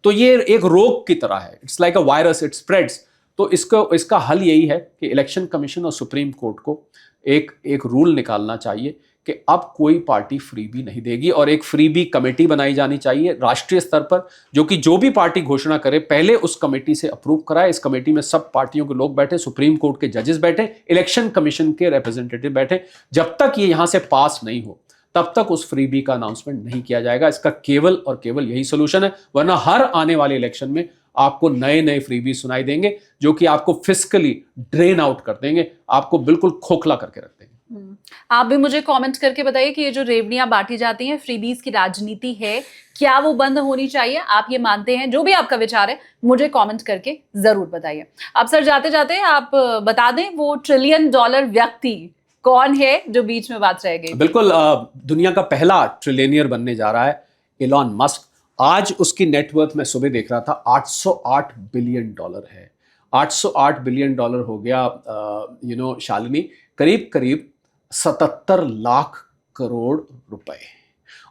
तो ये एक रोग की तरह है, it's like a virus, it spreads. तो इसका हल यही है कि इलेक्शन कमीशन और सुप्रीम कोर्ट को एक रूल निकालना चाहिए कि अब कोई पार्टी फ्रीबी नहीं देगी, और एक फ्रीबी कमेटी बनाई जानी चाहिए राष्ट्रीय स्तर पर, जो भी पार्टी घोषणा करे पहले उस कमेटी से अप्रूव कराए। इस कमेटी में सब पार्टियों के लोग बैठे, सुप्रीम कोर्ट के जजेस बैठे, इलेक्शन कमीशन के रिप्रेजेंटेटिव बैठे। जब तक ये यहां से पास नहीं हो तब तक उस फ्रीबी का अनाउंसमेंट नहीं किया जाएगा। इसका केवल और केवल यही सोल्यूशन है, वरना हर आने वाले इलेक्शन में आपको नए नए फ्रीबी सुनाई देंगे जो कि आपको फिस्कली ड्रेन आउट कर देंगे, आपको बिल्कुल खोखला करके रख देंगे। आप भी मुझे कमेंट करके बताइए कि ये जो रेवड़ियां बांटी जाती हैं, फ्रीबीज की राजनीति है, क्या वो बंद होनी चाहिए? आप ये मानते हैं? जो भी आपका विचार है मुझे कमेंट करके जरूर बताइए। अब सर जाते जाते आप बता दें वो $1 ट्रिलियन व्यक्ति कौन है जो बीच में बात रह गई? बिल्कुल, दुनिया का पहला ट्रिलियनियर बनने जा रहा है एलॉन मस्क। आज उसकी नेटवर्थ मैं सुबह देख रहा था $808 बिलियन है। $808 बिलियन हो गया शालिनी, करीब करीब 77 लाख करोड़ रुपए।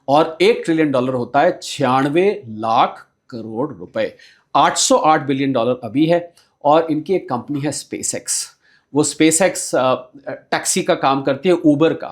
और $1 ट्रिलियन होता है 96 लाख करोड़ रुपए। $808 बिलियन अभी है। और इनकी एक कंपनी है स्पेसएक्स। वो स्पेसएक्स टैक्सी का काम करती है, ऊबर का।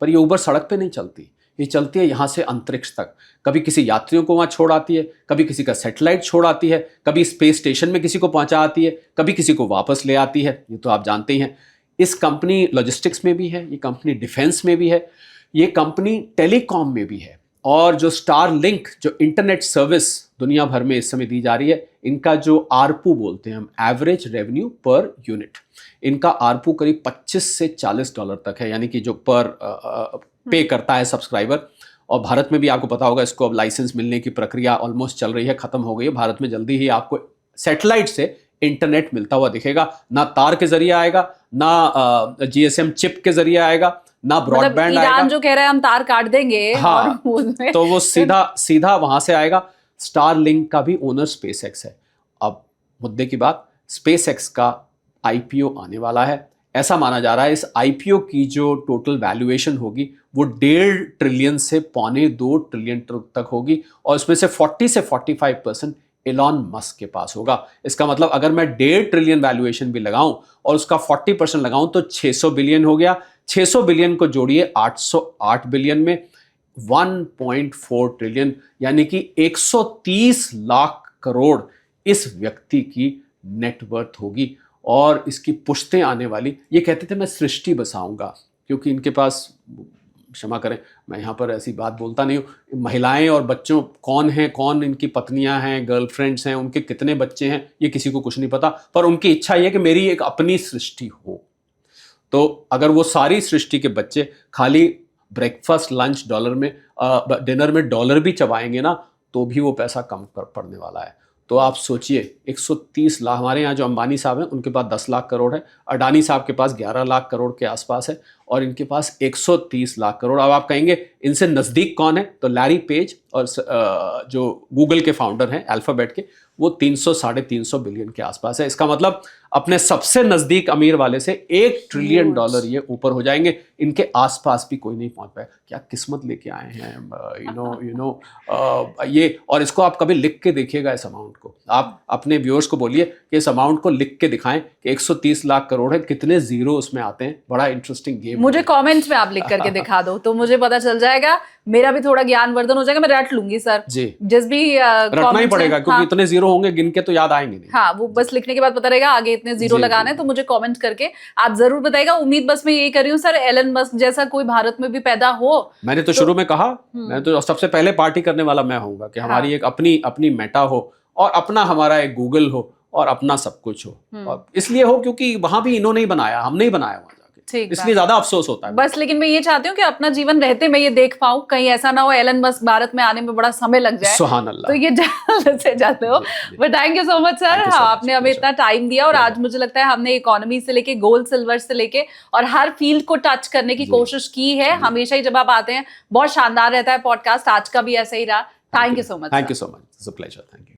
पर ये ऊबर सड़क पे नहीं चलती, ये चलती है यहाँ से अंतरिक्ष तक। कभी किसी यात्रियों को वहाँ छोड़ आती है, कभी किसी का सैटेलाइट छोड़ आती है, कभी स्पेस स्टेशन में किसी को पहुँचा आती है, कभी किसी को वापस ले आती है। ये तो आप जानते ही हैं। इस कंपनी लॉजिस्टिक्स में भी है, ये कंपनी डिफेंस में भी है, ये कंपनी टेलीकॉम में भी है। और जो स्टारलिंक, जो इंटरनेट सर्विस दुनिया भर में इस समय दी जा रही है, इनका जो आरपू बोलते हैं हम, एवरेज रेवेन्यू पर यूनिट, इनका आरपू करीब $25 से $40 तक है, यानी कि जो पर पे करता है सब्सक्राइबर। और भारत में भी आपको पता होगा इसको अब लाइसेंस मिलने की प्रक्रिया ऑलमोस्ट चल रही है, खत्म हो गई है। भारत में जल्दी ही आपको सैटेलाइट से इंटरनेट मिलता हुआ दिखेगा, ना तार के जरिए आएगा, ना जीएसएम चिप के जरिए आएगा, ना ब्रॉडबैंड आएगा। ईरान जो कह रहा है हम तार काट देंगे, हाँ, और तो वो सीधा वहां से आएगा। स्टारलिंक का भी ओनर स्पेसएक्स है। अब मुद्दे की बात, स्पेसएक्स का आईपीओ आने वाला है। ऐसा माना जा रहा है इस आईपीओ की जो टोटल वैल्यूएशन होगी वो 1.5 ट्रिलियन से $2.25 ट्रिलियन तक होगी, और इसमें से 40 से 45% एलॉन मस्क के पास होगा। इसका मतलब अगर मैं 1.5 ट्रिलियन वैल्यूएशन भी लगाऊं और उसका 40% लगाऊं तो 600 बिलियन हो गया। 600 बिलियन को जोड़िए 808 बिलियन में, 1.4 ट्रिलियन, यानी कि 130 लाख करोड़ इस व्यक्ति की नेटवर्थ होगी। और इसकी पुश्तें आने वाली, ये कहते थे मैं सृष्टि बसाऊंगा, क्योंकि इनके पास, क्षमा करें मैं यहाँ पर ऐसी बात बोलता नहीं हूँ, महिलाएं और बच्चों कौन हैं, कौन इनकी पत्नियां हैं, गर्लफ्रेंड्स हैं, उनके कितने बच्चे हैं, ये किसी को कुछ नहीं पता, पर उनकी इच्छा ये है कि मेरी एक अपनी सृष्टि हो। तो अगर वो सारी सृष्टि के बच्चे खाली ब्रेकफास्ट लंच डॉलर में, डिनर में डॉलर भी चबाएंगे ना, तो भी वो पैसा कम पड़ने वाला है। तो आप सोचिए 130 लाख, हमारे यहाँ जो अंबानी साहब हैं उनके पास 10 लाख करोड़ है, अडानी साहब के पास 11 लाख करोड़ के आसपास है, और इनके पास 130 लाख करोड़। अब आप कहेंगे इनसे नज़दीक कौन है, तो लैरी पेज और जो गूगल के फाउंडर हैं अल्फाबेट के, वो 300-350 बिलियन के आसपास है। इसका मतलब अपने सबसे नज़दीक अमीर वाले से $1 ट्रिलियन ये ऊपर हो जाएंगे। इनके आसपास भी कोई नहीं पहुंच पाया। क्या किस्मत लेके आए हैं, ये। और इसको आप कभी लिख के देखिएगा, इस अमाउंट को आप अपने व्यूअर्स को बोलिए कि इस अमाउंट को लिख के दिखाएं कि 130 लाख करोड़ है, कितने जीरो उसमें आते हैं। बड़ा इंटरेस्टिंग गेम। मुझे कमेंट्स में आप लिख करके दिखा दो तो मुझे पता चल जाएगा, मेरा भी थोड़ा ज्ञानवर्धन हो जाएगा। मैं रट लूंगी सर जी, जिस भी रटना ही पड़ेगा, क्योंकि इतने जीरो होंगे, गिन के तो याद आएंगे नहीं। हाँ, वो बस लिखने के बाद पता रहेगा आगे इतने जीरो लगाना है। तो मुझे कमेंट करके आप जरूर बताइएगा। उम्मीद बस मैं यही कर रही हूँ सर, एलन मस्क जैसा कोई भारत में भी पैदा हो। मैंने तो शुरू में कहा, मैं तो सबसे पहले पार्टी करने वाला मैं होऊंगा कि हमारी एक अपनी मेटा हो, और अपना हमारा एक गूगल हो, और अपना सब कुछ हो। और इसलिए हो क्योंकि वहां भी इन्होंने ही बनाया, हमने ही बनाया वहां जाके, इसलिए ज्यादा अफसोस होता है बस। लेकिन मैं ये चाहती हूँ कि अपना जीवन रहते मैं ये देख पाऊँ, कहीं ऐसा ना हो एलन मस्क भारत में आने में बड़ा समय लग जाए। सुभान अल्लाह। तो ये जल्द से जल्द हो। But thank you so much sir, आपने हमें इतना टाइम दिया, और आज मुझे लगता है हमने इकोनॉमी से लेके गोल्ड सिल्वर से लेके और हर फील्ड को टच करने की कोशिश की है। हमेशा ही जब आप आते हैं बहुत शानदार रहता है पॉडकास्ट, आज का भी ऐसा ही रहा। Thank you so much. Thank you so much, it's a pleasure. Thank you.